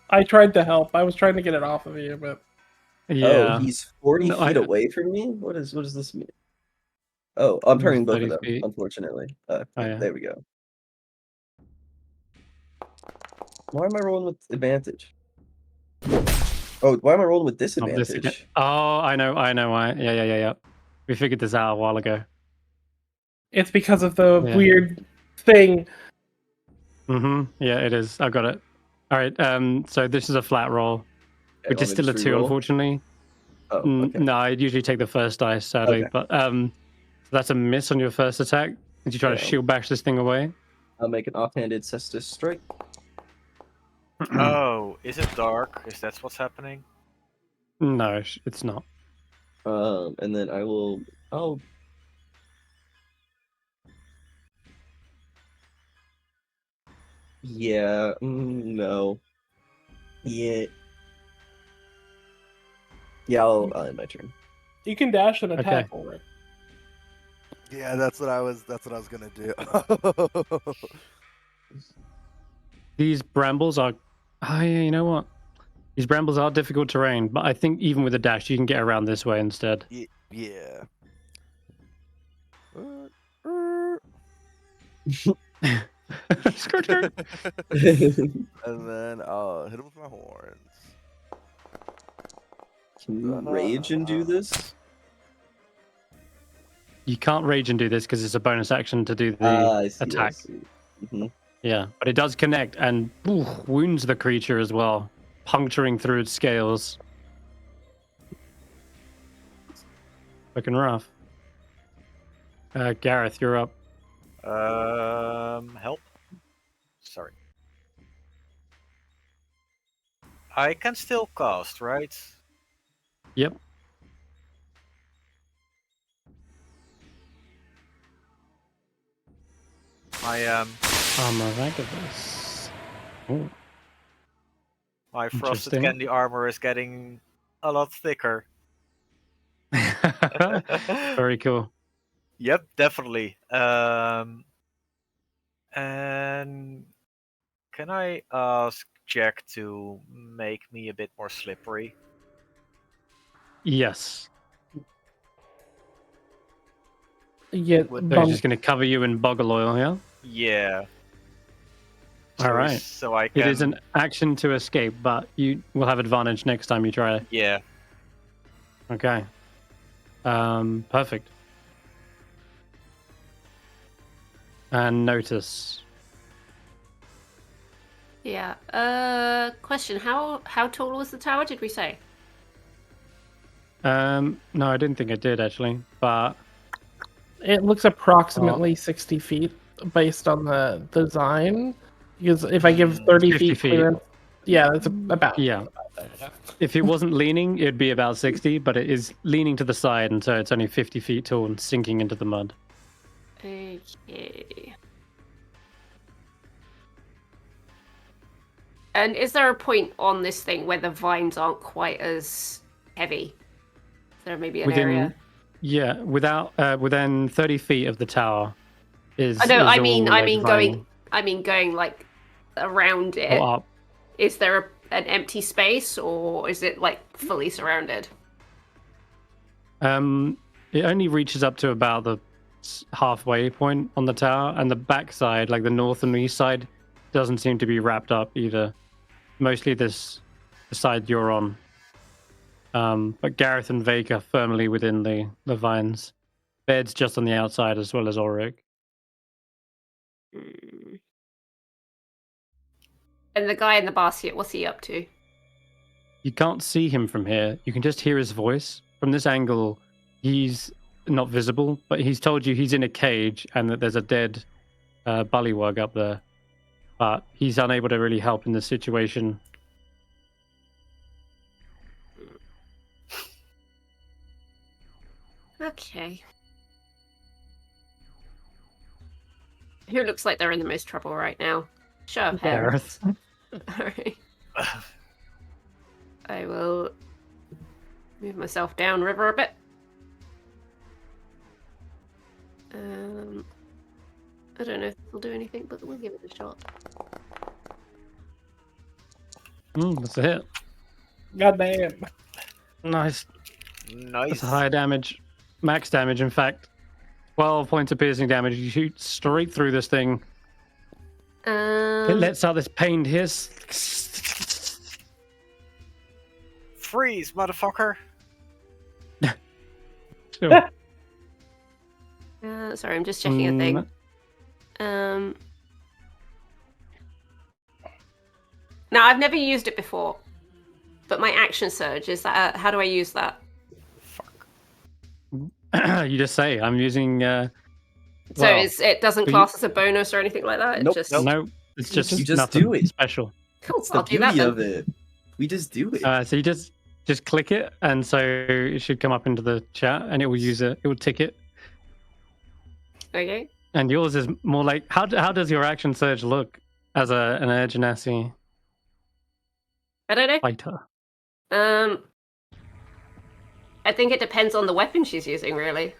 I tried to help. I was trying to get it off of you, but Yeah. Oh, he's 40 No, feet away from me? What does this mean? Oh, I'm turning both of 30 them, feet. unfortunately. Oh, yeah. There we go. Why am I rolling with advantage? Oh, why am I rolling with Not this again. disadvantage? Oh, I know why. Yeah. We figured this out a while ago. it's because of the Yeah. weird thing. Yeah, it is. I've got it. All right. So this is a flat roll, Okay, which want is me still to a just 2, re-roll? unfortunately. Oh, okay. No, I'd usually take the first dice, sadly. Okay. But That's a miss on your first attack. Did you try to Yeah. shield bash this thing away? I'll make an offhanded Cestus strike. Oh, is it dark? Is that what's happening? No, it's not. And then I will. Oh. Yeah. No. Yeah. Yeah. I'll end my turn. You can dash and attack, Ulric. Yeah, that's what I was gonna do. These brambles are. Oh yeah, you know what? These brambles are difficult terrain, but I think even with a dash, you can get around this way instead. Yeah. Skirt, skirt. And then I'll hit him with my horns. Can you rage and do this? You can't rage and do this because it's a bonus action to do the I see, attack. I see. Mhm. Yeah, but it does connect and wounds the creature as well, puncturing through its scales. Looking rough. Garreth, you're up. Help. Sorry. I can still cast, right? Yep. Armor Vagabus. Ooh. My frosted Interesting. candy armor is getting a lot thicker. Very cool. Yep, definitely. And can I ask Jack to make me a bit more slippery? Yes. Yeah, They're just going to cover you in boggle oil, yeah? Yeah. All right. So I can. It is an action to escape, but you will have advantage next time you try it. Yeah. Okay. Perfect. And Notus. Yeah. Question: How tall was the tower? Did we say? No, I didn't think I did actually, but It looks approximately 60 feet based on the design. Because if I give 30 50 feet feet. clearance, yeah, that's about. yeah. If it wasn't leaning, it'd be about 60, but it is leaning to the side, and so it's only 50 feet tall and sinking into the mud. Okay. And is there a point on this thing where the vines aren't quite as heavy? Is there maybe an area? Yeah, within 30 feet of the tower is. No, is I mean, all, like, going. vine I mean, going like around it. or up. Is there an empty space, or is it like fully surrounded? It only reaches up to about the halfway point on the tower, and the back side, like the north and east side, doesn't seem to be wrapped up either. Mostly the side you're on. But Garreth and Vaike are firmly within the vines. Bed's just on the outside as well as Ulric. And the guy in the basket, what's he up to? You can't see him from here. You can just hear his voice. From this angle, he's not visible, but he's told you he's in a cage and that there's a dead bullywug up there. But he's unable to really help in this situation. Okay. Who looks like they're in the most trouble right now? Show of hands. Garreth. Alright. I will move myself down river a bit. I don't know if it'll do anything, but we'll give it a shot. That's a hit. God damn. Nice. Nice. That's a high damage. Max damage, in fact. 12 points of piercing damage. You shoot straight through this thing. It lets out this pained hiss. Freeze, motherfucker! Sure. Sorry, I'm just checking a thing. Now, I've never used it before, but my action surge, is that how do I use that? Fuck. You just say, I'm using. So Well, it doesn't you- class as a bonus or anything like that? It Nope. just... No, it's just You just nothing do it. special. Cool, It's the I'll do that beauty then. of it. We just do it. So you just click it, and so it should come up into the chat, and it will use it. It will tick it. Okay. And yours is more like how does your action surge look as an Air Genasi I don't know. fighter? I think it depends on the weapon she's using, really.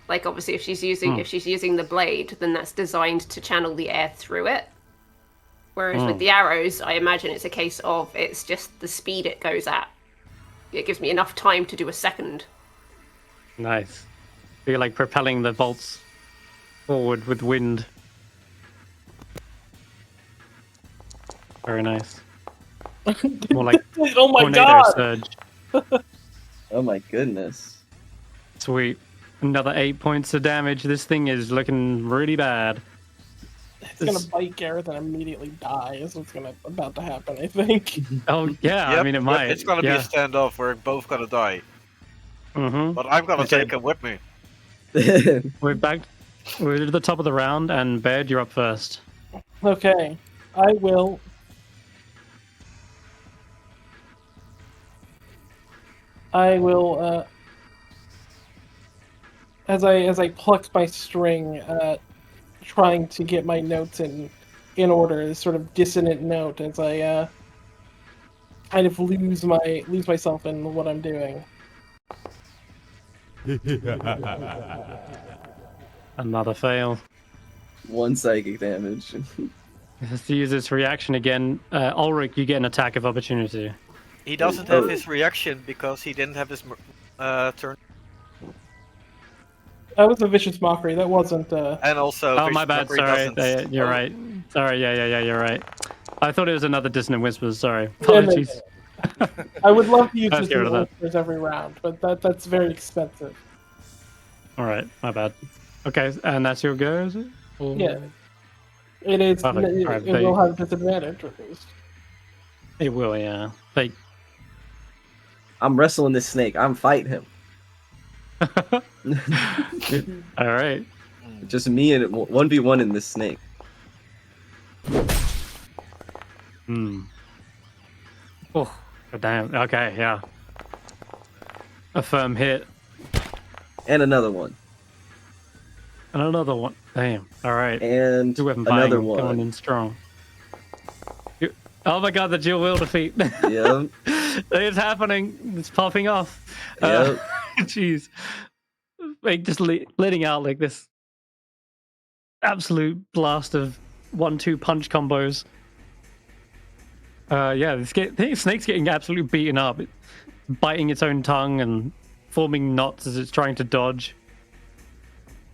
Like, obviously, if she's using the blade, then that's designed to channel the air through it. Whereas with the arrows, I imagine it's a case of it's just the speed it goes at. It gives me enough time to do a second. Nice. You're like propelling the bolts forward with wind. Very nice. More like Oh my tornado god! surge. Oh my goodness. Sweet. Another 8 points of damage. This thing is looking really bad. It's gonna bite Garreth and immediately die. Is what's about to happen, I think. Oh yeah, I mean it might. It's gonna be a standoff where we're both gonna die. Mm-hmm. But I'm gonna Okay. take him with me. We're back. We're at the top of the round, and Baird, you're up first. Okay, I will. As I pluck my string, trying to get my notes in order, this sort of dissonant note as I kind of lose myself in what I'm doing. Another fail. 1 psychic damage. He has to use its reaction again. Ulric, you get an attack of opportunity. He doesn't have his reaction because he didn't have his turn. That was a vicious mockery. That wasn't. And also, Oh, my bad. Mockery Sorry. doesn't- You're right. Sorry. Yeah. You're right. I thought it was another Dissonant Whispers. Sorry. Yeah, no, Apologies. I would love to use Let's this get rid of that. whispers every round, but that's very expensive. All right. My bad. Okay, and that's your go, is it? Or- Yeah, it is. Perfect. It, Alright, it will have disadvantage at least. It will, yeah. Like, I'm wrestling this snake. I'm fighting him. all right. Just me and 1v1 in this snake. Hmm. Oh, damn. Okay, yeah. A firm hit. And another one. And another one. Damn. All right. And Two weapon another buying one. coming in strong. Oh my god, the dual wheel defeat. Yep. It's happening. It's popping off. Yep. Jeez. Like just letting out like this absolute blast of 1-2 punch combos. Yeah, this snake's getting absolutely beaten up. It's biting its own tongue and forming knots as it's trying to dodge.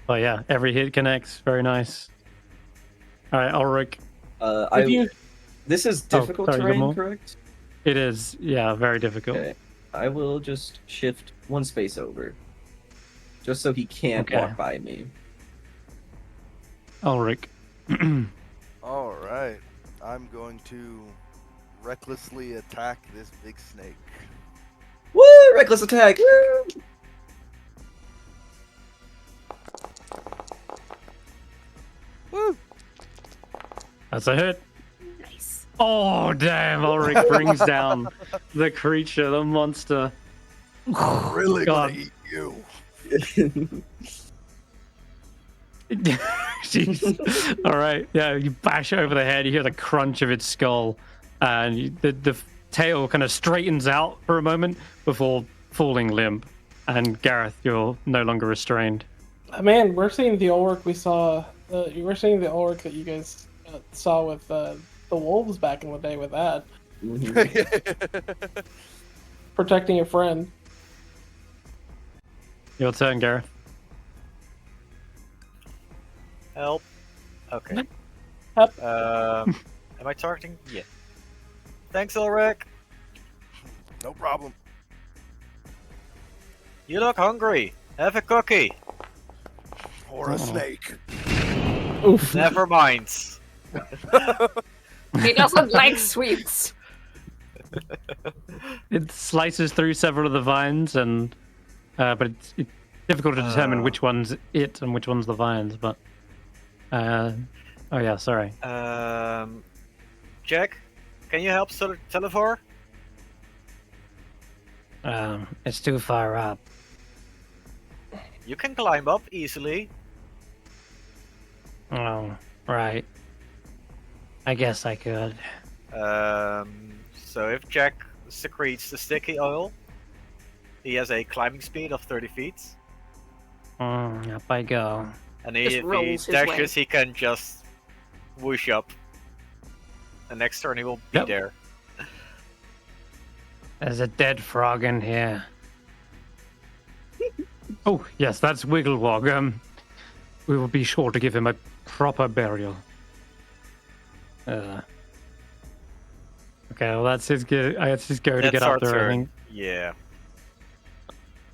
But yeah, every hit connects. Very nice. All right, Ulric. This is difficult sorry, terrain, Gilmore? correct? It is, yeah, very difficult. Okay. I will just shift 1 space over. Just so he can't Okay. walk by me. Ulric. Alright. I'm going to recklessly attack this big snake. Woo! Reckless attack! Woo! Woo! That's a hit. Nice. Oh, damn. Ulric brings down the creature, the monster. I'm really God. gonna eat you. Jeez. All right. Yeah, you bash it over the head. You hear the crunch of its skull. And the tail kind of straightens out for a moment before falling limp. And Garreth, you're no longer restrained. Man, we're seeing the Ulric we saw. We're seeing the Ulric that you guys saw with the wolves back in the day with that. Mhm. Protecting a friend. Your turn, Garreth. Help. Okay. Help. Am I targeting? Yeah. Thanks, Ulric. No problem. You look hungry. Have a cookie. Or a snake. Oof. Never mind. He doesn't like sweets. It slices through several of the vines, and but it Difficult to determine which one's it and which one's the vines, but oh yeah, sorry. Jack, can you help Telefor? It's too far up. You can climb up easily. Oh, right. I guess I could. So if Jack secretes the sticky oil, he has a climbing speed of 30 feet. Up I go. And Just if he rolls his dashes, way. he can just whoosh up. The next turn he will be Yep. there. There's a dead frog in here. Oh yes, that's Wigglewog. We will be sure to give him a proper burial. Okay, well that's his go. That's his go to That's get our up there. I turn. think. Yeah.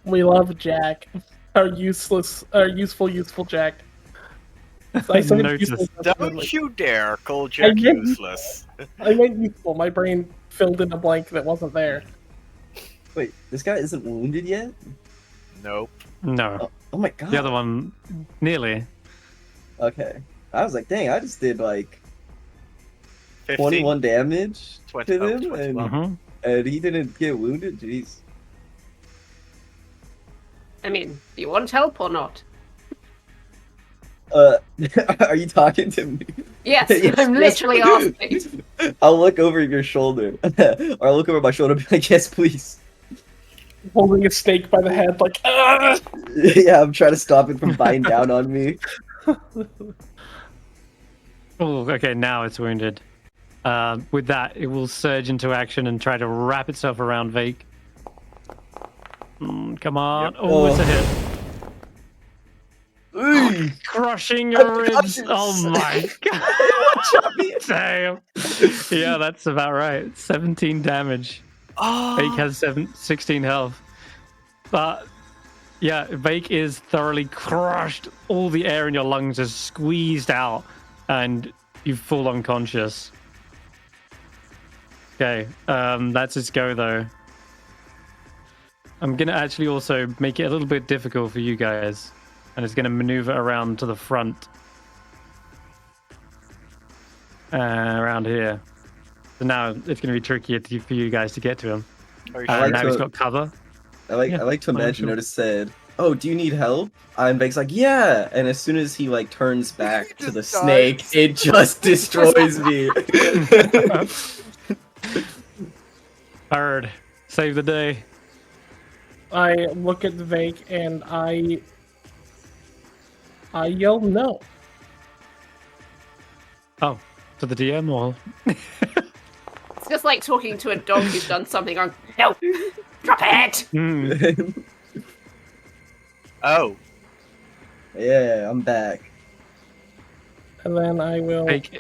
We love Jack. Our useful Jack. I said Notus. useless. Don't you dare call Jack didn't. useless. I meant useful. My brain filled in a blank that wasn't there. Wait, this guy isn't wounded yet? Nope. No, Oh my god. the other one nearly. Okay. I was like, dang, I just did like 15. 21 damage 20, to him, 21. Mhm. and he didn't get wounded? Jeez. I mean, do you want help or not? Are you talking to me? Yes, Yes, I'm yes. literally asking. I'll look over your shoulder. Or I'll look over my shoulder and be like, yes, please. Holding a stake by the head, like, ah! Yeah, I'm trying to stop it from biting down on me. Oh, okay, now it's wounded. With that, it will surge into action and try to wrap itself around Vaike. Come on. Yep. Oh, it's a hit. Ooh. Crushing your got ribs. you. Oh my god. Shot me. Damn. Yeah, that's about right. 17 damage. Oh, Vaike has 16 health. But yeah, Vaike is thoroughly crushed. All the air in your lungs is squeezed out and you fall unconscious. Okay, that's his go though. I'm gonna actually also make it a little bit difficult for you guys. And it's gonna maneuver around to the front. Around here. So now it's gonna be trickier for you guys to get to him. are you I sure? like Now he's to- got cover. I like Yeah, to I'm imagine sure. Notus said, "Oh, do you need help?" And Vake's like, "Yeah." And as soon as he like turns back to the just snake, dies. it just destroys me. Bird, save the day. I look at Vaike and I yell no. Oh, to the DM or It's just like talking to a dog who's done something wrong. No! Drop it! Oh, Yeah, I'm back. And then I will Vaike.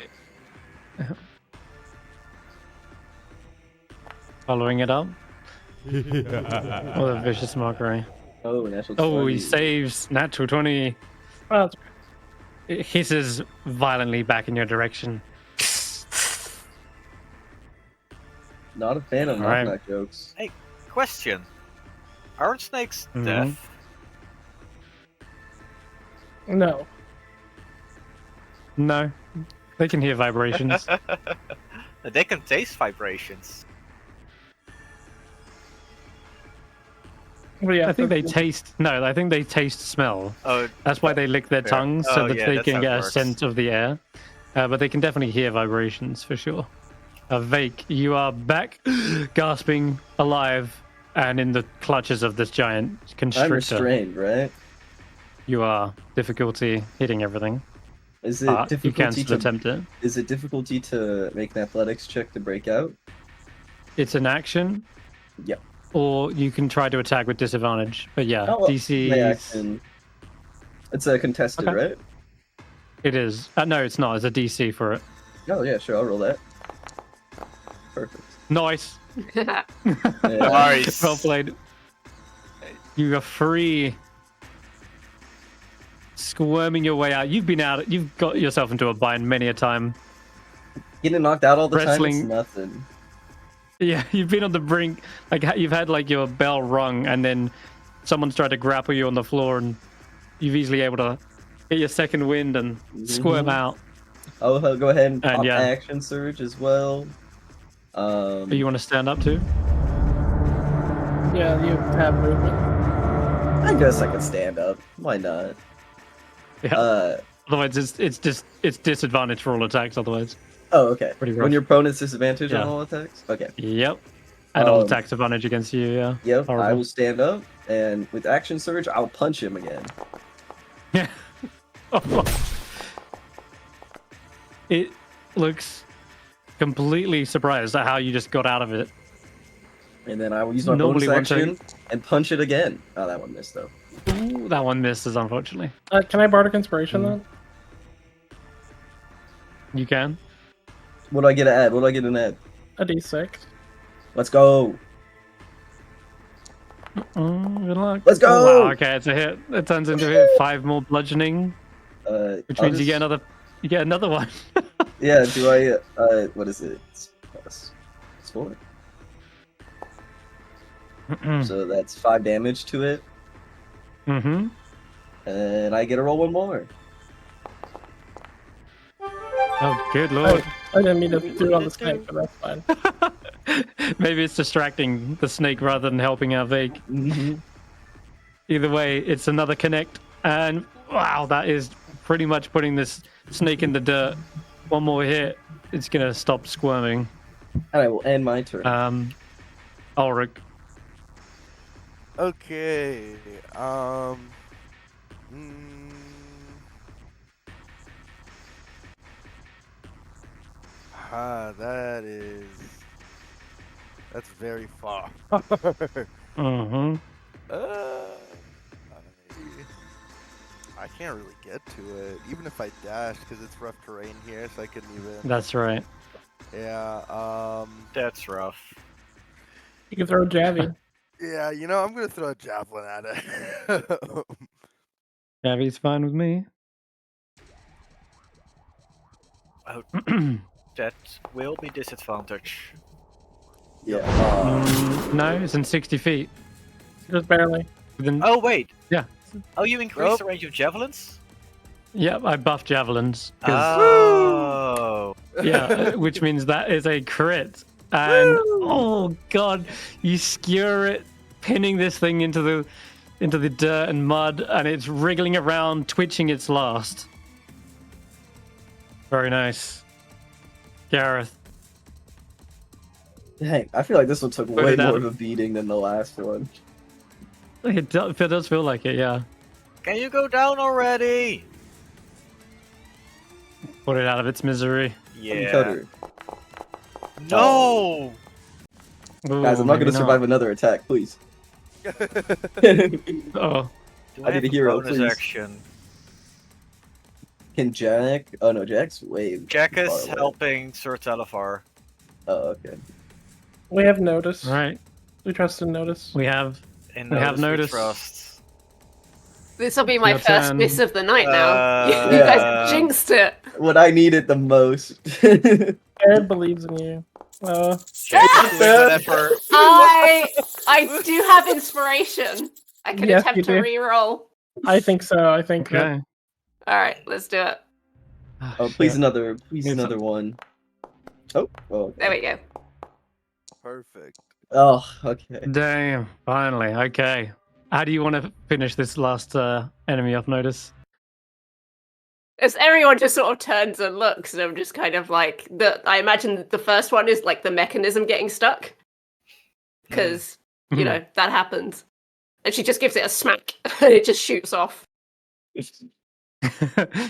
Following it up. What a vicious mockery. Oh, natural Oh, 20. he saves natural 20. oh, It hisses violently back in your direction. Not a fan of Alright. knock-knock jokes. question. Aren't snakes Mhm. deaf? no. No, they can hear vibrations. They can taste vibrations. But yeah, I think they taste. No, I think they taste smell. Oh, That's why they lick their Fair. tongues so Oh, that yeah, they that's can how it get a works. scent of the air. But they can definitely hear vibrations for sure. Vaike, you are back, gasping, alive, and in the clutches of this giant I'm constrictor. restrained, right? You are difficulty hitting everything. Is it But you can difficulty still to attempt it. is it difficulty to make an athletics check to break out? It's an action. Yep. Or you can try to attack with disadvantage. But yeah, Oh, well, DC. My action. It's a contested, Okay. right? It is. No, it's not. It's a DC for it. Oh yeah, sure, I'll roll that. Perfect. Nice. Yeah. Nice. Well played. You are free. Squirming your way out. You've been out. You've got yourself into a bind many a time. Getting knocked out all the time Wrestling- is nothing. Yeah, you've been on the brink. Like you've had like your bell rung, and then someone's tried to grapple you on the floor, and you've easily able to get your second wind and squirm out. I'll go ahead and And pop yeah. action surge as well. You want to stand up too? Yeah, you have movement. I guess I could stand up. Why not? Yeah. Otherwise, it's disadvantage for all attacks. Otherwise. Oh, okay. Pretty rough. When your opponent's disadvantage Yeah. on all attacks? Okay. Yep. And all Um, attacks advantage against you. Yeah. Yep, I Horrible. will stand up, and with action surge, I'll punch him again. Yeah. It looks completely surprised at how you just got out of it. And then I will use my Normally bonus one action and punch it again. Oh, that one missed, though. Ooh, that one misses, unfortunately. Can I bardic inspiration then? You can. What do I get to add? What do I get to add? A d6. Let's go. Good luck. Let's go! Oh, wow, okay, it's a hit. It turns into a hit. 5 more bludgeoning, which I'll means you just- get another one. Yeah, do I, what is it? It's 4. So that's 5 damage to it, Mm-hmm. and I get to roll 1 more. Oh, good lord. I didn't mean to do it on the snake, but that's fine. Maybe it's distracting the snake rather than helping out Vaike. Mm-hmm. Either way, it's another connect, and wow, that is pretty much putting this snake in the dirt. One more hit, it's gonna stop squirming. And I will end my turn. Ulric. Okay. That's very far. Mm-hmm. I can't really get to it, even if I dash, because it's rough terrain here, so I couldn't even. That's right. Yeah. That's rough. You can throw a javelin. Yeah, I'm gonna throw a javelin at it. Javi's fine with me. Oh, that will be disadvantage. Yeah. No, it's in 60 feet. Just barely. Within, Oh wait. Yeah. Oh, you increased Nope. the range of javelins? Yep, I buffed javelins. 'Cause- Oh. yeah, which means that is a crit. And oh god, you skewer it, pinning this thing into the dirt and mud, and it's wriggling around, twitching its last. Very nice. Garreth. Dang, I feel like this one took Put way it out. more of a beating than the last one. It does feel like it, yeah. Can you go down already? Put it out of its misery. Yeah. Cutter. No. Ooh, Guys, I'm not maybe gonna survive another attack, please. Oh, Do I need have a hero, bonus please. action? Can Jack? Oh no, Jack's way. Jack far is away. helping Sir Telefar. Oh, okay. We have Notus. right. We trust in Notus. We have In We have Notus Notus. Trust. This will be my Your first turn. miss of the night now. You Yeah. guys jinxed it. What I needed the most. Jared believes in you. Jack is doing whatever. I do have inspiration. I can Yes, attempt you to do. re-roll. I think so. I think that okay. All right, let's do it. Oh, please Shit. another, please Need another one. Oh, oh. There we go. Perfect. Oh, okay. Damn, finally. Okay. How do you want to finish this last enemy off Notus? As everyone just sort of turns and looks, and I'm just kind of like, I imagine the first one is like the mechanism getting stuck. Because, you know, that happens. And she just gives it a smack, and it just shoots off. You're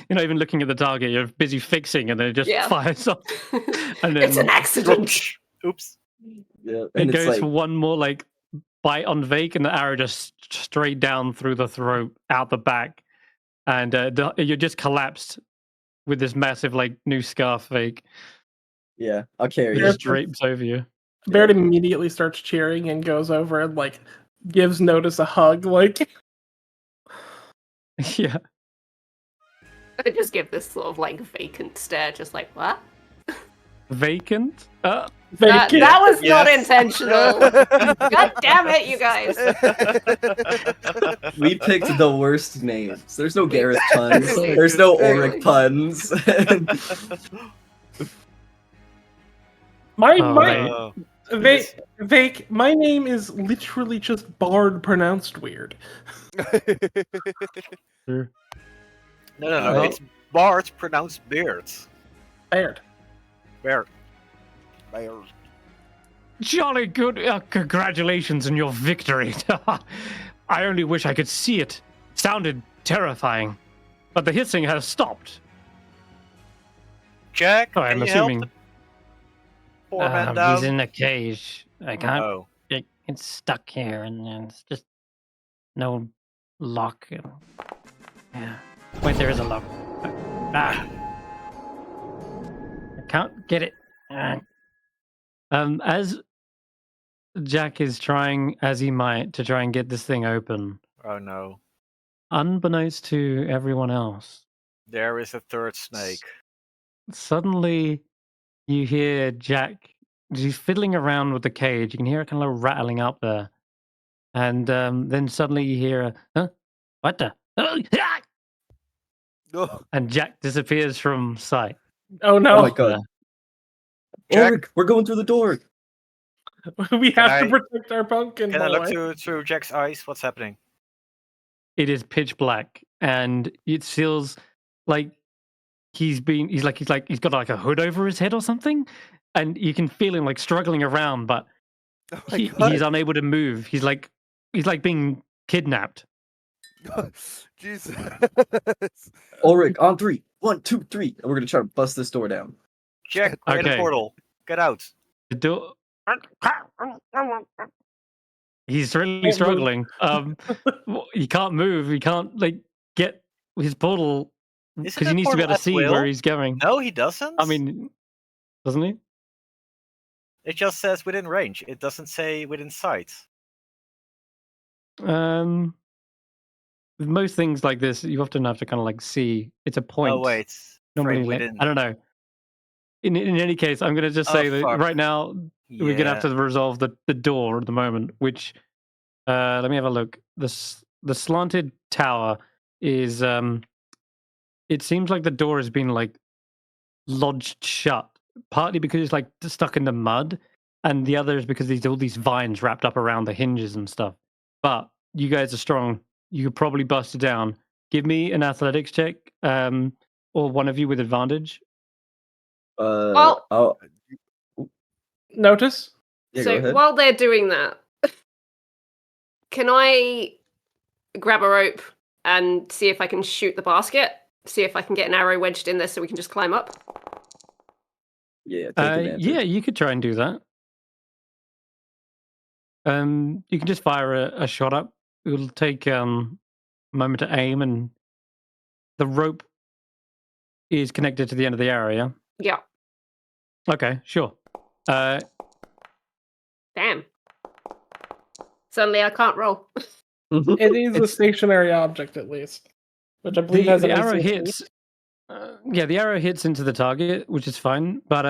not even looking at the target, you're busy fixing, and then it just Yeah. fires off. And then It's an accident. Oops. Yeah, it and it's goes like, for one more like bite on Vaike, and the arrow just straight down through the throat, out the back. And you're just collapsed with this massive like new scarf, Vaike. yeah, I'll carry It you. Yeah. just drapes over you. Baird immediately starts cheering and goes over and like gives Notus a hug. Like, Yeah. I just give this sort of like vacant stare, just like, what? Vacant? That Vaike. was not Yes. intentional. God damn it, you guys. We picked the worst names. There's no Garreth puns. Exactly. There's no Exactly. Ulric puns. My Oh, my mate. Vaike, my name is literally just Bard pronounced weird. Sure. No. Well- It's Bart pronounced beards. Baird. Beard. Bears. Jolly good. Congratulations on your victory. I only wish I could see it. Sounded terrifying. But the hissing has stopped. Jack, Oh, can I'm you help assuming. the poor man down? He's in a cage. I can't. Oh. It's stuck here, and it's just no lock. Yeah. Wait, there is a lock. Ah. I can't get it. As Jack is trying, as he might, to try and get this thing open, Oh no. unbeknownst to everyone else, There is a third snake. suddenly you hear Jack. He's fiddling around with the cage. You can hear it kind of rattling up there, and then suddenly you hear a huh? What the? Oh, And Jack disappears from sight. Oh Oh no, my god. Jack- Ulric, we're going through the door. we have I- to protect our pumpkin Can I look boy. through Jack's eyes? What's happening? It is pitch black, and it feels like he's got like a hood over his head or something, and you can feel him like struggling around, but oh my he's god. unable to move. He's like being kidnapped. Jesus. Ulric, on 3. 1, 2, 3. And we're gonna try to bust this door down. Jack, create a Okay. portal. Get out. The door. He's really move. struggling. He can't move. He can't like get his portal Isn't because he that needs to be portal able to at see will? where he's going. No, he doesn't. I mean, doesn't he? it just says within range. It doesn't say within sight. With most things like this, you often have to kind of like see. It's a point. Oh wait. Normally, Frame like, within. I don't know. In any case, I'm going to just Oh, say that fuck. right now we're going to have to resolve the door at the moment. Which, let me have a look. The slanted tower is. It seems like the door has been like lodged shut, partly because it's like stuck in the mud, and the other is because there's all these vines wrapped up around the hinges and stuff. But you guys are strong. You could probably bust it down. Give me an athletics check, or one of you with advantage. Well- oh, Notus. yeah, go So ahead. while they're doing that, can I grab a rope and see if I can shoot the basket? See if I can get an arrow wedged in there so we can just climb up? Yeah, take advantage. Yeah, you could try and do that. You can just fire a shot up. It'll take a moment to aim, and the rope is connected to the end of the arrow. Yeah. Yeah. Okay, sure. Damn. Suddenly I can't roll. It is a It's- stationary object at least, which I believe has the an arrow AC. hits. Yeah, the arrow hits into the target, which is fine. But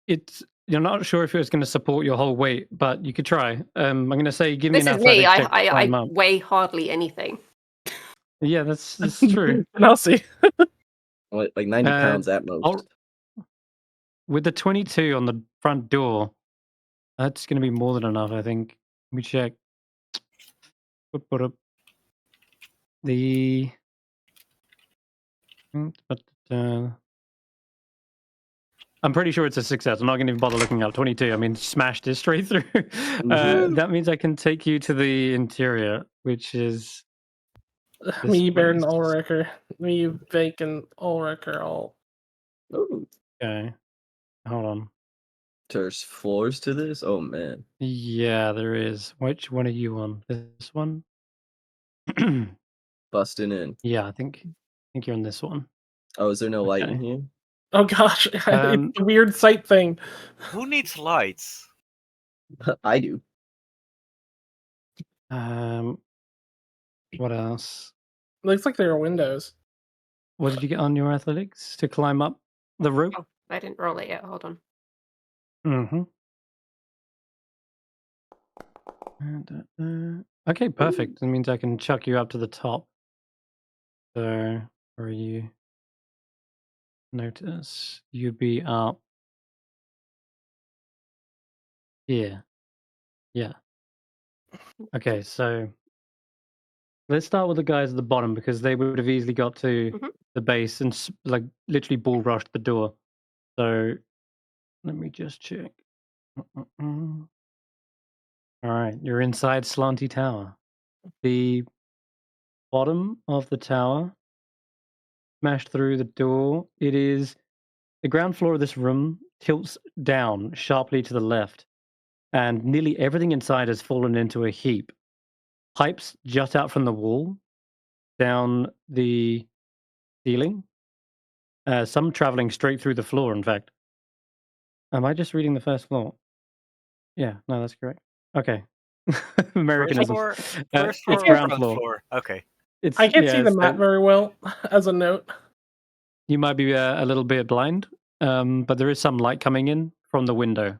it's you're not sure if it's going to support your whole weight, but you could try. I'm going to say, give me This an is me. athletics check to I climb up. weigh hardly anything. Yeah, that's true. And I'll see. Like 90 pounds at most. I'll- With the 22 on the front door, that's going to be more than enough, I think. Let me check. The I'm pretty sure it's a success. I'm not going to even bother looking up. 22. I mean, smashed it straight through. That means I can take you to the interior, which is Me, Baird, and place. Ulric are me, Vaike, and Ulric are all. Ooh, okay. Hold on. there's floors to this? Oh, man. Yeah, there is. Which one are you on? This one? Busting in. Yeah, I think you're on this one. Oh, is there no light in Okay. here? Oh gosh, it's Um, a weird sight thing. Who needs lights? I do. What else? Looks like there are windows. What did you get on your athletics to climb up the rope? Oh, I didn't roll it yet. Hold on. Mm-hmm. Okay, perfect. That means I can chuck you up to the top. So, where are you? Notice you'd be up here. Yeah. Okay, so let's start with the guys at the bottom because they would have easily got to Mhm. the base and like literally bull rushed the door. So let me just check. All right, you're inside Slanty Tower. The bottom of the tower, smashed through the door. It is the ground floor of this room tilts down sharply to the left, and nearly everything inside has fallen into a heap. Pipes jut out from the wall down the ceiling. Some traveling straight through the floor, in fact. Am I just reading the first floor? Yeah, no, that's correct. Okay. Americanism. First It's floor or ground front floor. floor? Okay. It's, I can't see the so map very well, as a note. you might be a little bit blind, but there is some light coming in from the window.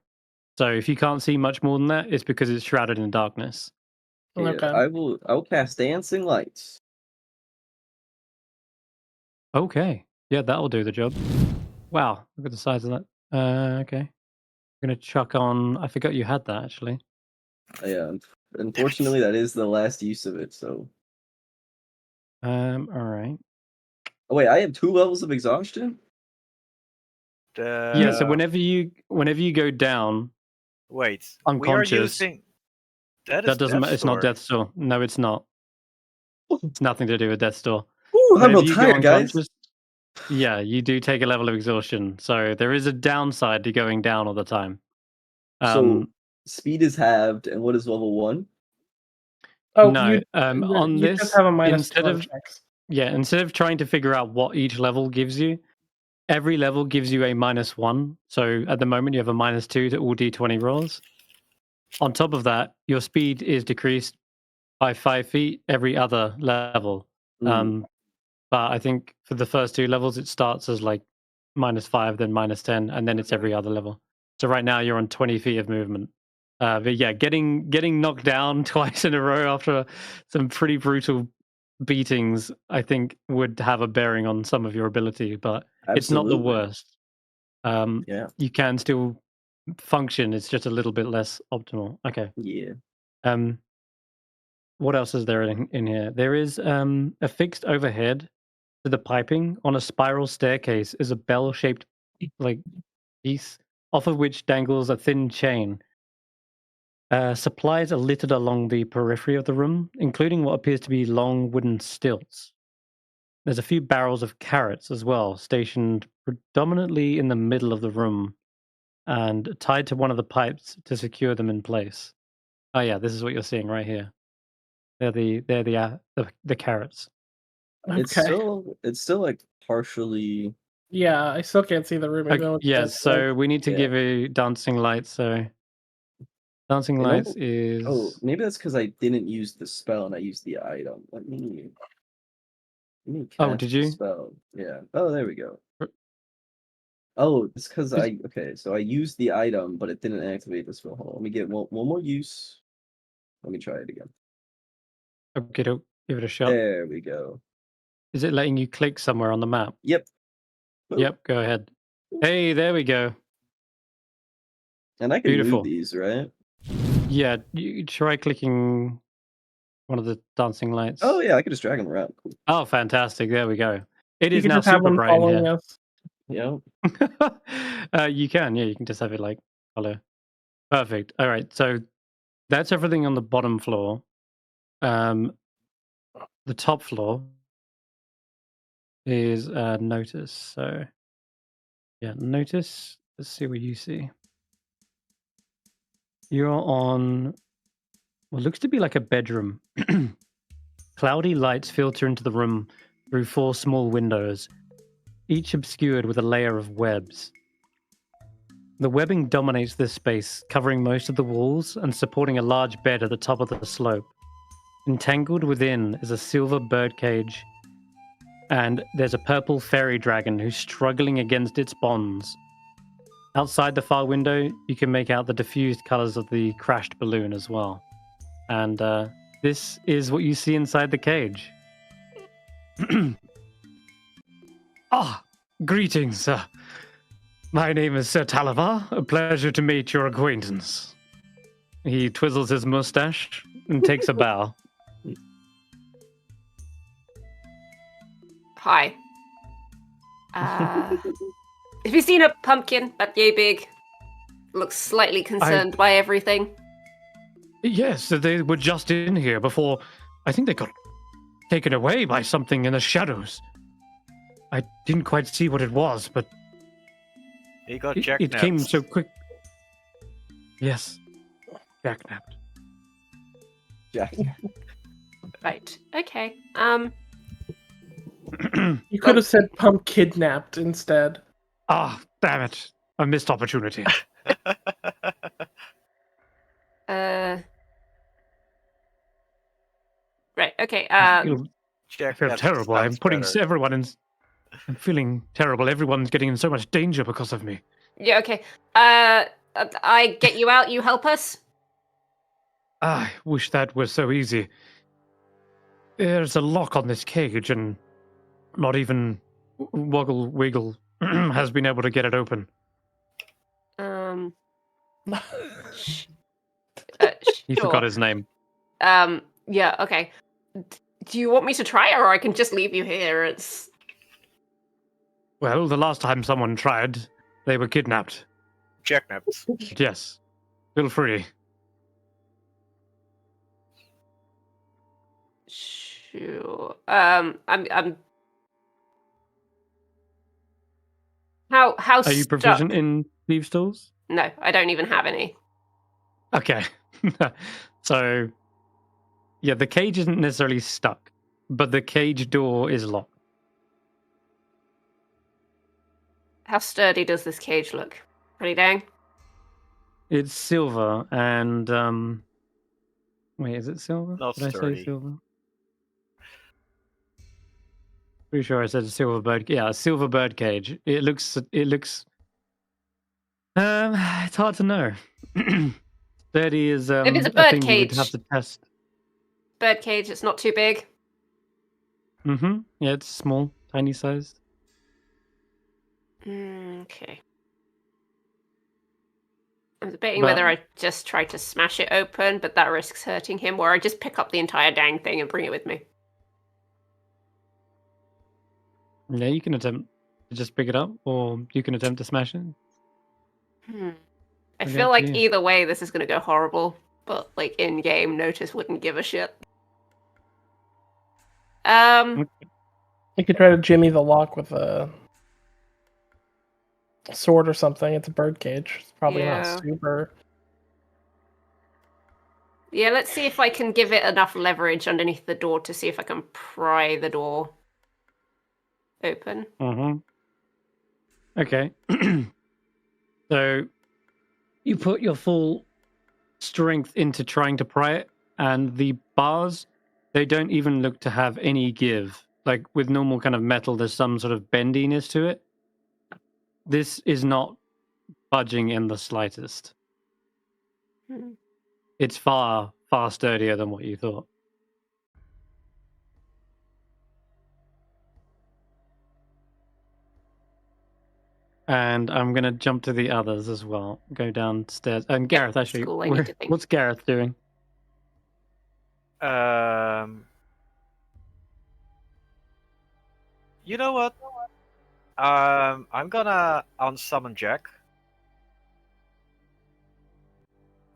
So if you can't see much more than that, it's because it's shrouded in darkness. Yeah, Okay. I will cast dancing lights. Okay. Yeah, that'll do the job. Wow, look at the size of that. Okay. I'm gonna chuck on. I forgot you had that actually. Yeah, unfortunately, that is the last use of it. So, All right. oh wait, I have 2 levels of exhaustion. Yeah. So whenever you go down Wait, we are unconscious, using. That is that doesn't matter. Death's It's not Door. Death's Door. No, it's not. It's nothing to do with Death's Door. Ooh, I'm Whenever real you go tired, guys. unconscious, yeah, you do take a level of exhaustion. So there is a downside to going down all the time. So speed is halved, and what is level 1? Oh, No, on you just this, have a minus instead 2 on of checks. instead of trying to figure out what each level gives you, every level gives you a -1. So at the moment, you have a -2 to all d20 rolls. On top of that, your speed is decreased by 5 feet every other level. But I think for the first 2 levels, it starts as like -5, then -10, and then it's every other level. So right now, you're on 20 feet of movement. But yeah, getting knocked down twice in a row after some pretty brutal beatings, I think would have a bearing on some of your ability, but it's not the Absolutely. worst. Yeah. You can still function. It's just a little bit less optimal. Okay. Yeah. What else is there in here? There is a fixed overhead to the piping on a spiral staircase is a bell-shaped like piece off of which dangles a thin chain. Supplies are littered along the periphery of the room, including what appears to be long wooden stilts. There's a few barrels of carrots as well, stationed predominantly in the middle of the room and tied to one of the pipes to secure them in place. Oh yeah, this is what you're seeing right here. They're the carrots. It's Okay. still like partially. Yeah, I still can't see the room. even though it's Yeah, dark. so we need to Yeah. give a dancing light. So dancing lights Oh, is maybe that's because I didn't use the spell and I used the item. Let me Oh, cast did the you? spell. Yeah. Oh, there we go. R- Oh, it's because Is- okay, so I used the item, but it didn't activate the spell. Hold on, let me get one more use. Let me try it again. Okay, give it a shot. There we go. Is it letting you click somewhere on the map? Yep. Boop. Yep, go ahead. Hey, there we go. And I can move Beautiful. these, right? Yeah, you try clicking one of the dancing lights. Oh yeah, I can just drag them around. Cool. Oh, fantastic. There we go. It You is can now just have super one bright in following here. us. Yeah. You can, yeah, you can just have it like follow. Perfect. All right, so that's everything on the bottom floor. The top floor is Notus. So yeah, Notus. Let's see what you see. You're on what looks to be like a bedroom. Cloudy lights filter into the room through 4 small windows, each obscured with a layer of webs. The webbing dominates this space, covering most of the walls and supporting a large bed at the top of the slope. Entangled within is a silver birdcage, and there's a purple fairy dragon who's struggling against its bonds. outside the far window, you can make out the diffused colors of the crashed balloon as well. And this is what you see inside the cage. Ah, greetings, sir. My name is Sir Talavar. A pleasure to meet your acquaintance. He twizzles his mustache and takes a bow. Hi. Have you seen a pumpkin that yay big? Looks slightly concerned by everything. Yes, they were just in here before. I think they got taken away by something in the shadows. I didn't quite see what it was, but He got it came so quick. Yes, jacknapped. Jack. Right. Okay. You could have said pump kidnapped instead. Ah, damn it. A missed opportunity. Right. Okay. I feel Jacknapped terrible. I'm sounds putting better. everyone in. I'm feeling terrible. Everyone's getting in so much danger because of me. Yeah. Okay. I get you out. You help us. I wish that was so easy. There's a lock on this cage, and not even Woggle Wiggle has been able to get it open. He Sure. forgot his name. Yeah. Okay. Do you want me to try, or I can just leave you here? It's. Well, the last time someone tried, they were kidnapped. Jacknapped. But yes, feel free. Sure. I'm. How Are you stuck? proficient in thieves' tools? No, I don't even have any. Okay. So, yeah, the cage isn't necessarily stuck, but the cage door is locked. How sturdy does this cage look? Pretty dang. It's silver and wait, is it silver? Not Did I sturdy. say silver? Pretty sure I said a silver bird. Yeah, a silver bird cage. It looks it's hard to know. Sturdy is If it's a a bird thing you would have cage. to test. Bird cage. It's not too big. Mm-hmm. Yeah, it's small, tiny sized. Okay. I'm debating But- whether I just try to smash it open, but that risks hurting him, or I just pick up the entire dang thing and bring it with me. Yeah, you can attempt to just pick it up, or you can attempt to smash it. I Okay, feel up like to you. either way this is going to go horrible, but like in game, Notus wouldn't give a shit. You could try to jimmy the lock with a sword or something. It's a bird cage. It's probably Yeah. not super. Yeah, let's see if I can give it enough leverage underneath the door to see if I can pry the door open. Mm-hmm. Okay. So you put your full strength into trying to pry it, and the bars, they don't even look to have any give. Like with normal kind of metal, there's some sort of bendiness to it. This is not budging in the slightest. Hmm. It's far, far sturdier than what you thought. And I'm going to jump to the others as well. Go downstairs. And Garreth, that's actually, cool, I need to think. what's Garreth doing? You know what? I'm gonna unsummon Jack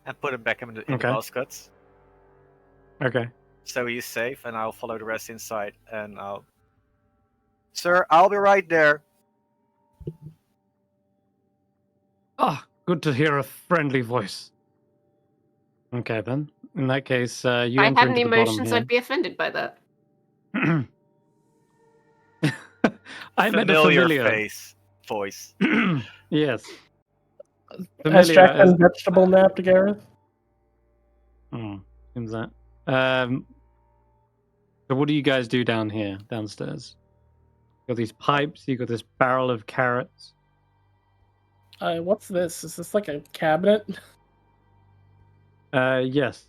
and put him back in the Okay. basket, Okay. so he's safe, and I'll follow the rest inside. And Sir, I'll be right there. Ah, good to hear a friendly voice. Okay, then. In that case, you If I enter had any into the bottom emotions, here. I'd be offended by that. I met a Familiar familiar. voice. Yes. Has Familiar Jack as- been vegetable napped, Garreth? Seems that. So what do you guys do down here, downstairs? You got these pipes. You got this barrel of carrots. What's this? Is this like a cabinet? Yes.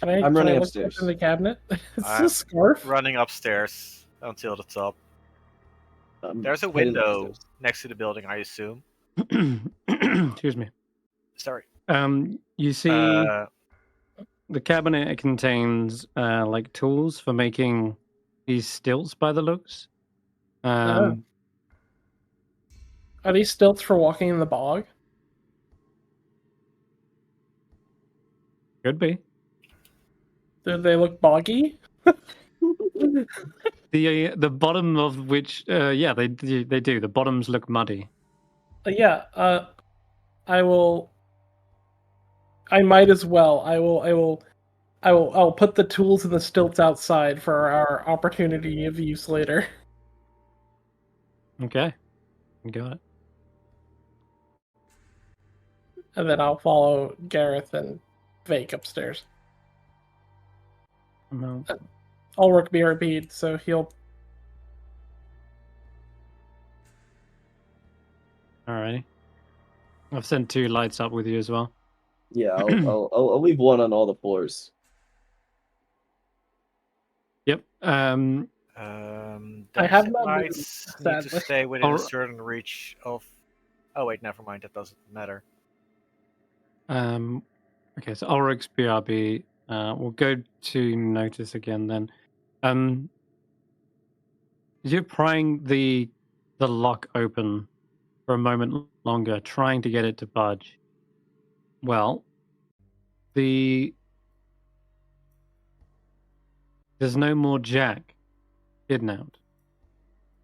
Can I? I'm can running I look upstairs. in the cabinet? It's I'm a scarf. running upstairs until the top. I'm There's a heading window upstairs. next to the building, I assume. Excuse me. Sorry. You see the cabinet. It contains like tools for making these stilts by the looks. Are these stilts for walking in the bog? Could be. Do they look boggy? The bottom of which, yeah, they do. The bottoms look muddy. Yeah. I will. I might as well. I'll put the tools and the stilts outside for our opportunity of use later. Okay, got it. And then I'll follow Garreth and Vaike upstairs. No. Ulric BRB'd, so he'll. Alrighty. I've sent 2 lights up with you as well. Yeah, I'll leave one on all the floors. Yep. I Those have not lights moved, need to sadly. stay within a Or- certain reach of. Oh wait, never mind. That doesn't matter. Okay, so Ulric's BRB. We'll go to Notus again then. You're prying the lock open for a moment longer, trying to get it to budge. Well, there's no more Jack kidnapped.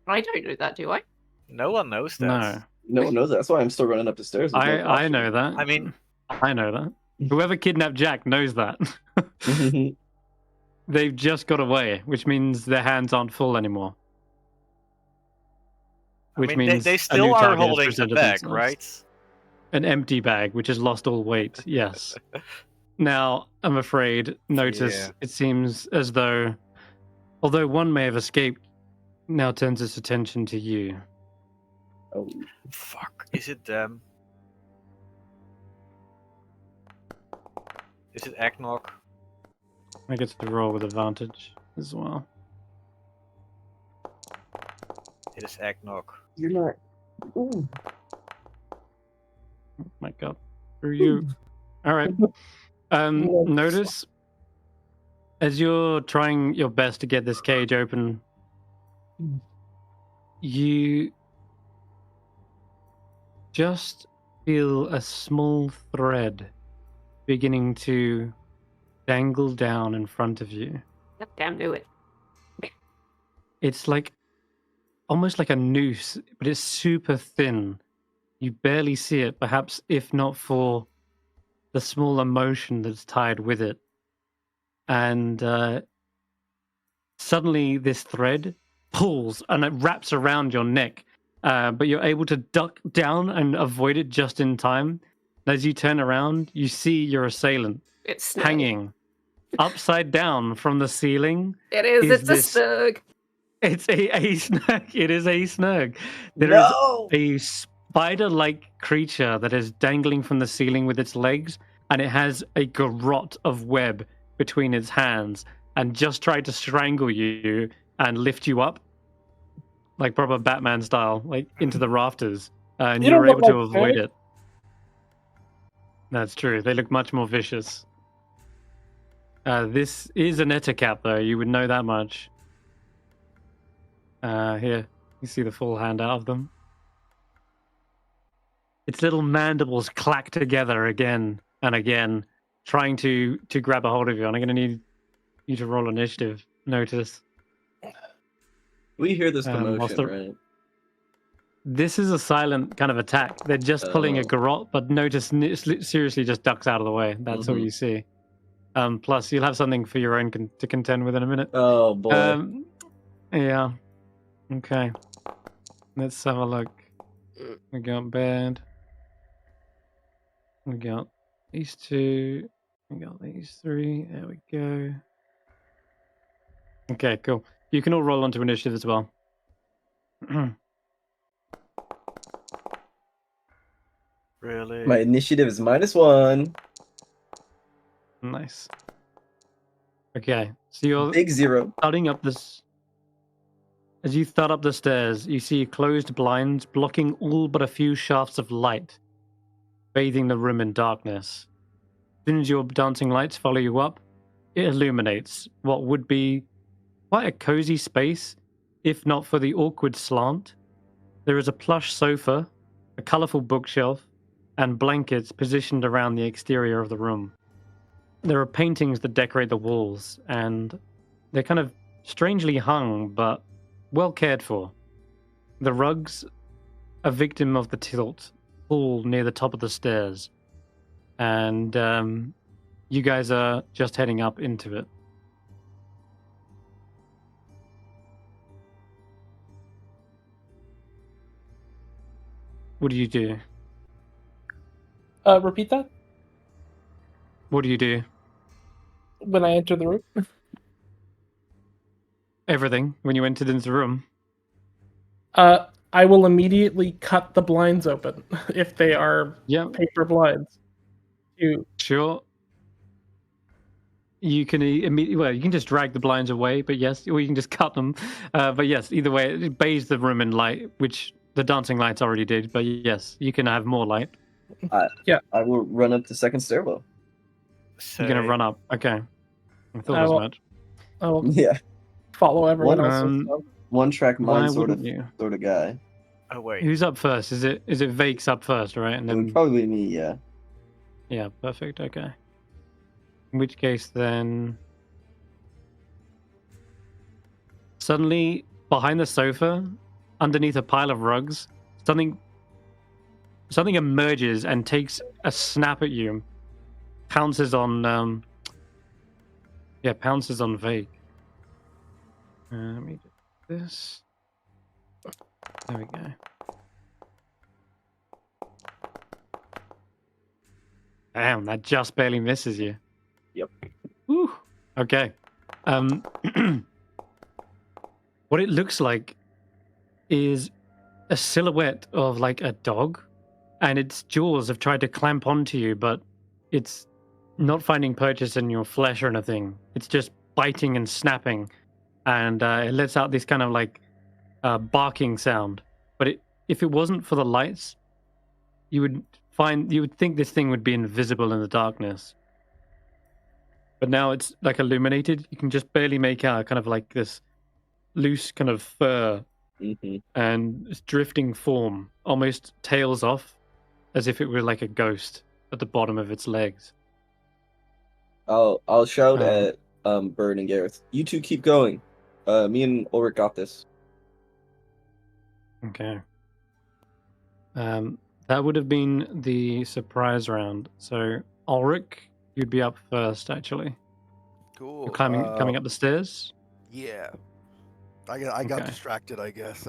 I don't know that, do I? No one knows that. No, No one knows that. That's why I'm still running up the stairs. There's no I know that. I mean, I know that. Whoever kidnapped Jack knows that. caution. They've just got away, which means their hands aren't full anymore. Which I mean, means they a still new are target has holding the presented bag, themselves. right? An empty bag, which has lost all weight. Yes. Now, I'm afraid, Notus. Yeah. It seems as though, although one may have escaped, now turns its attention to you. Oh, Fuck. Is it them? Is it eggnog? I get to roll with advantage as well. It is eggnog. you're not. Ooh. Oh my god. Through you. All right. Notice, as you're trying your best to get this cage open, you just feel a small thread beginning to dangle down in front of you. God damn knew it. It's like almost like a noose, but it's super thin. You barely see it, perhaps if not for the small emotion that's tied with it. And suddenly this thread pulls and it wraps around your neck, but you're able to duck down and avoid it just in time. As you turn around, you see your assailant It's Snug. hanging upside down from the ceiling. It is. is It's this- a Snug. It's a snug. It is a snug. There is No! a spider-like creature that is dangling from the ceiling with its legs, and it has a garrote of web between its hands, and just tried to strangle you and lift you up, like proper Batman style, like into the rafters, and You you were don't able look to like avoid Vaike. it. That's true. They look much more vicious. This is an Eticat, though. You would know that much. Here, you see the full hand out of them. Its little mandibles clack together again and again, trying to grab a hold of you. And I'm going to need you to roll initiative. Notice. We hear this Whilst commotion, the- right? This is a silent kind of attack. They're just pulling a Oh. garrote, but Notice seriously just ducks out of the way. That's all Mhm. you see. Plus, you'll have something for your own to contend with in a minute. Oh boy. Yeah. Okay. Let's have a look. We got bed. We got these 2. We got these 3. There we go. Okay, cool. You can all roll onto initiative as well. Really? My initiative is -1. Nice. Okay, so you're Big 0. starting up this. As you thud up the stairs, you see closed blinds blocking all but a few shafts of light, bathing the room in darkness. As soon as your dancing lights follow you up, it illuminates what would be quite a cozy space, if not for the awkward slant. There is a plush sofa, a colourful bookshelf, and blankets positioned around the exterior of the room. There are paintings that decorate the walls, and they're kind of strangely hung, but well cared for. The rugs, a victim of the tilt, pull near the top of the stairs, and you guys are just heading up into it. What do you do? Repeat that? What do you do? When I enter the room? Everything when you entered into the room. I will immediately cut the blinds open if they are Yeah, paper blinds. sure. You can immediately, well, you can just drag the blinds away, but yes, or you can just cut them. But yes, either way, it bathes the room in light, which the dancing lights already did. But yes, you can have more light. I will run up the second stairwell. You're gonna run up. Okay. I thought as much. I will Yeah. follow everyone One, else. One track Why mind sort wouldn't of you? guy. Oh wait. Who's up first? Is it Vake's up first, right? And It would then probably be me, yeah. yeah, perfect. Okay. In which case, then suddenly behind the sofa, underneath a pile of rugs, something emerges and takes a snap at you. Pounces on Vaike. Let me do this. There we go. Damn, that just barely misses you. Yep. Whew. Okay. What it looks like is a silhouette of like a dog, and its jaws have tried to clamp onto you, but it's not finding purchase in your flesh or anything. It's just biting and snapping, and it lets out this kind of like barking sound. But if it wasn't for the lights, you would think this thing would be invisible in the darkness. But now it's like illuminated. You can just barely make out kind of like this loose kind of fur and this drifting form, almost tails off, as if it were like a ghost at the bottom of its legs. I'll shout at Bird and Garreth. You two keep going. Me and Ulric got this. Okay. That would have been the surprise round. So Ulric, you'd be up first, actually. Cool. You're coming up the stairs. Yeah. I got Okay. distracted, I guess.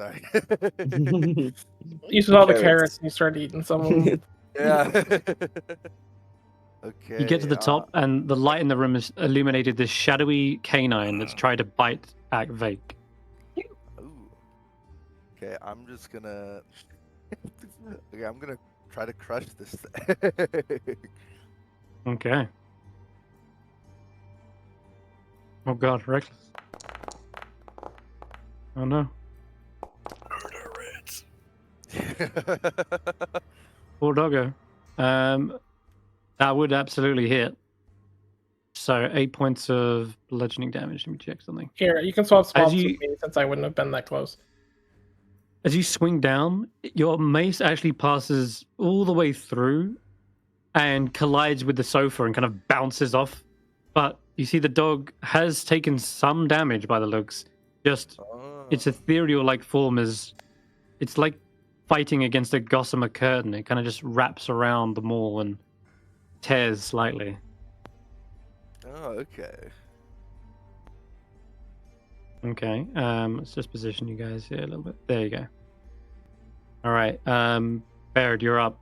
You saw the Carrots. carrots and you started eating some of them. Yeah. Okay. You get to the top, and the light in the room has illuminated this shadowy canine that's tried to bite at Vaike. Ooh. Okay, I'm just gonna. Okay, I'm gonna try to crush this thing. Okay. Oh god, reckless. Oh no. Murder it. Poor doggo. That would absolutely hit. So 8 points of bludgeoning damage. Let me check something. Here, you can swap spots you- with me since I wouldn't have been that close. As you swing down, your mace actually passes all the way through and collides with the sofa and kind of bounces off. But you see the dog has taken some damage by the looks. Just its ethereal like form is, it's like fighting against a gossamer curtain. It kind of just wraps around the mall and tears slightly. Oh, okay. Okay, let's just position you guys here a little bit. There you go. All right, Baird, you're up.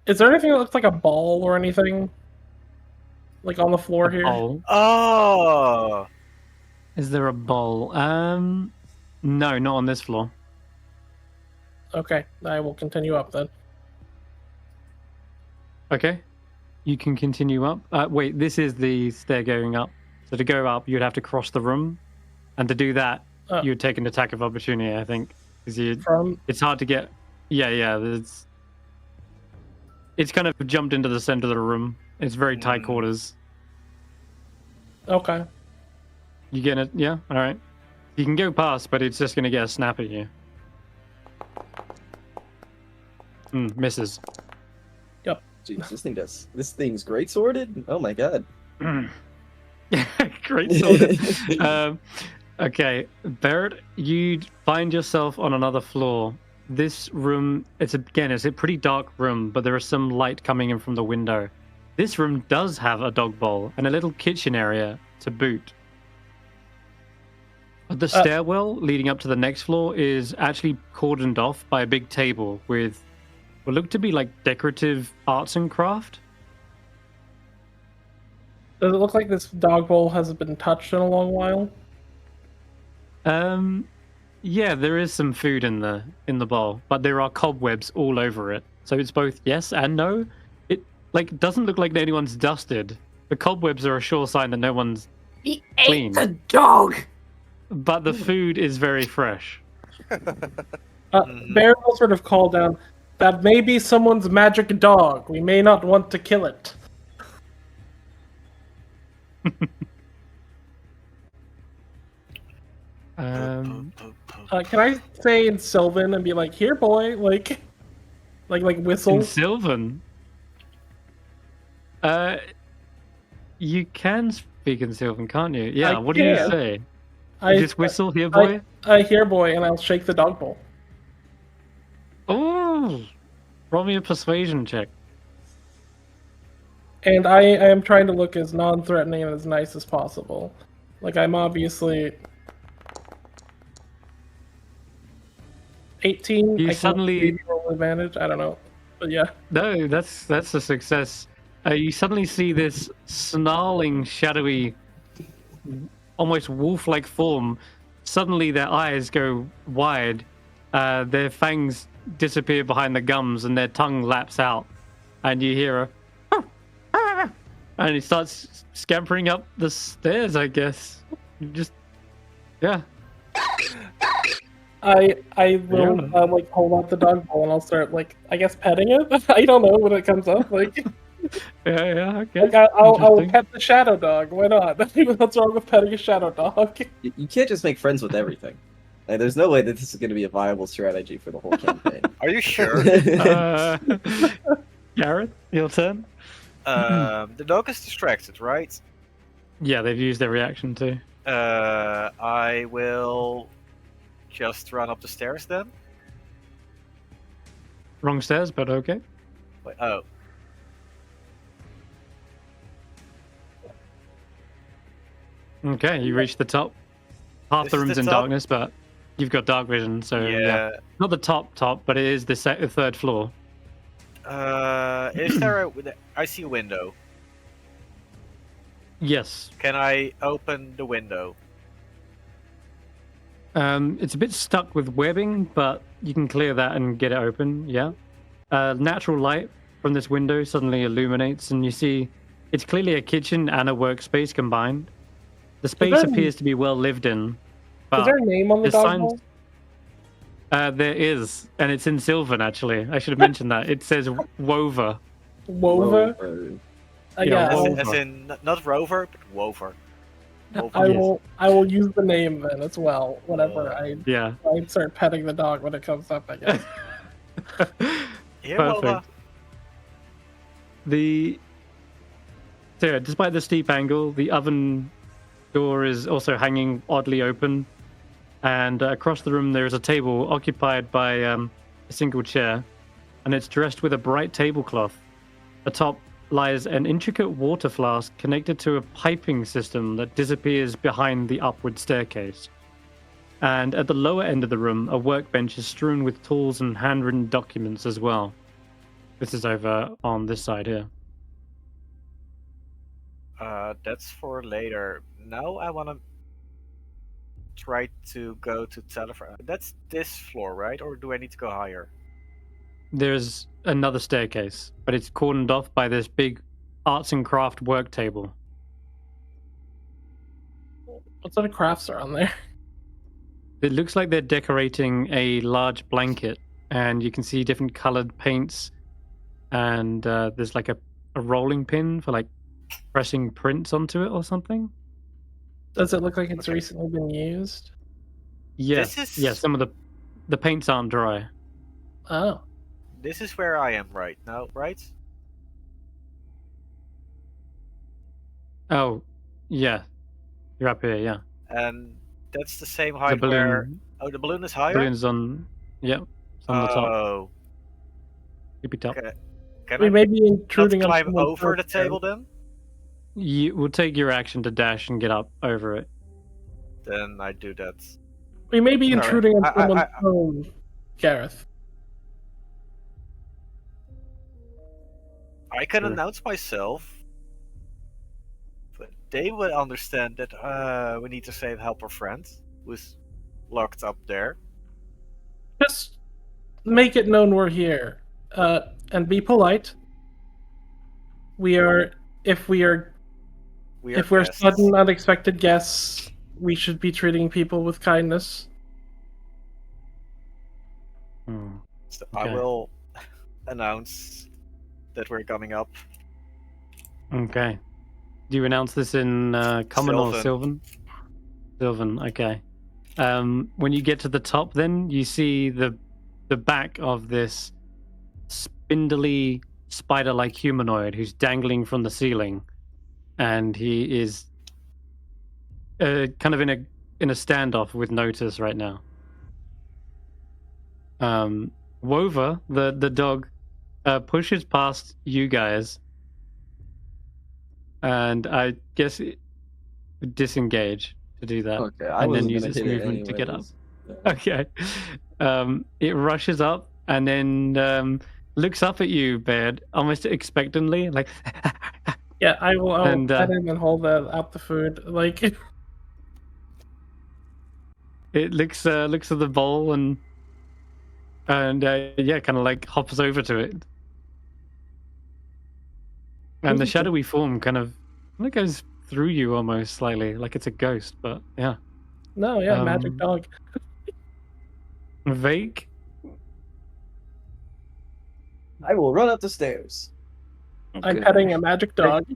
Is there anything that looks like a ball or anything? Like on the floor here? Bowl. Oh. Is there a bowl? No, not on this floor. Okay, I will continue up then. Okay. You can continue up. Wait, this is the stair going up. So to go up, you'd have to cross the room. And to do that, you would take an attack of opportunity, I think. Because it's hard to get... Yeah. It's kind of jumped into the center of the room. It's very tight quarters. Okay. You get it? Yeah? Alright. You can go past, but it's just going to get a snap at you. Misses. Yep. Jeez, this thing's great sworded? Oh my god. Great sworded. Okay, Barrett, you find yourself on another floor. This room, it's a pretty dark room, but there is some light coming in from the window. This room does have a dog bowl and a little kitchen area to boot. But the stairwell leading up to the next floor is actually cordoned off by a big table with what look to be like decorative arts and craft. Does it look like this dog bowl hasn't been touched in a long while? Yeah, there is some food in the bowl, but there are cobwebs all over it. So it's both yes and no. It doesn't look like anyone's dusted. The cobwebs are a sure sign that no one's He clean. ate the dog! But the food is very fresh. Baron will sort of call down, that may be someone's magic dog. We may not want to kill it. Can I say in Sylvan and be like, here boy, like whistle? In Sylvan? You can speak in Sylvan, can't you? Yeah, what do you say? You just whistle, here boy? Here boy, and I'll shake the dog bowl. Oh! Roll me a persuasion check. And I am trying to look as non-threatening and as nice as possible. Like, I'm obviously... 18? You I suddenly... maybe roll advantage? I don't know. But yeah. No, that's a success. You suddenly see this snarling, shadowy, almost wolf-like form. Suddenly their eyes go wide. Their fangs disappear behind the gums and their tongue laps out. And you hear a... And he starts scampering up the stairs, I guess. Yeah. I will hold out the dog bowl and I'll start I guess petting it. I don't know when it comes up. Yeah, okay. I'll pet the shadow dog. Why not? What's wrong with petting a shadow dog? You can't just make friends with everything. There's no way that this is going to be a viable strategy for the whole campaign. Are you sure? Garreth, your turn. The dog is distracted, right? Yeah, they've used their reaction too. I will just run up the stairs then. Wrong stairs, but okay. Wait, oh. Okay, you reach the top. Half the room's in darkness, but you've got dark vision, so yeah. Not the top, but it is the third floor. Is there I see a window. Yes. Can I open the window? It's a bit stuck with webbing, but you can clear that and get it open, yeah. Natural light from this window suddenly illuminates, and you see it's clearly a kitchen and a workspace combined. The space appears to be well lived in. Is there a name on the dog bowl? There is, and it's in Sylvan, actually. I should have mentioned that. It says Wover. Wover? As in, not Rover, but Wover. I will use the name then as well, whenever I start petting the dog when it comes up, I guess. Perfect. So, despite the steep angle, the oven door is also hanging oddly open, and across the room there is a table occupied by a single chair, and it's dressed with a bright tablecloth. Atop lies an intricate water flask connected to a piping system that disappears behind the upward staircase. And at the lower end of the room, a workbench is strewn with tools and handwritten documents as well. This is over on this side here. That's for later. Now I want to try to go to telephone. That's this floor, right? Or do I need to go higher? There's another staircase, but it's cordoned off by this big arts and craft work table. What sort of crafts are on there? It looks like they're decorating a large blanket, and you can see different colored paints, and there's like a rolling pin for like pressing prints onto it or something. Does it look like it's Okay. recently been used? Yes, This is- yeah, some of the paints aren't dry. Oh. This is where I am right now, right? Oh, yeah. You're up here, yeah. And that's the same The height where... balloon, Oh, the balloon is higher? balloon's on, yep, it's on the top, Oh, tippy top. okay. Can We I may be not intruding on climb someone's over the territory. table then? You will take your action to dash and get up over it. Then I do that. We may be Alright. intruding on I- someone's I- home, Garreth. I can Sure. announce myself, but they will understand that we need to save help our friend who's locked up there. Just make it known we're here, and be polite. We are, if we're Guests. sudden, unexpected guests, we should be treating people with kindness. Hmm. So Okay. I will announce that we're coming up. Okay. Do you announce this in common or Sylvan. Sylvan? Sylvan, okay. When you get to the top, then you see the back of this spindly spider-like humanoid who's dangling from the ceiling, and he is kind of in a standoff with Notus right now. Wover, the dog, pushes past you guys, and I guess it would disengage to do that. Okay, I And then wasn't use gonna its hit it movement to get up. anyways. Yeah. Okay. It rushes up and then looks up at you, Baird, almost expectantly, like. Yeah, I'll And, pet him and hold out the food. Like, It looks at the bowl and yeah, kind of like hops over to it. And the shadowy form kind of goes through you almost slightly, like it's a ghost. But yeah, no, yeah, magic Um, dog. Vaike. I will run up the stairs. I'm petting a magic dog.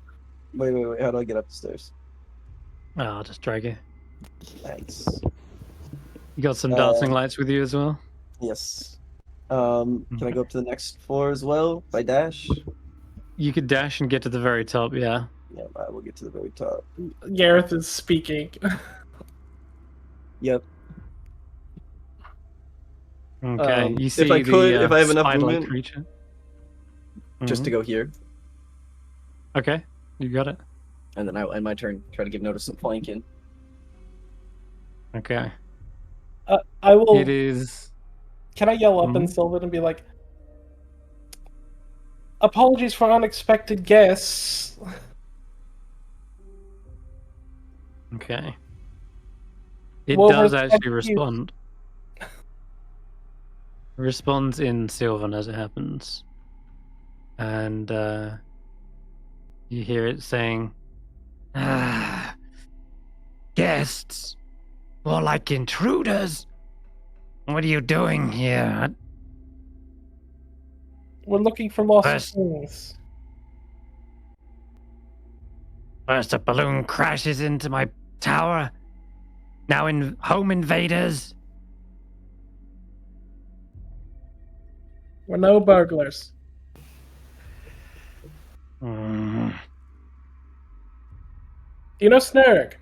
Wait. How do I get up the stairs? Oh, I'll just drag you. Thanks. You got some dancing lights with you as well. Yes. Can I go up to the next floor as well by dash? You could dash and get to the very top. Yeah. Yeah, I will get to the very top. Garreth is speaking. Yep. Okay. You see if I could, the if I have enough spider-like movement, creature. just to Mhm. go here, Okay, you got it. and then I will end my turn. Try to give Notus some flanking. Okay. I will. It is. Can I yell up in Mhm. Sylvan and be like, "Apologies for unexpected guests." Okay. It Well, does respect actually you. respond. Responds in Sylvan as it happens. And you hear it saying, "Ah, guests, more like intruders. What are you doing here? We're looking for lost First- things. First a balloon crashes into my tower. Now in home invaders. We're no burglars. Mm. You know Snurg?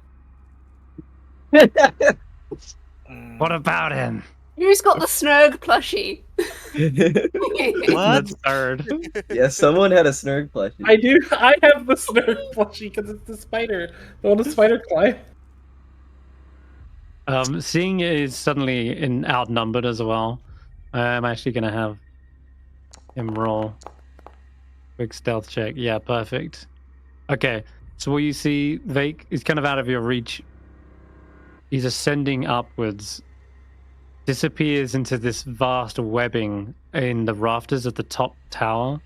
What about him? Who's got the Snurg plushie? What? That's third. Yeah, someone had a Snurg plushie. I do. I have the Snurg plushie because it's the spider. The one with spider climb. Seeing it is suddenly outnumbered as well, I'm actually going to have him roll. Quick stealth check. Yeah, perfect. Okay, so what you see, Vaike, is kind of out of your reach. he's ascending upwards, disappears into this vast webbing in the rafters of the top tower,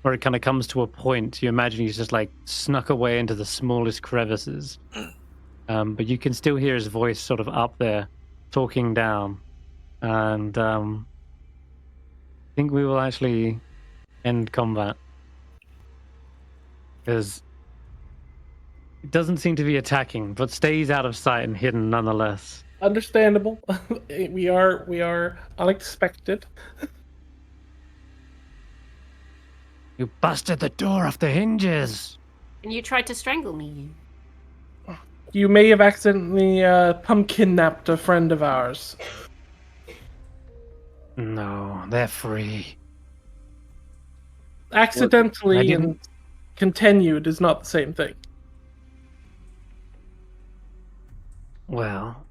where it kind of comes to a point. You imagine he's just like snuck away into the smallest crevices. But you can still hear his voice sort of up there, talking down. And I think we will actually end combat. Because it doesn't seem to be attacking, but stays out of sight and hidden nonetheless. Understandable. we are unexpected. You busted the door off the hinges. And you tried to strangle me. You may have accidentally pumpkin-napped a friend of ours. No, they're free. Accidentally didn't- and continued is not the same thing. Well,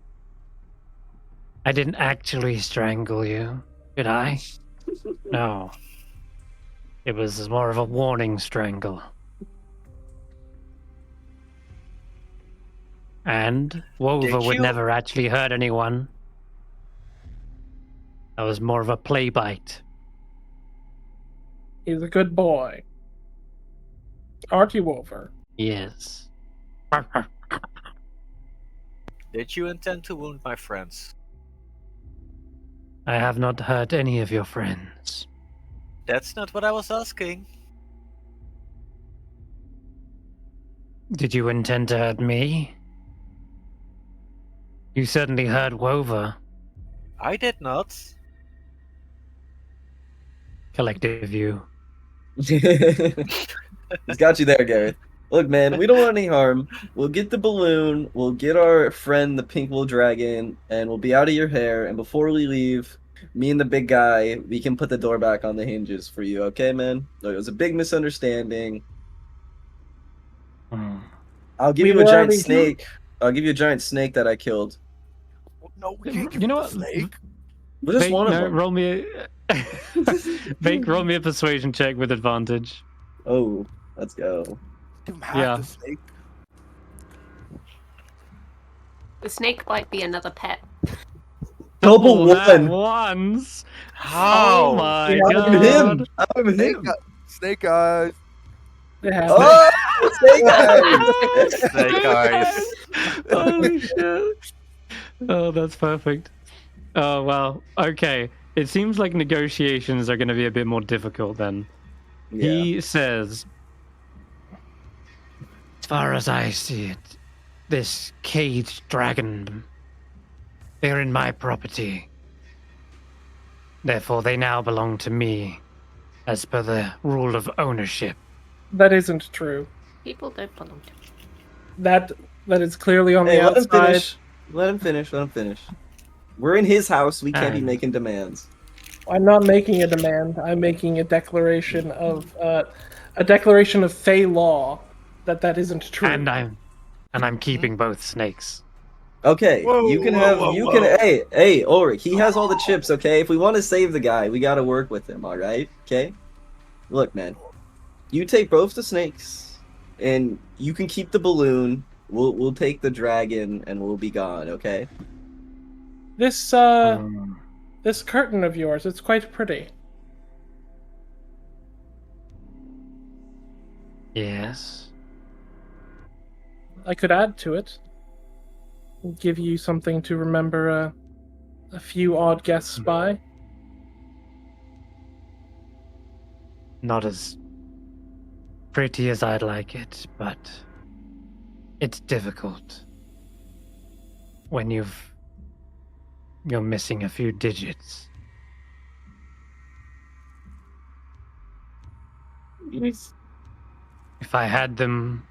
I didn't actually strangle you, did I? No. It was more of a warning strangle. And Wover would you? never actually hurt anyone. That was more of a play bite. He's a good boy. Aren't you, Wolver? Yes. Did you intend to wound my friends? I have not hurt any of your friends. That's not what I was asking. Did you intend to hurt me? You certainly hurt Wover. I did not. Collective view. He's got you there, Garreth. Look, man, we don't want any harm. We'll get the balloon, we'll get our friend the pink wool dragon, and we'll be out of your hair. And before we leave, me and the big guy, we can put the door back on the hinges for you, okay, man? Look, it was a big misunderstanding. Hmm. I'll give We you a were giant already- snake. I'll give you a giant snake that I killed. No, we can't give You know him the what? snake. But just Vaike, one of no, them. roll me Vaike, roll me a persuasion check with advantage. Oh, let's go. Give him half Yeah. the snake. The snake might be another pet. Double that one. ones. How? Oh my Yeah, I'm god. him. I'm Snake, him. snake eyes. It has Oh, snake eyes. Snake eyes. Holy shit. Oh, that's perfect. Oh, well, okay. It seems like negotiations are going to be a bit more difficult then. Yeah. He says, As far as I see it, this caged dragon, they're in my property. Therefore, they now belong to me, as per the rule of ownership. That isn't true. People don't belong to me. That is clearly on Hey, the let him outside. finish. Let him finish. Let him finish. We're in his house. We can't be And- making demands. I'm not making a demand. I'm making a declaration of Fey law that isn't true. And I'm keeping both snakes. Okay, Whoa, you can whoa, have. whoa, you whoa. can. Hey, Ulric. He has all the chips. Okay, if we want to save the guy, we got to work with him. All right. Okay. Look, man. You take both the snakes, and you can keep the balloon. We'll take the dragon, and we'll be gone. Okay. This Hmm. this curtain of yours, it's quite pretty. Yes. I could add to it. Give you something to remember a few odd guests by. Not as pretty as I'd like it, but it's difficult when you're missing a few digits. If I had them,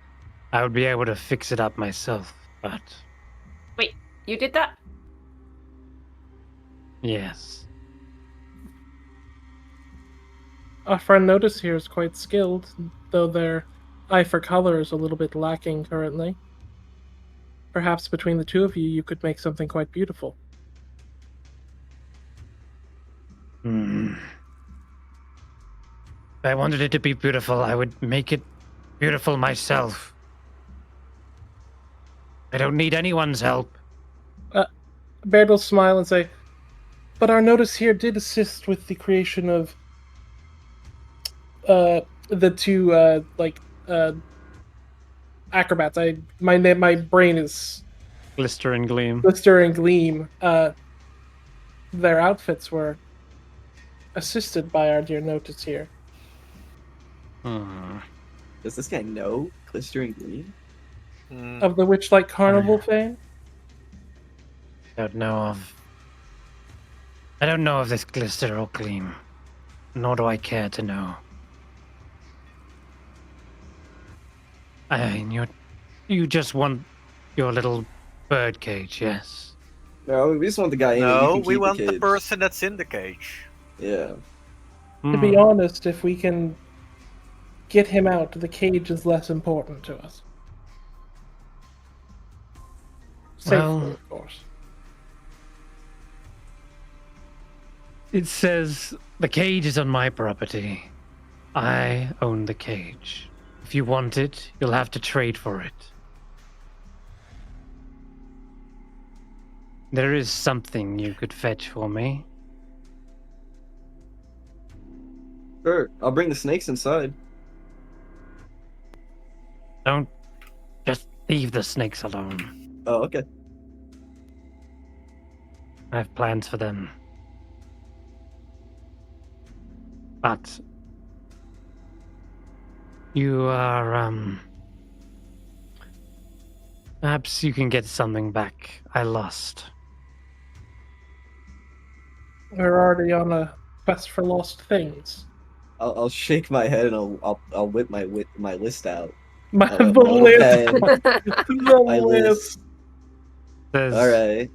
I would be able to fix it up myself, but Wait, you did that? yes. Our friend Notus here is quite skilled, though their eye for color is a little bit lacking currently. Perhaps between the two of you, you could make something quite beautiful. Hmm. If I wanted it to be beautiful, I would make it beautiful myself. I don't need anyone's help. Baird will smile and say, "But our Notus here did assist with the creation of the two acrobats. My brain is Glister and gleam. Glister and Gleam. Their outfits were assisted by our dear Notus here." Hmm. Does this guy know Glister and Gleam? Of the Witchlight Carnival fame? Don't know of. I don't know of this glister or gleam, nor do I care to know. I mean, you just want your little bird cage, yes? No, we just want the guy in. No, You can we keep want the cage. person that's in the cage. Yeah. To be honest, if we can get him out, the cage is less important to us. Safely, Well- of course. It says The cage is on my property. I own the cage. If you want it, you'll have to trade for it. There is something you could fetch for me. Sure. I'll bring the snakes inside. Don't just leave the snakes alone. Oh, okay. I have plans for them. But you are, perhaps you can get something back I lost. We're already on a quest for lost things. I'll shake my head and I'll whip my list out. My Oh, the well, list. okay. The My list. list. There's All right.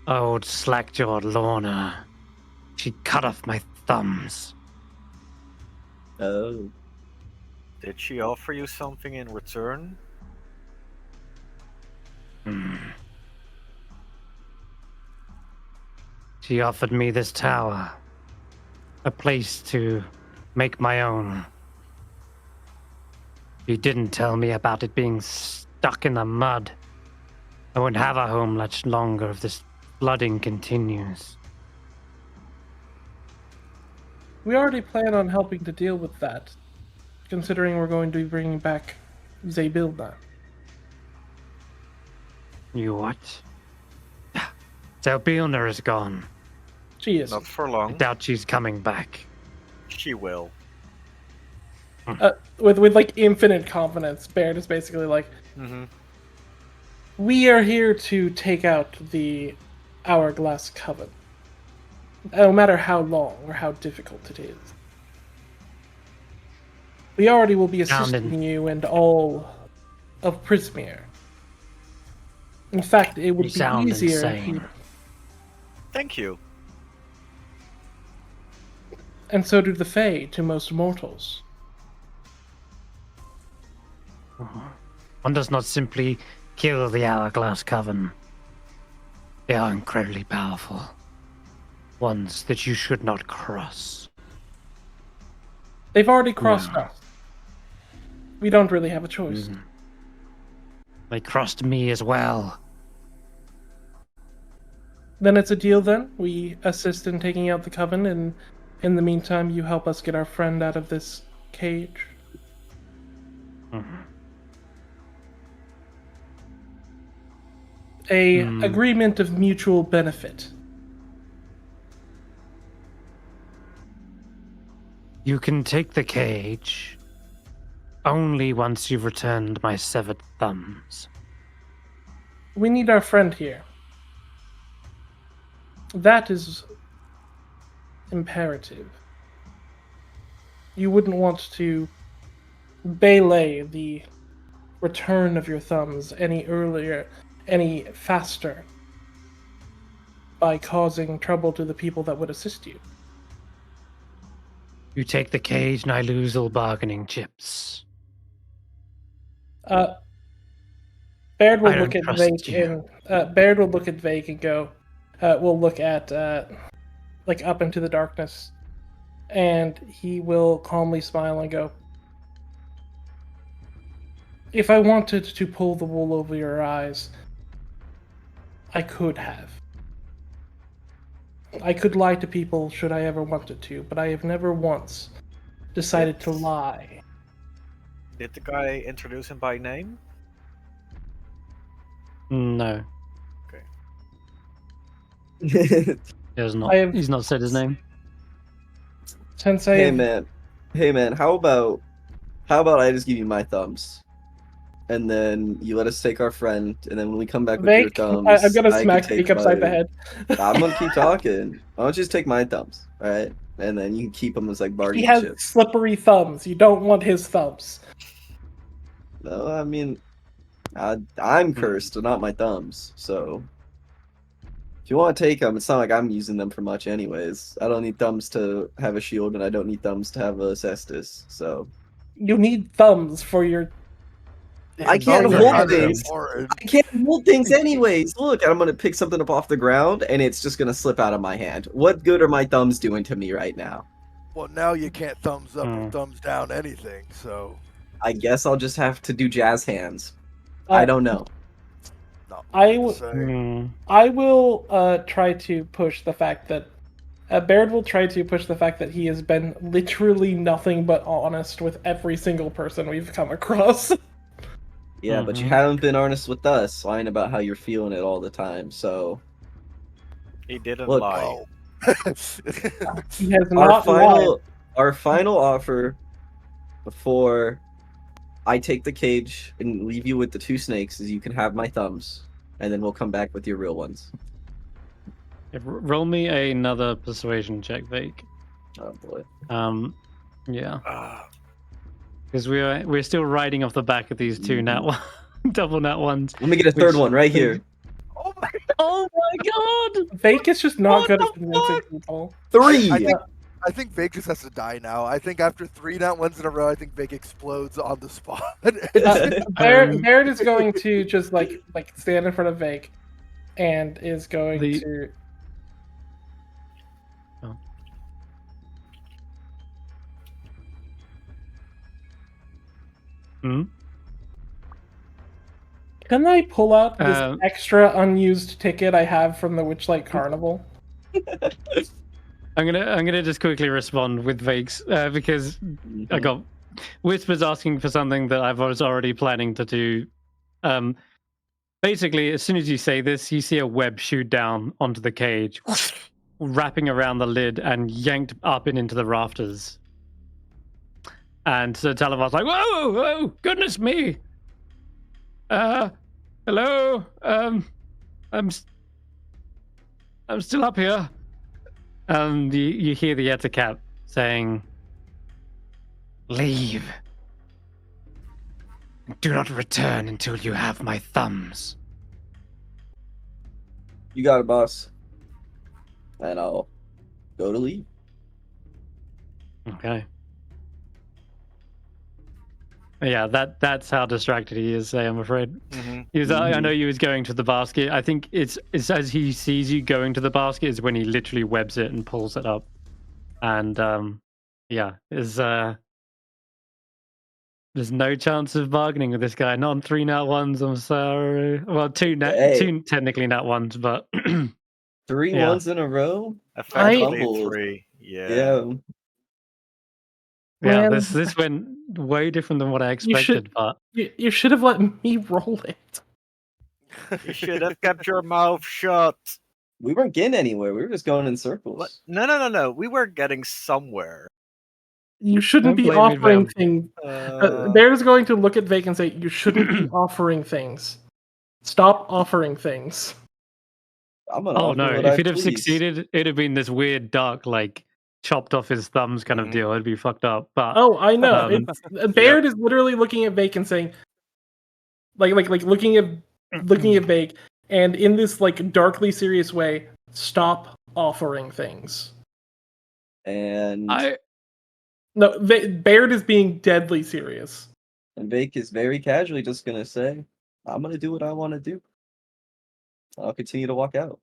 old slack-jawed Lorna. She cut off my thumbs. Oh. Did she offer you something in return? Hmm. She offered me this tower. A place to make my own. She didn't tell me about it being stuck in the mud. I won't have a home much longer if this flooding continues. We already plan on helping to deal with that, considering we're going to be bringing back Zabilda. You what? Zelbilna is gone. She is. Not for I long. doubt she's coming back. She will. With like infinite confidence, Baird is basically like, Mm-hmm. we are here to take out the Hourglass Coven. No matter how long or how difficult it is. We already will be assisting you and all of Prismere. In fact, it You would be sound easier if insane. you... Thank you. And so do the Fae to most mortals. One does not simply kill the Hourglass Coven. They are incredibly powerful. Ones that you should not cross. They've already crossed No. us. We don't really have a choice. Mm. They crossed me as well. Then it's a deal then. We assist in taking out the Coven, and in the meantime you help us get our friend out of this cage. Mhm. A Hmm. agreement of mutual benefit. You can take the cage only once you've returned my severed thumbs. We need our friend here. That is imperative. You wouldn't want to belay the return of your thumbs any earlier, any faster, by causing trouble to the people that would assist you. You take the cage and I lose all bargaining chips. Baird will I look don't at trust Vaike you. and Baird will look at Vaike and go. We'll look at like up into the darkness, and he will calmly smile and go. If I wanted to pull the wool over your eyes, I could have. I could lie to people should I ever wanted to, but I have never once decided to lie. Did the guy introduce him by name? No, Okay. he has not. I have- He's not said his name. Since I Hey have, man, how about I just give you my thumbs, and then you let us take our friend, and then when we come back with your Vaike, thumbs, I'm gonna I can smack take Vaike upside the my- head. I'm gonna keep talking. Why don't you just take my thumbs, all right? And then you can keep them as like He bargaining has chips. slippery thumbs. You don't want his thumbs. No, I mean, I'm cursed, not my thumbs. So if you want to take them, it's not like I'm using them for much, anyways. I don't need thumbs to have a shield, and I don't need thumbs to have a cestus. So You need thumbs for your. I can't Thumbs are hold kinda things. important. I can't hold things anyways. Look, I'm gonna pick something up off the ground, and it's just gonna slip out of my hand. What good are my thumbs doing to me right now? Well, now you can't thumbs up or Hmm. thumbs down anything, so I guess I'll just have to do jazz hands. I don't know. not I much to w- say. I will try to push the fact that Baird will try to push the fact that he has been literally nothing but honest with every single person we've come across. Yeah, but you Mhm. haven't been honest with us, lying about how you're feeling it all the time. So He didn't Look, lie. Oh. He has our not lied. final offer before I take the cage and leave you with the 2 snakes is you can have my thumbs, and then we'll come back with your real ones. Roll me another persuasion check, Vaike. Oh boy. Yeah, Ah, because we're still riding off the back of these two nat one, double nat ones. Let me get a third Which- one right here. Oh my Oh my god! Vaike is just not What good the at convincing fuck? people. 3! I think Vaike just has to die now. I think after 3 nat ones in a row, I think Vaike explodes on the spot. Baird is going to just like stand in front of Vaike, and is going The- to. Hmm? Can I pull out this Um, extra unused ticket I have from the Witchlight Carnival? I'm gonna just quickly respond with Vake's because I got Whispers asking for something that I was already planning to do. Basically, as soon as you say this, you see a web shoot down onto the cage, wrapping around the lid and yanked up and into the rafters. And so Talavar's like, "Whoa, whoa, goodness me! Hello, I'm still up here." You hear the Ettercap saying, "Leave. Do not return until you have my thumbs." You got it, boss. And I'll go to leave. Okay. Yeah, that's how distracted he is. I'm afraid. mhm. He was, I know he was going to the basket. I think it's as he sees you going to the basket is when he literally webs it and pulls it up. And yeah, there's no chance of bargaining with this guy. Not on 3 nat ones. I'm sorry. Well, two technically nat ones, but 3 Yeah. ones in a row? Effectively Humbled. 3. Yeah. Yeah. yeah, Man. this went way different than what I You should- expected. But You should have let me roll it. You should have kept your mouth shut. We weren't getting anywhere. We were just going in circles. What? No. We were getting somewhere. You shouldn't Don't be blame me, offering Val. things. Uh, Baird is going to look at Vaike and say, "You shouldn't be offering things. Stop offering things." I'm gonna oh offer no, what if I he'd have please. succeeded, it'd have been this weird dark like chopped off his thumbs kind of Mhm. deal. It'd be fucked up. But Oh, I know. Um, Baird is literally looking at Vaike and saying, like looking at Vaike, and in this like darkly serious way, stop offering things. And No, Baird is being deadly serious. Vaike is very casually just gonna say, I'm gonna do what I want to do. I'll continue to walk out.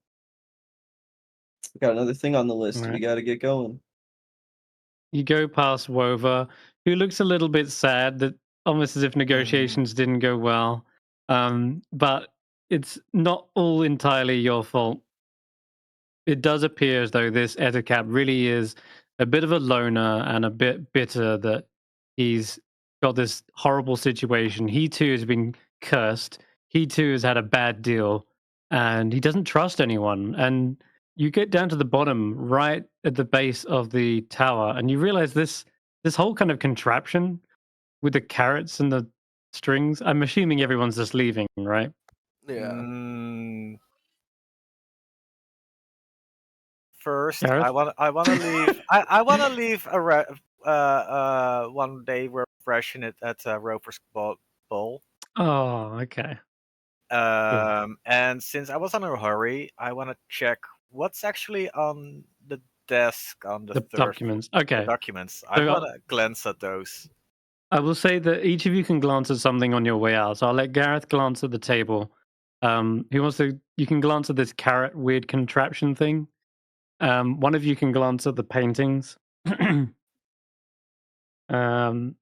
We got another thing on the list. We Alright. gotta get going. you go past Wova, who looks a little bit sad, that almost as if negotiations didn't go well. But it's not all entirely your fault. It does appear as though this Ettercap really is a bit of a loner and a bit bitter that he's got this horrible situation. He too has been cursed. He too has had a bad deal, and he doesn't trust anyone. And you get down to the bottom, right at the base of the tower, and you realize this whole kind of contraption with the carrots and the strings. I'm assuming everyone's just leaving, right? Yeah. Mm. First, Garreth? I want to leave. I want to leave one day refreshing it at Roper's Bowl. Oh, okay. And since I was in a hurry, I want to check what's actually on the desk on the The third documents. the Okay. documents. I So, want to glance at those. I will say that each of you can glance at something on your way out. So I'll let Garreth glance at the table. Who wants to? You can glance at this carrot weird contraption thing. One of you can glance at the paintings. And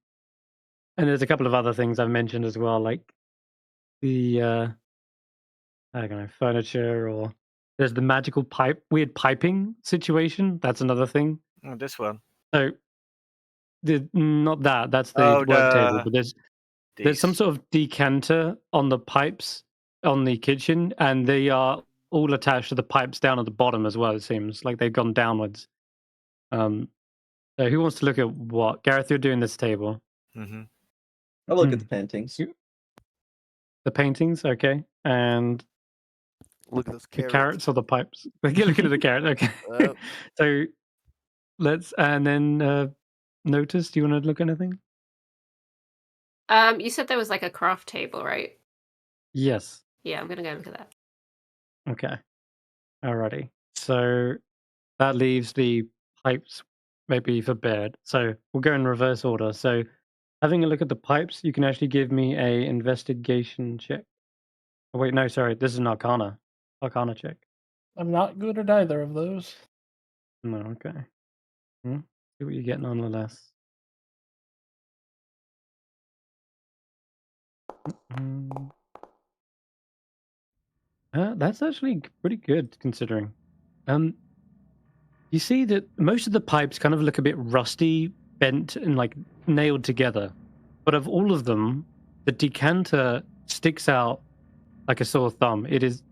there's a couple of other things I've mentioned as well, like the I don't know, furniture, or there's the magical weird piping situation. That's another thing. Oh, this one. So not that. That's the Oh, work table, but there's some These. sort of decanter on the pipes on the kitchen, and they are all attached to the pipes down at the bottom as well. It seems like they've gone downwards. So who wants to look at what? Garreth, you're doing this table. Mm-hmm. I'll look at the paintings. The paintings, okay, and Look at those the carrots. carrots or the pipes. You're looking at the carrot, okay. Yep. So and then Notus. Do you want to look at anything? You said there was like a craft table, right? Yes. Yeah, I'm gonna go look at that. Okay. Alrighty. So that leaves the pipes maybe for Baird. So we'll go in reverse order. So having a look at the pipes, you can actually give me a investigation check. Oh, wait, no, sorry. This is an Arcana check. I'm not good at either of those. No, okay. See what you're getting nonetheless. That's actually pretty good considering. You see that most of the pipes kind of look a bit rusty, bent, and like nailed together. But of all of them, the decanter sticks out like a sore thumb. It is,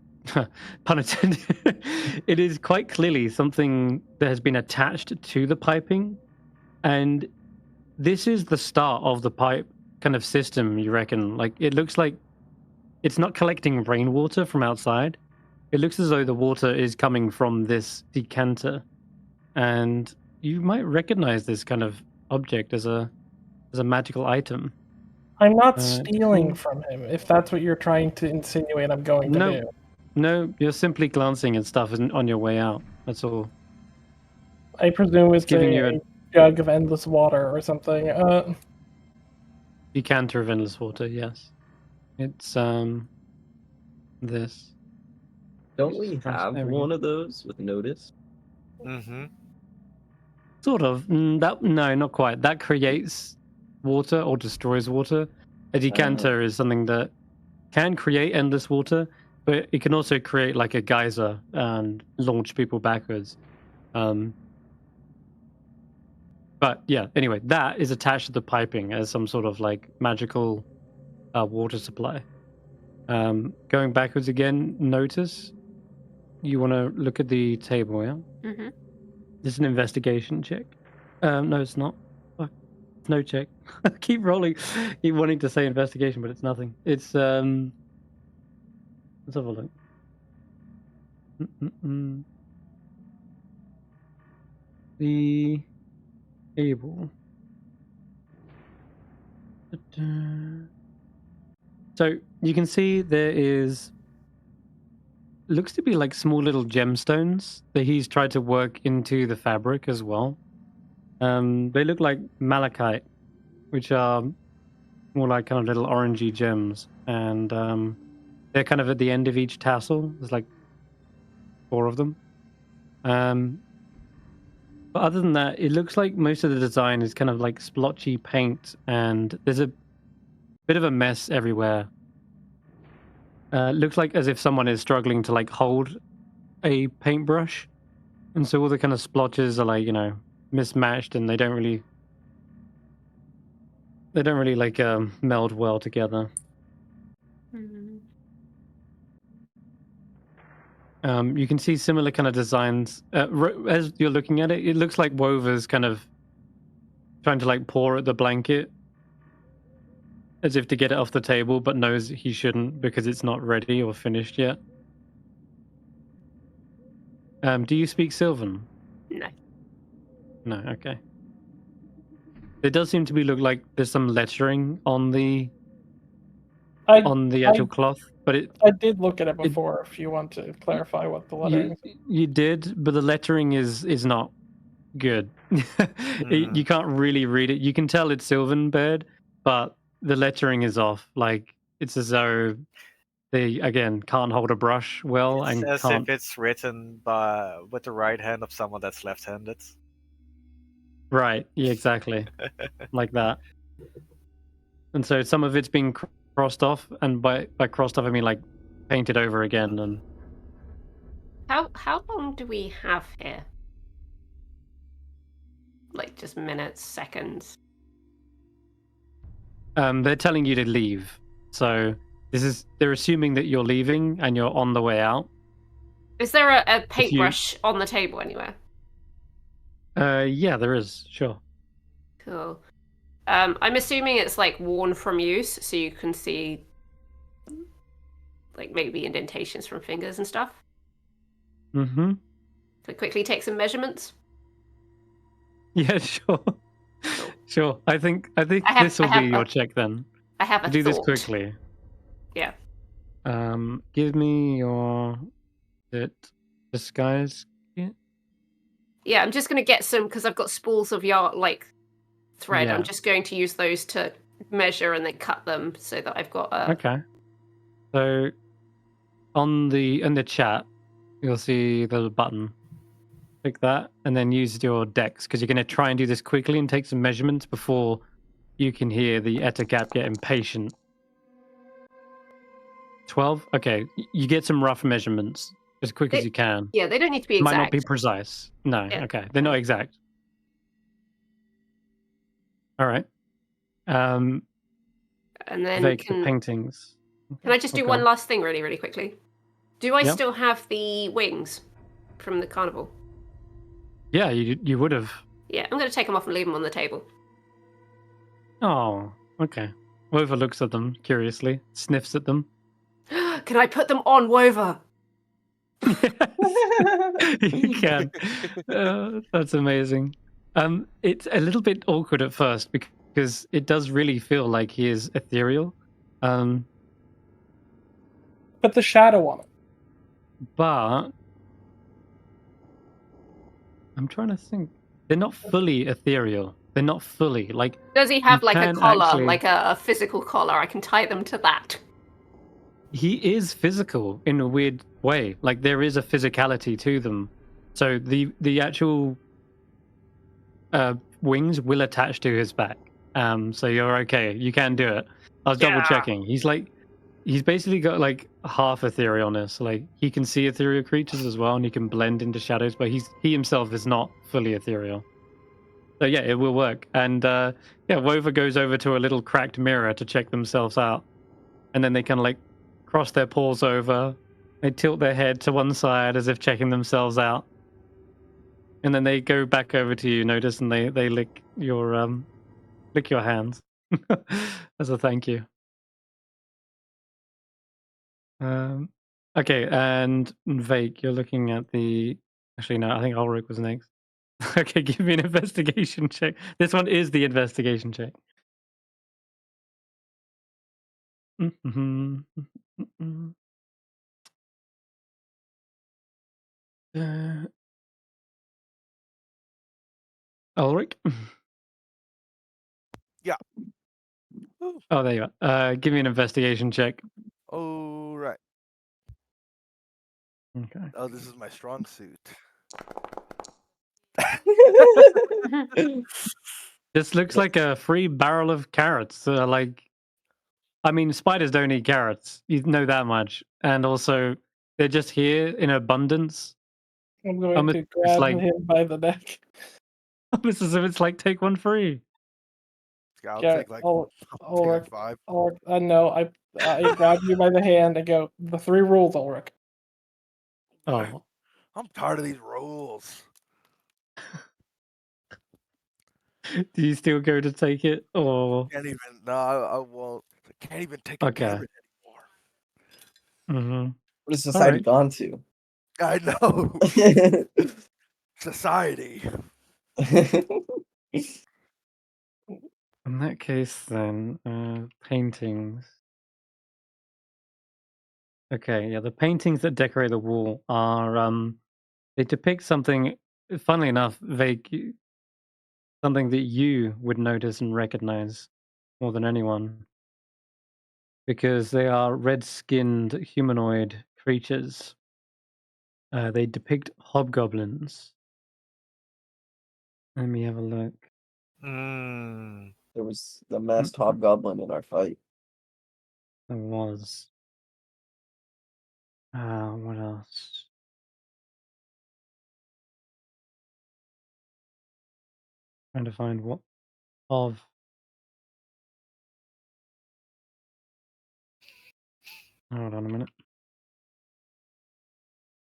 pun intended, it is quite clearly something that has been attached to the piping. And this is the start of the pipe kind of system, you reckon? Like, it looks like it's not collecting rainwater from outside. It looks as though the water is coming from this decanter. And you might recognize this kind of object as a magical item. I'm not Uh, stealing from him, if that's what you're trying to insinuate I'm going to No. do. No, you're simply glancing at stuff on your way out. That's all. I presume it's giving you a jug of endless water or something. Decanter of endless water, yes. It's this. Don't we Christ, have there we go. one of those with Notus? Mm-hmm. Sort of. No, not quite. That creates water or destroys water. A decanter is something that can create endless water, but it can also create like a geyser and launch people backwards. But yeah, anyway, that is attached to the piping as some sort of like magical water supply. Going backwards again, Notus, you want to look at the table, yeah? Mm-hmm. This is an investigation check. No, it's not. Fuck. It's no check. I keep rolling, keep wanting to say investigation, but it's nothing. It's let's have a look. The table. So you can see there is looks to be like small little gemstones that he's tried to work into the fabric as well. They look like malachite, which are more like kind of little orangey gems, and they're kind of at the end of each tassel. There's like 4 of them. But other than that, it looks like most of the design is kind of like splotchy paint, and there's a bit of a mess everywhere. Looks like as if someone is struggling to like hold a paintbrush, and so all the kind of splotches are like mismatched, and they don't really like meld well together. You can see similar kind of designs as you're looking at it. It looks like Wover's kind of trying to like paw at the blanket as if to get it off the table, but knows he shouldn't because it's not ready or finished yet. Do you speak Sylvan? No. No, okay. There does seem to be look like there's some lettering on the actual cloth, but I did look at it before. If you want to clarify what the lettering is. You did, but the lettering is not good. You can't really read it. You can tell it's Sylvan Bird, but the lettering is off. Like it's as though they again can't hold a brush well, It's and as can't. if it's written with the right hand of someone that's left-handed. Right. Yeah. Exactly. Like that. And so some of it's been crossed off, and by crossed off I mean like painted over again. And How long do we have here? Like just minutes, seconds. They're telling you to leave. So they're assuming that you're leaving and you're on the way out. Is there a paintbrush on the table anywhere? Yeah, there is. Sure. Cool. I'm assuming it's like worn from use, so you can see like maybe indentations from fingers and stuff. Mm-hmm. So quickly take some measurements. Yeah, sure. Cool. Sure. I think this will be your check then. I have a Do this thought. quickly. Yeah. Give me your disguise kit. Yeah, I'm just gonna get some because I've got spools of thread. Yeah. I'm just going to use those to measure and then cut them so that I've got a. Okay. So in the chat, you'll see the button. Click that, and then use your dex because you're going to try and do this quickly and take some measurements before you can hear the Ettercap get impatient. 12. Okay, you get some rough measurements as quick as you can. Yeah, they don't need to be exact. Might not be precise. No. Yeah. Okay, they're not exact. All right. And then Vaike, the paintings. Can I just do one last thing really, really quickly? Do I Yep. still have the wings from the carnival? Yeah, you would have. Yeah, I'm going to take them off and leave them on the table. Oh, okay. Wover looks at them curiously, sniffs at them. Can I put them on Wover? You can. That's amazing. It's a little bit awkward at first because it does really feel like he is ethereal. Put the shadow on it. But I'm trying to think. They're not fully ethereal. They're not fully like. Does he have you like a can collar, actually- like a physical collar? I can tie them to that. He is physical in a weird way. Like there is a physicality to them. So the actual wings will attach to his back. So you're okay. You can do it. I was double checking. He's basically got like half etherealness. Like he can see ethereal creatures as well, and he can blend into shadows. But he himself is not fully ethereal. So yeah, it will work. And Wover goes over to a little cracked mirror to check themselves out, and then they kind of like cross their paws over. They tilt their head to one side as if checking themselves out, and then they go back over to you, Notus, and they lick your hands as a thank you. Okay, and Vaike, you're looking at the. Actually, no, I think Ulric was next. Okay, give me an investigation check. This one is the investigation check. Ulric? Yeah. Oh, there you are. Give me an investigation check. Oh, right. Okay. Oh, this is my strong suit. This looks like a free barrel of carrots. Like I mean, spiders don't eat carrots. You know that much. And also, they're just here in abundance. I'm going Almost to it's grab like him by the neck. almost as if it's like take one free. I'll Garrett, take like Ulric, 5. Ulric, no, I grab you by the hand and go, the 3 rules, Ulric. Oh, I'm tired of these rules. do you still go to take it, or Can't even. No, I won't. I can't even take a okay? carrot anymore. Mm-hmm. What has All society right. gone to? I know. Society. In that case, then paintings. Okay, yeah, the paintings that decorate the wall are they depict something. Funnily enough, something that you would notice and recognize more than anyone, because they are red-skinned humanoid creatures. They depict hobgoblins. Let me have a look. Mm. There was the masked hobgoblin in our fight. There was. What else? Trying to find what of. Hold on a minute.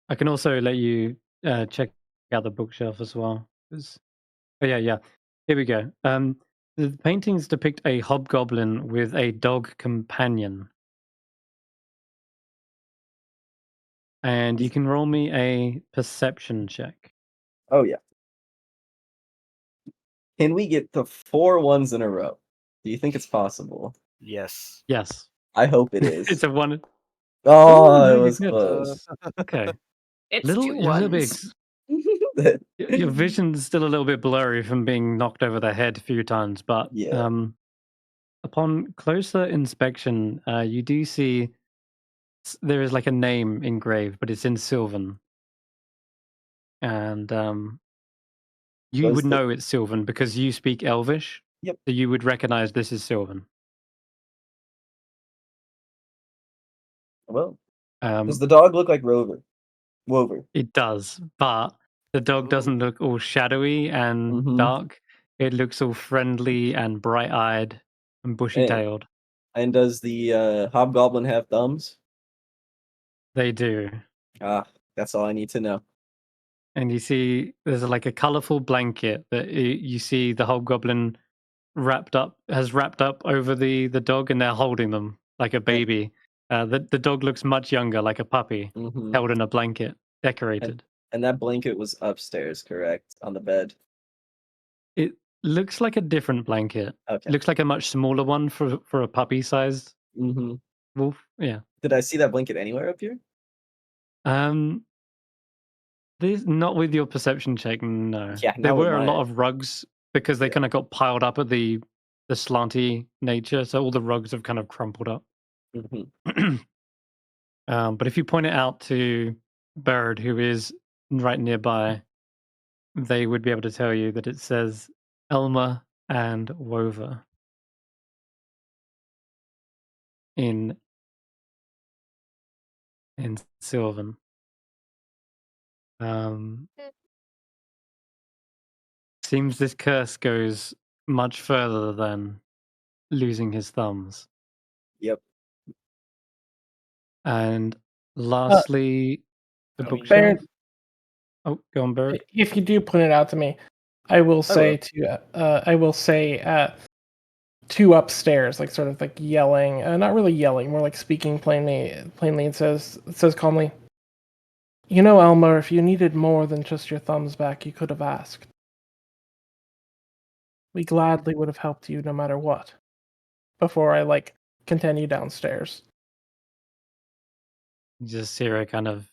I can also let you check out the bookshelf as well. Oh yeah. Here we go. The paintings depict a hobgoblin with a dog companion, and you can roll me a perception check. Oh yeah. Can we get the 4 ones in a row? Do you think it's possible? Yes. Yes, I hope it is. it's a one. Oh, No, it you're was good. close. Okay, It's 2 you're a little bit. ones. Your vision's still a little bit blurry from being knocked over the head a few times, but Yeah. upon closer inspection, you do see there is like a name engraved, but it's in Sylvan, and you Was would the know it's Sylvan because you speak Elvish. Yep. So you would recognize this is Sylvan. well? Does Um, the dog look like Wover? it does, but the dog doesn't Ooh. look all shadowy and Mhm. dark. It looks all friendly and bright-eyed and bushy-tailed. And does the hobgoblin have thumbs? They do. Ah, that's all I need to know. And you see there's like a colorful blanket that you see the hobgoblin has wrapped up over the dog, and they're holding them like a baby. The dog looks much younger, like a puppy, Mhm. held in a blanket, decorated. And that blanket was upstairs, correct? On the bed. It looks like a different blanket. Okay. Looks like a much smaller one for a puppy-sized Mhm. wolf. Yeah. Did I see that blanket anywhere up here? Um, this not with your perception check. No, Yeah, there not with were a lot mine. of rugs because they Yeah. kind of got piled up at the slanty nature, so all the rugs have kind of crumpled up. Mhm. But if you point it out to Bird, who is right nearby, they would be able to tell you that it says Elma and Wover in Sylvan. Seems this curse goes much further than losing his thumbs. Yep. And lastly, the I mean, bookshelf. Baron, Oh, go on, Bird. if you do point it out to me, I will will. say two upstairs, like sort of like yelling, not really yelling, more like speaking plainly. It says calmly, "You know, Elmer, if you needed more than just your thumbs back, you could have asked. We gladly would have helped you no matter what." Before I continue downstairs. You just hear a kind of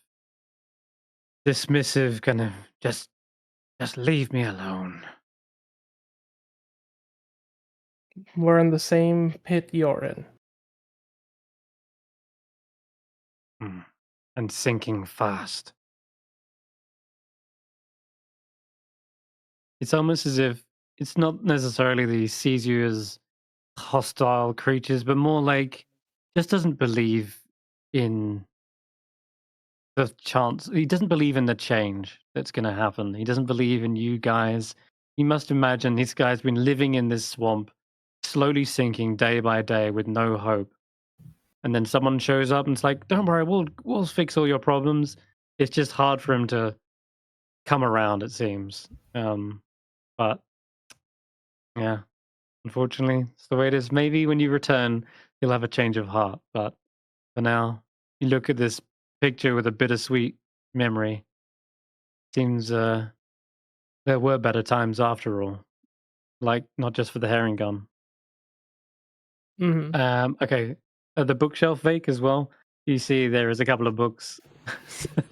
dismissive kind of just leave me alone. We're in the same pit you're in. And sinking fast. It's almost as if it's not necessarily that he sees you as hostile creatures, but more like just doesn't believe in the chance. He doesn't believe in the change that's going to happen. He doesn't believe in you guys. You must imagine this guy's been living in this swamp, slowly sinking day by day with no hope. And then someone shows up and it's like, "Don't worry, we'll fix all your problems." It's just hard for him to come around, it seems. But yeah, unfortunately, it's the way it is. Maybe when you return, you'll have a change of heart. But for now, you look at this picture with a bittersweet memory. Seems there were better times after all. Like, not just for the herring gun. Okay, at the bookshelf, Vaike, as well, you see there is a couple of books.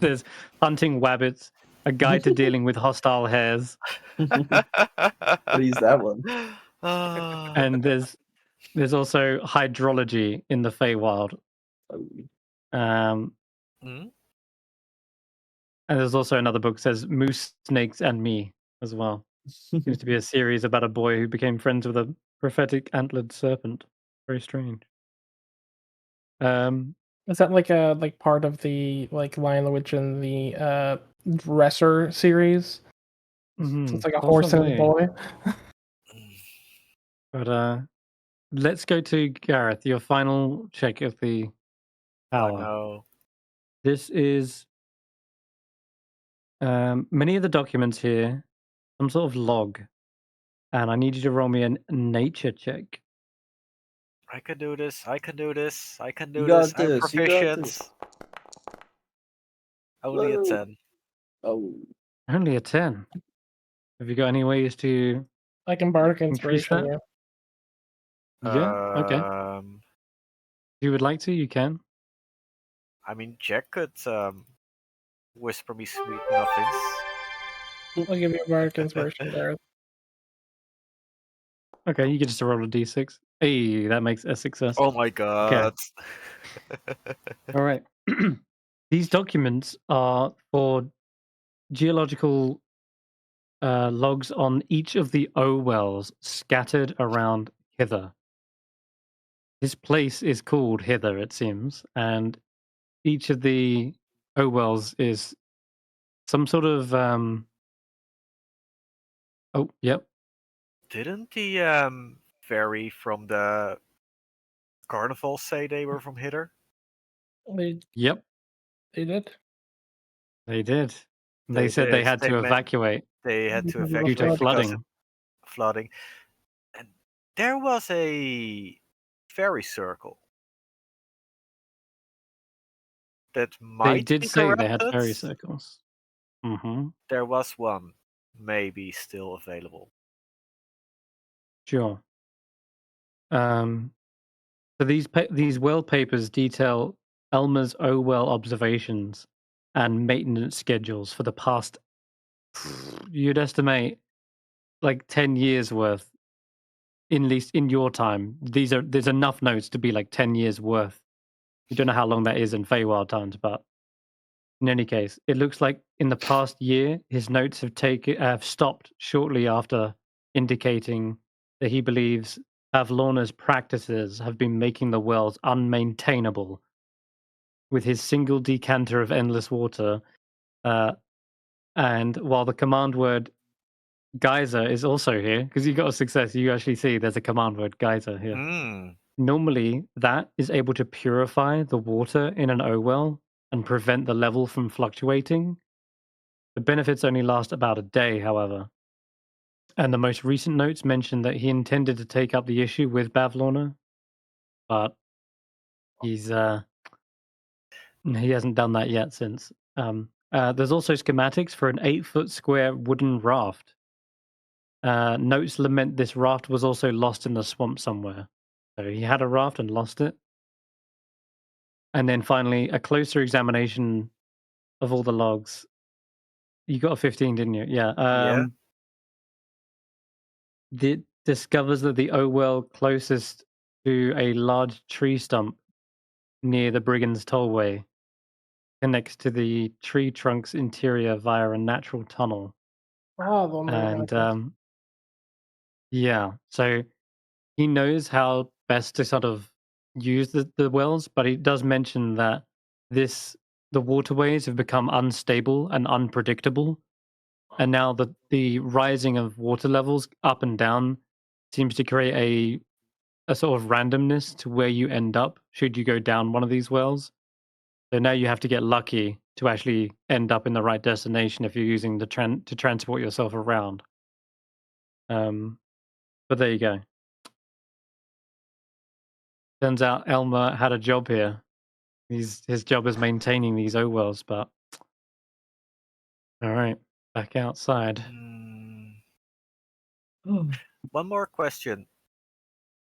There's Hunting Wabbits, A Guide to Dealing with Hostile Hares, What is that one? Ah. and there's also Hydrology in the Fraywild. Oh, Hmm? And there's also another book that says Moose, Snakes, and Me as well. Seems to be a series about a boy who became friends with a prophetic antlered serpent. Very strange. Is that like a part of the Lion the Witch and the Dresser series? So it's like a horse and a possibly. boy. But let's go to Garreth, your final check of the Oh power. no. This is many of the documents here, some sort of log, and I need you to roll me a nature check. I can do this. I can do this. I can do You got this. I'm this, you got proficient. this. Only a Whoa. 10. Oh, Only a 10. Have you got any ways to I can bardic increase inspiration. that? Yeah. Yeah, okay. If you would like to, you can. I mean, Jack could whisper me sweet nothings. I'll give you a bardic inspiration, Garreth. Okay, you get just to roll a d6. Hey, that makes a success. Oh my god. All right. These documents are for geological logs on each of the O wells scattered around Hither. This place is called Hither, it seems, and each of the O wells is some sort of oh, yep. Didn't the fairy from the carnival say they were from Hither? Yep, They did. they did. They They said they did. had They to meant evacuate they had to Because of the due to evacuate because flooding. of flooding. And there was a fairy circle that They might did be say they had corrupted. fairy circles. Mm-hmm. There was one maybe still available. Sure. So these well papers detail Elmer's O-well observations and maintenance schedules for the past, you'd estimate, like 10 years worth, at least in your time. There's enough notes to be like 10 years worth. You don't know how long that is in Feywild times, but in any case, it looks like in the past year, his notes have stopped shortly after, indicating that he believes Pavlona's practices have been making the wells unmaintainable. With his single decanter of endless water, and while the command word geyser is also here, because you got a success, you actually see there's a command word geyser here. Hmm. Normally, that is able to purify the water in an O well and prevent the level from fluctuating. The benefits only last about a day, however. And the most recent notes mention that he intended to take up the issue with Bavlorna, but he hasn't done that yet since. There's also schematics for an 8-foot square wooden raft. Notes lament this raft was also lost in the swamp somewhere. So he had a raft and lost it. And then finally, a closer examination of all the logs. You got a 15, didn't you? Yeah. Yeah. It discovers that the O well closest to a large tree stump near the Brigand's Tollway connects to the tree trunk's interior via a natural tunnel. Oh, the one that we're And gonna yeah, so he knows how best to sort of use the wells, but he does mention that the waterways have become unstable and unpredictable, and now the rising of water levels up and down seems to create a sort of randomness to where you end up should you go down one of these wells. So now you have to get lucky to actually end up in the right destination if you're using to transport yourself around. But there you go. Turns out Elmer had a job here. His job is maintaining these O-wells, but all right, back outside. One more question.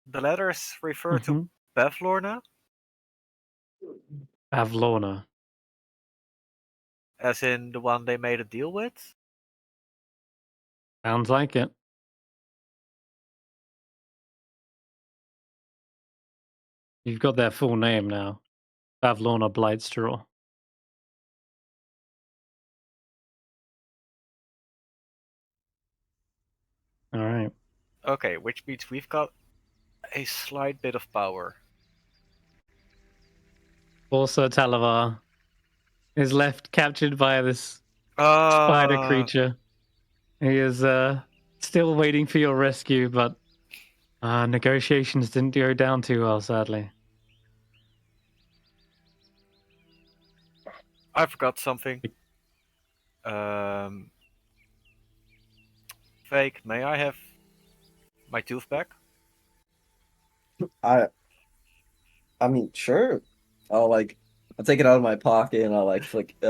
The letters refer to Mhm. Bevlorna, Avlorna. as in the one they made a deal with? Sounds like it. You've got their full name now. Avlorna Blightstraw. All right. Okay, which means we've got a slight bit of power. Also, Talavar is left captured by this spider Ah, creature. He is still waiting for your rescue, but negotiations didn't go down too well, sadly. I forgot something. Vaike, may I have my tooth back? I mean, sure. I'll take it out of my pocket and I'll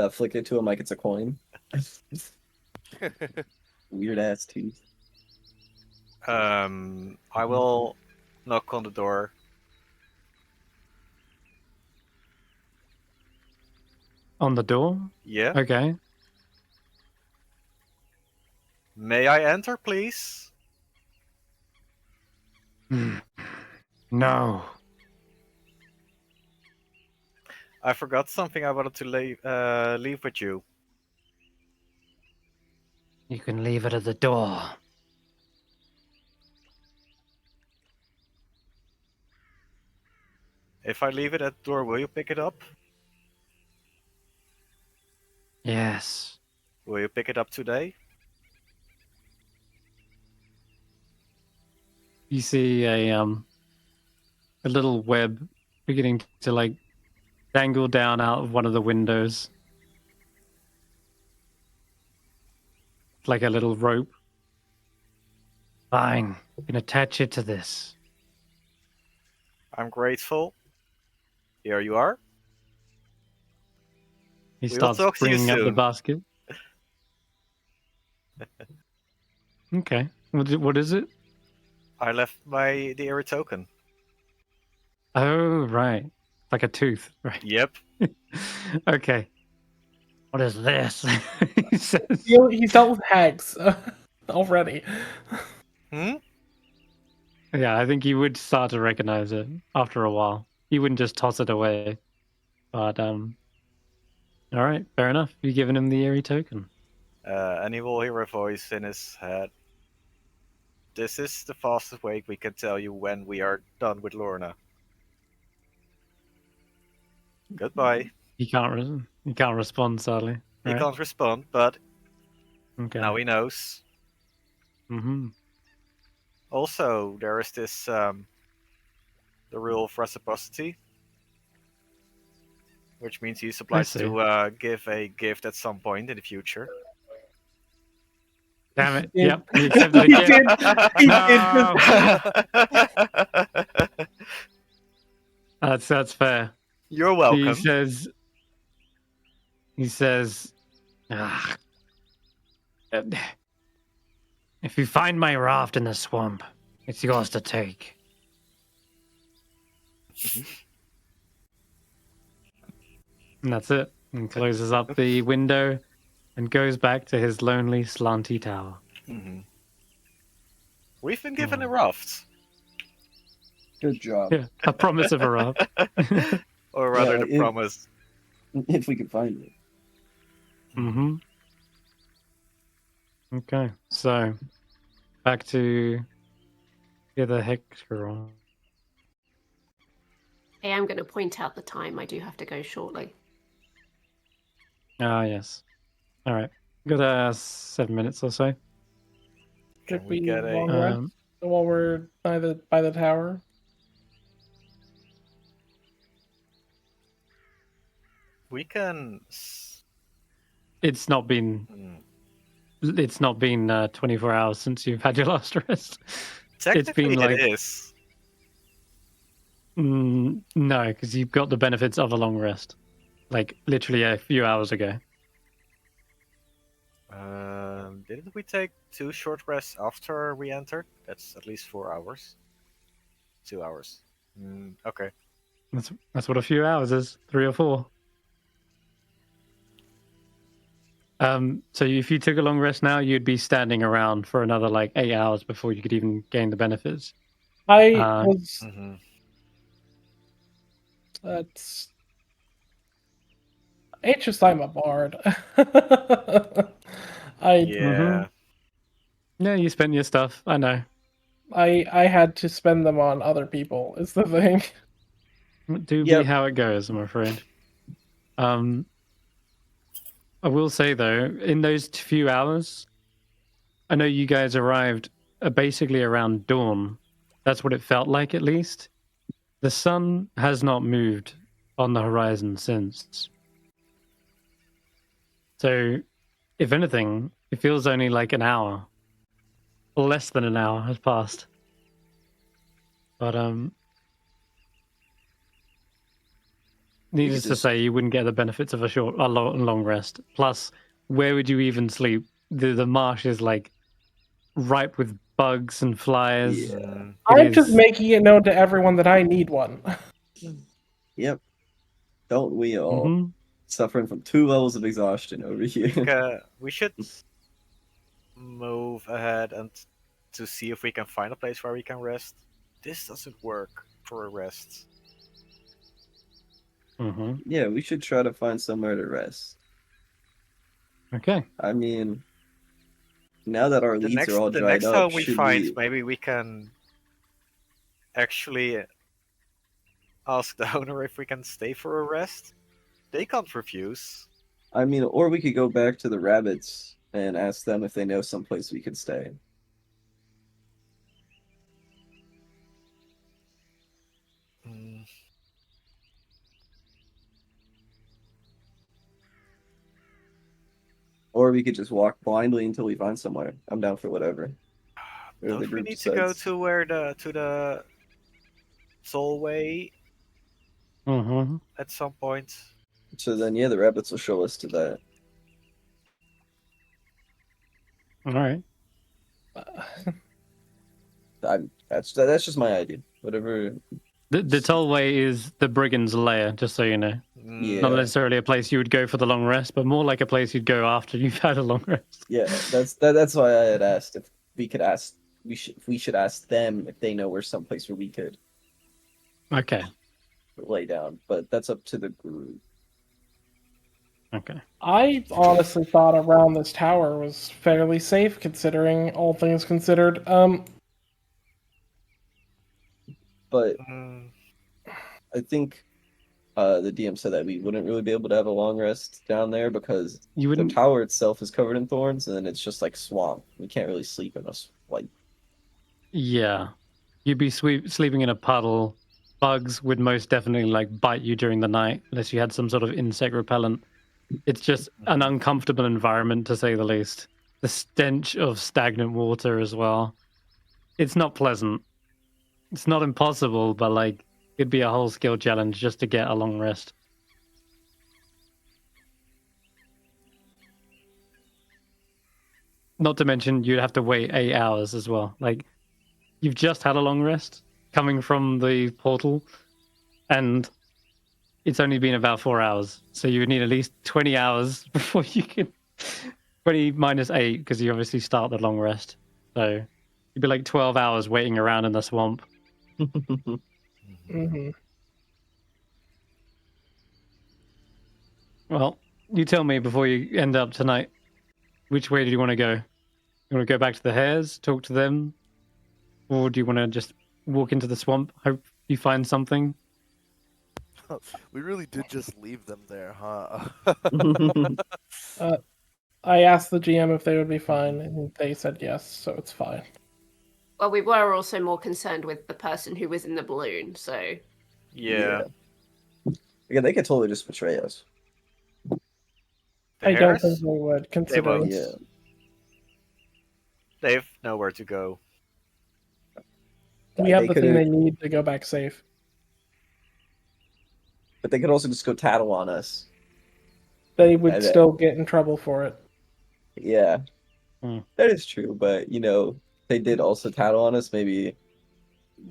flick it to him like it's a coin. Weird ass teeth. I will knock on the door. On the door? Yeah. Okay. May I enter, please? No. I forgot something I wanted to leave with you. You can leave it at the door. If I leave it at the door, will you pick it up? Yes. Will you pick it up today? You see a little web beginning to dangle down out of one of the windows. Like a little rope. Fine. You can attach it to this. I'm grateful. Here you are. He We will starts talk to you bringing up the soon. basket. Okay. What is it? I left the eerie token. Oh, right. Like a tooth, right? Yep. Okay. What is this? He says, He's dealt with hags already. Hmm? yeah, I think you would start to recognize it after a while. You wouldn't just toss it away. But, all right, fair enough. You've given him the eerie token. And he will hear a voice in his head. This is the fastest way we can tell you when we are done with Lorna. Goodbye. He can't respond, sadly. He Right? can't respond, but Okay. now he knows. Mm-hmm. Also, there is this the rule of reciprocity, which means he's obliged see. to give a gift at some point in the future. Damn it. He Yep. He accepted He again. He No. did. That's fair. You're welcome. He says, "Ah, If you find my raft in the swamp, it's yours to take. and that's it. And closes up the window and goes back to his lonely, slanty tower. Mhm. We've been given a raft. Good job. Yeah, a promise of a raft. Or rather, Yeah, the promise. If we can find it. Mm-hmm. Okay, so back to Yeah, the heck scroll. I am going to point out the time. I do have to go shortly. Ah, yes. All right. Got 7 minutes or so. Can Should we we get a? long rest Um, while we're by the tower? We can. it's not been 24 hours since you've had your last rest. Technically, been like- it is. No, because you've got the benefits of a long rest, like literally a few hours ago. Didn't we take 2 short rests after we entered? That's at least 4 hours. 2 hours. Okay. That's what a few hours is. 3 or 4. So if you took a long rest now, you'd be standing around for another like 8 hours before you could even gain the benefits. I Uh, was. Mm-hmm. That's. It's just I'm a bard. Yeah. Yeah, you spent your stuff. I know. I had to spend them on other people. Is the thing. Do be Yep. how it goes, I'm afraid. I will say though, in those few hours, I know you guys arrived basically around dawn. That's what it felt like, at least. The sun has not moved on the horizon since. So, if anything, it feels only like an hour. Less than an hour has passed. But needless to say, you wouldn't get the benefits of a long rest. Plus, where would you even sleep? The marsh is like ripe with bugs and flies. Yeah. I'm just making it known to everyone that I need one. Yep. Don't we all? Mhm. Suffering from 2 levels of exhaustion over here. We should move ahead and to see if we can find a place where we can rest. This doesn't work for a rest. Mhm. Yeah, we should try to find somewhere to rest. Okay. I mean, now that our leads are all The dried next up, time we should find, we... maybe we can actually ask the owner if we can stay for a rest. They can't refuse. I mean, or we could go back to the rabbits and ask them if they know someplace we could stay. Mm, Or we could just walk blindly until we find somewhere. I'm down for whatever. Whatever the Don't we group need to go decides. to the Solway Mhm. at some point? So then, yeah, the rabbits will show us to that. All right. That's just my idea. Whatever. The tollway is the brigand's lair, just so you know. Yeah. Not necessarily a place you would go for the long rest, but more like a place you'd go after you've had a long rest. Yeah, that's why I had asked if we could ask. We should ask them if they know where someplace where we could Okay. lay down. But that's up to the group. Okay. I honestly thought around this tower was fairly safe, considering all things considered. But Mm, I think the DM said that we wouldn't really be able to have a long rest down there because You the wouldn't. tower itself is covered in thorns, and then it's just like swamp. We can't really sleep in like. Yeah. You'd be sleeping in a puddle. Bugs would most definitely like bite you during the night unless you had some sort of insect repellent. It's just an uncomfortable environment, to say the least. The stench of stagnant water as well. It's not pleasant. It's not impossible, but like it'd be a whole skill challenge just to get a long rest. Not to mention you'd have to wait 8 hours as well. Like you've just had a long rest coming from the portal, and it's only been about 4 hours. So you would need at least 20 hours before you can 20 minus 8 because you obviously start the long rest. So you'd be like 12 hours waiting around in the swamp. Mm-hmm. Well, you tell me before you end up tonight. Which way do you want to go? You want to go back to the hares, talk to them? Or do you want to just walk into the swamp, hope you find something? We really did just leave them there, huh? I asked the GM if they would be fine, and they said yes, so it's fine. Well, we were also more concerned with the person who was in the balloon, so Yeah. Again, they could totally just betray us. The I don't hares, think they would, considering. won't. Yeah. they've nowhere to go. We have They the thing could've- they need to go back safe. But they could also just go tattle on us. They would And, still get in trouble for it. Yeah. Hmm. That is true, but they did also tattle on us, maybe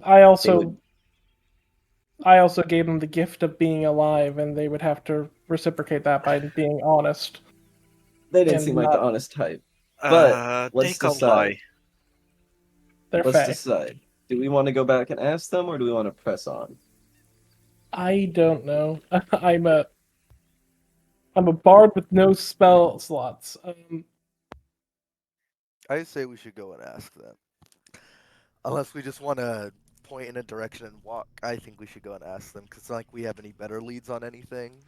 I also would- gave them the gift of being alive, and they would have to reciprocate that by being honest. they didn't And seem like not- the honest type. But They let's can't decide. lie. They're Let's fair. decide. Do we want to go back and ask them, or do we want to press on? I don't know. I'm a bard with no spell slots. I say we should go and ask them. Unless we just want to point in a direction and walk, I think we should go and ask them, because like we have any better leads on anything.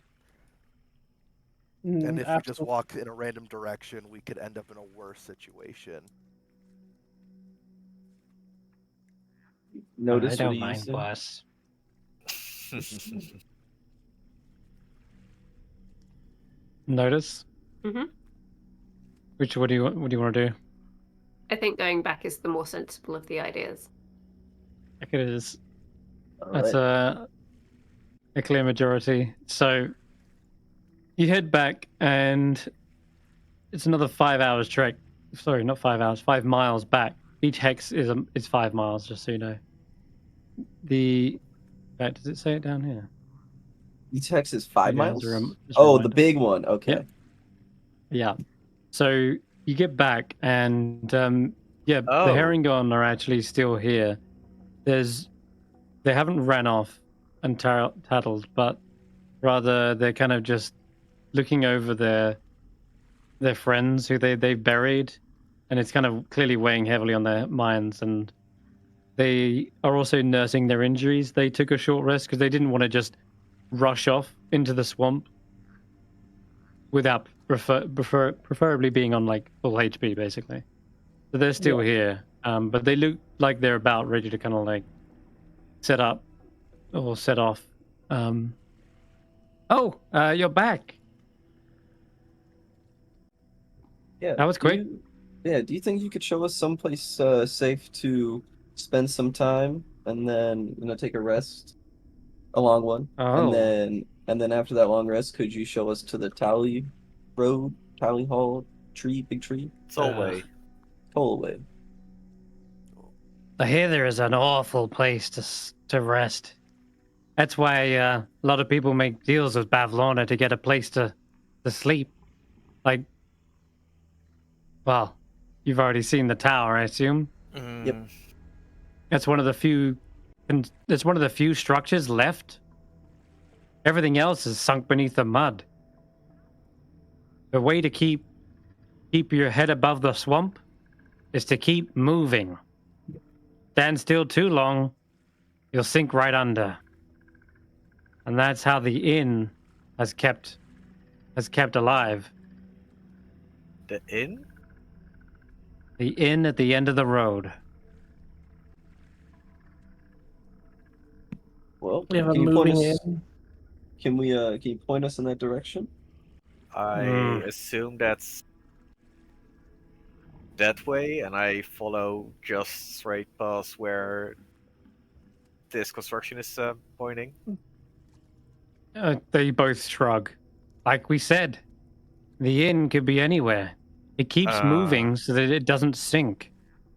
And if we just walk in a random direction, we could end up in a worse situation. Notice I what don't do you mind say? worse. Notice? Mhm. What do you want to do? I think going back is the more sensible of the ideas. I think it is. All That's right. a clear majority. So you head back, and it's another 5 hours trek. Sorry, not 5 hours. 5 miles back. Each hex is 5 miles, just so you know. Does it say it down here? Each hex is 5 Yeah, miles? as a as a Oh, the reminder. big one. Okay. Yep. Yeah. So you get back, and the Oh. Herringon are actually still here. They haven't ran off and tattled, but rather they're kind of just looking over their friends who they've buried, and it's kind of clearly weighing heavily on their minds. And they are also nursing their injuries. They took a short rest because they didn't want to just rush off into the swamp without preferably being on like full HP, basically. So they're still here, but they look like they're about ready to kind of like set up or set off. You're back. Yeah. That was quick. Do you think you could show us someplace safe to spend some time, and then take a rest, a long one, Oh. and then after that long rest, could you show us to the Tally Road, Tally Hall tree, big tree, Tollway. Tollway? I hear there is an awful place to rest. That's why a lot of people make deals with Bavlorna to get a place to sleep. Like, well, you've already seen the tower, I assume. Yep. That's one of the few. It's one of the few structures left. Everything else is sunk beneath the mud. The way to keep your head above the swamp is to keep moving. Stand still too long, you'll sink right under. And that's how the inn has kept alive. The inn? The inn at the end of the road. Well, We have a can you point moving us? in. Can you point us in that direction? I assume that's that way, and I follow just straight past where this construction is pointing. They both shrug. Like we said, the inn could be anywhere. It keeps moving so that it doesn't sink.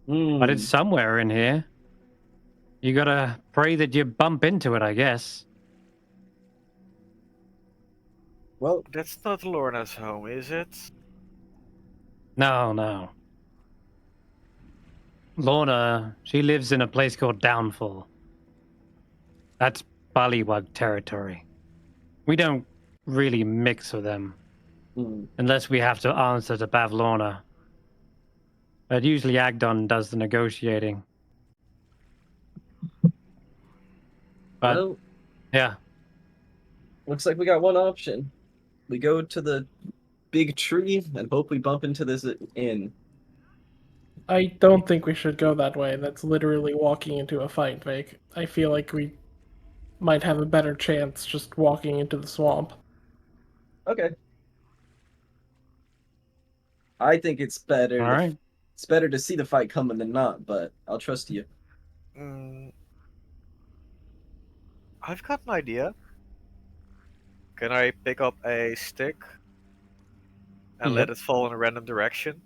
But it's somewhere in here. You gotta pray that you bump into it, I guess. Well, That's not Lorna's home, is it? No. Lorna, she lives in a place called Downfall. That's Bullywug territory. We don't really mix with them. Unless we have to answer to Bavlorna. But usually Agdon does the negotiating. But Well, yeah, looks like we got one option. We go to the big tree and hope we bump into this inn. I don't think we should go that way. That's literally walking into a fight, Vaike. I feel like we might have a better chance just walking into the swamp. Okay. I think it's better. all right. It's better to see the fight coming than not, but I'll trust you. I've got an idea. Can I pick up a stick and let Yep. it fall in a random direction?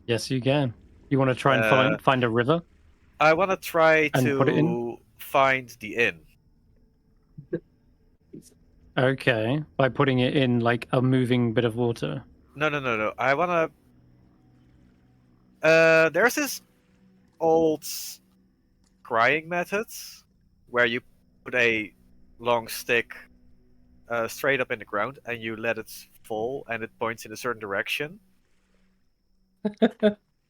Yes, you can. You want to try and find a river? I want to try And put it in? to find the inn. Okay, by putting it in like a moving bit of water. No. I want to. There's this old scrying method where you put a long stick straight up in the ground and you let it fall and it points in a certain direction.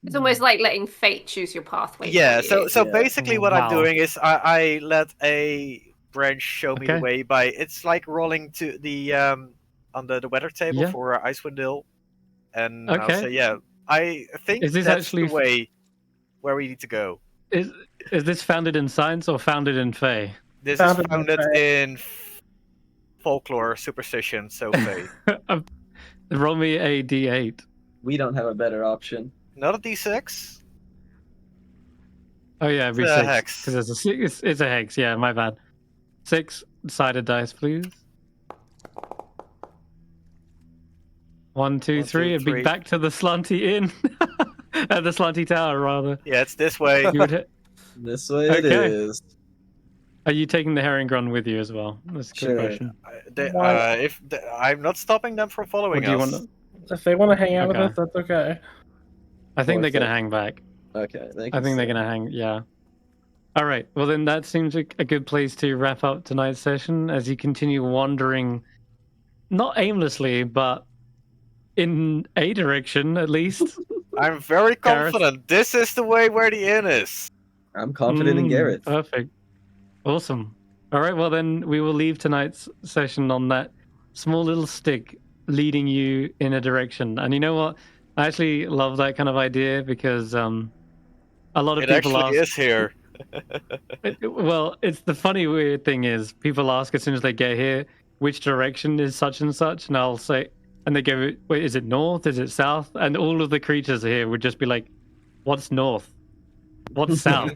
It's almost like letting fate choose your pathway. Yeah, for you. so Yeah. basically what I'm Wow. doing is I let a branch show me the Okay. way by it's like rolling to the on the weather table Yeah. for Icewind Dale, and I'll Okay. say yeah. I think Is this that's actually the way where we need to go. Is this founded in science or founded in Fae? This Founded is in founded Fae. in folklore, superstition, so Fae. Roll me a d8. We don't have a better option. Not a D6. Oh yeah, it'd be It's a 6. hex. Because it's a 6. It's a hex. Yeah, my bad. 6-sided dice, please. 1, 2, 1, 3. 2, It'd be 3. back to the slanty inn, the slanty tower, rather. Yeah, it's this way. You would hit... This way it Okay. is. Are you taking the herring gun with you as well? That's a good Sure. question. Why- I'm not stopping them from Or following do you us. want? If they want to hang out with Okay. us, that's okay. I think they're Worth gonna it. hang back. Okay, thank I you, think they're sir. gonna hang. Yeah. All right. Well, then that seems a good place to wrap up tonight's session as you continue wandering, not aimlessly, but in a direction at least. I'm very Garreth? confident. This is the way where the inn is. I'm confident in Garreth. Perfect. Awesome. All right. Well, then we will leave tonight's session on that small little stick leading you in a direction. And you know what? I actually love that kind of idea because a lot of It people actually ask. is here. Well, it's the funny weird thing is people ask as soon as they get here, which direction is such and such, and I'll say, and they go, wait, is it north? Is it south? And all of the creatures here would just be like, what's north? What's south?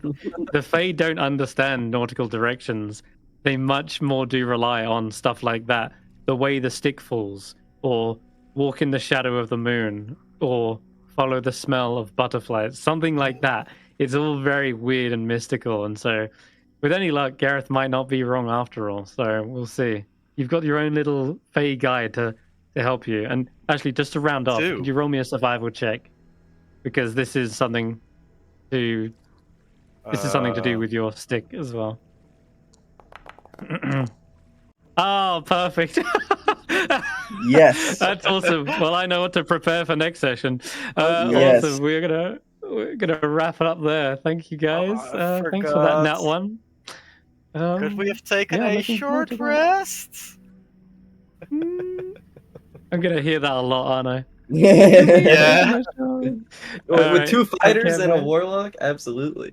The Fae don't understand nautical directions. They much more do rely on stuff like that. The way the stick falls, or walk in the shadow of the moon, or follow the smell of butterflies, something like that. It's all very weird and mystical, and so with any luck, Garreth might not be wrong after all. So we'll see. You've got your own little Fae guide to help you. And actually, just to round off, Do. could you roll me a survival check? Because this is something to do with your stick as well. Oh, perfect. Yes. That's awesome. Well, I know what to prepare for next session. Yes. Awesome. We're gonna wrap it up there. Thank you guys. I Thanks for that nat forgot. one. Could we have taken yeah, a looking forward short to that. rest? I'm gonna hear that a lot, aren't I? Yeah. With Alright, two take fighters care, and a man. warlock, absolutely.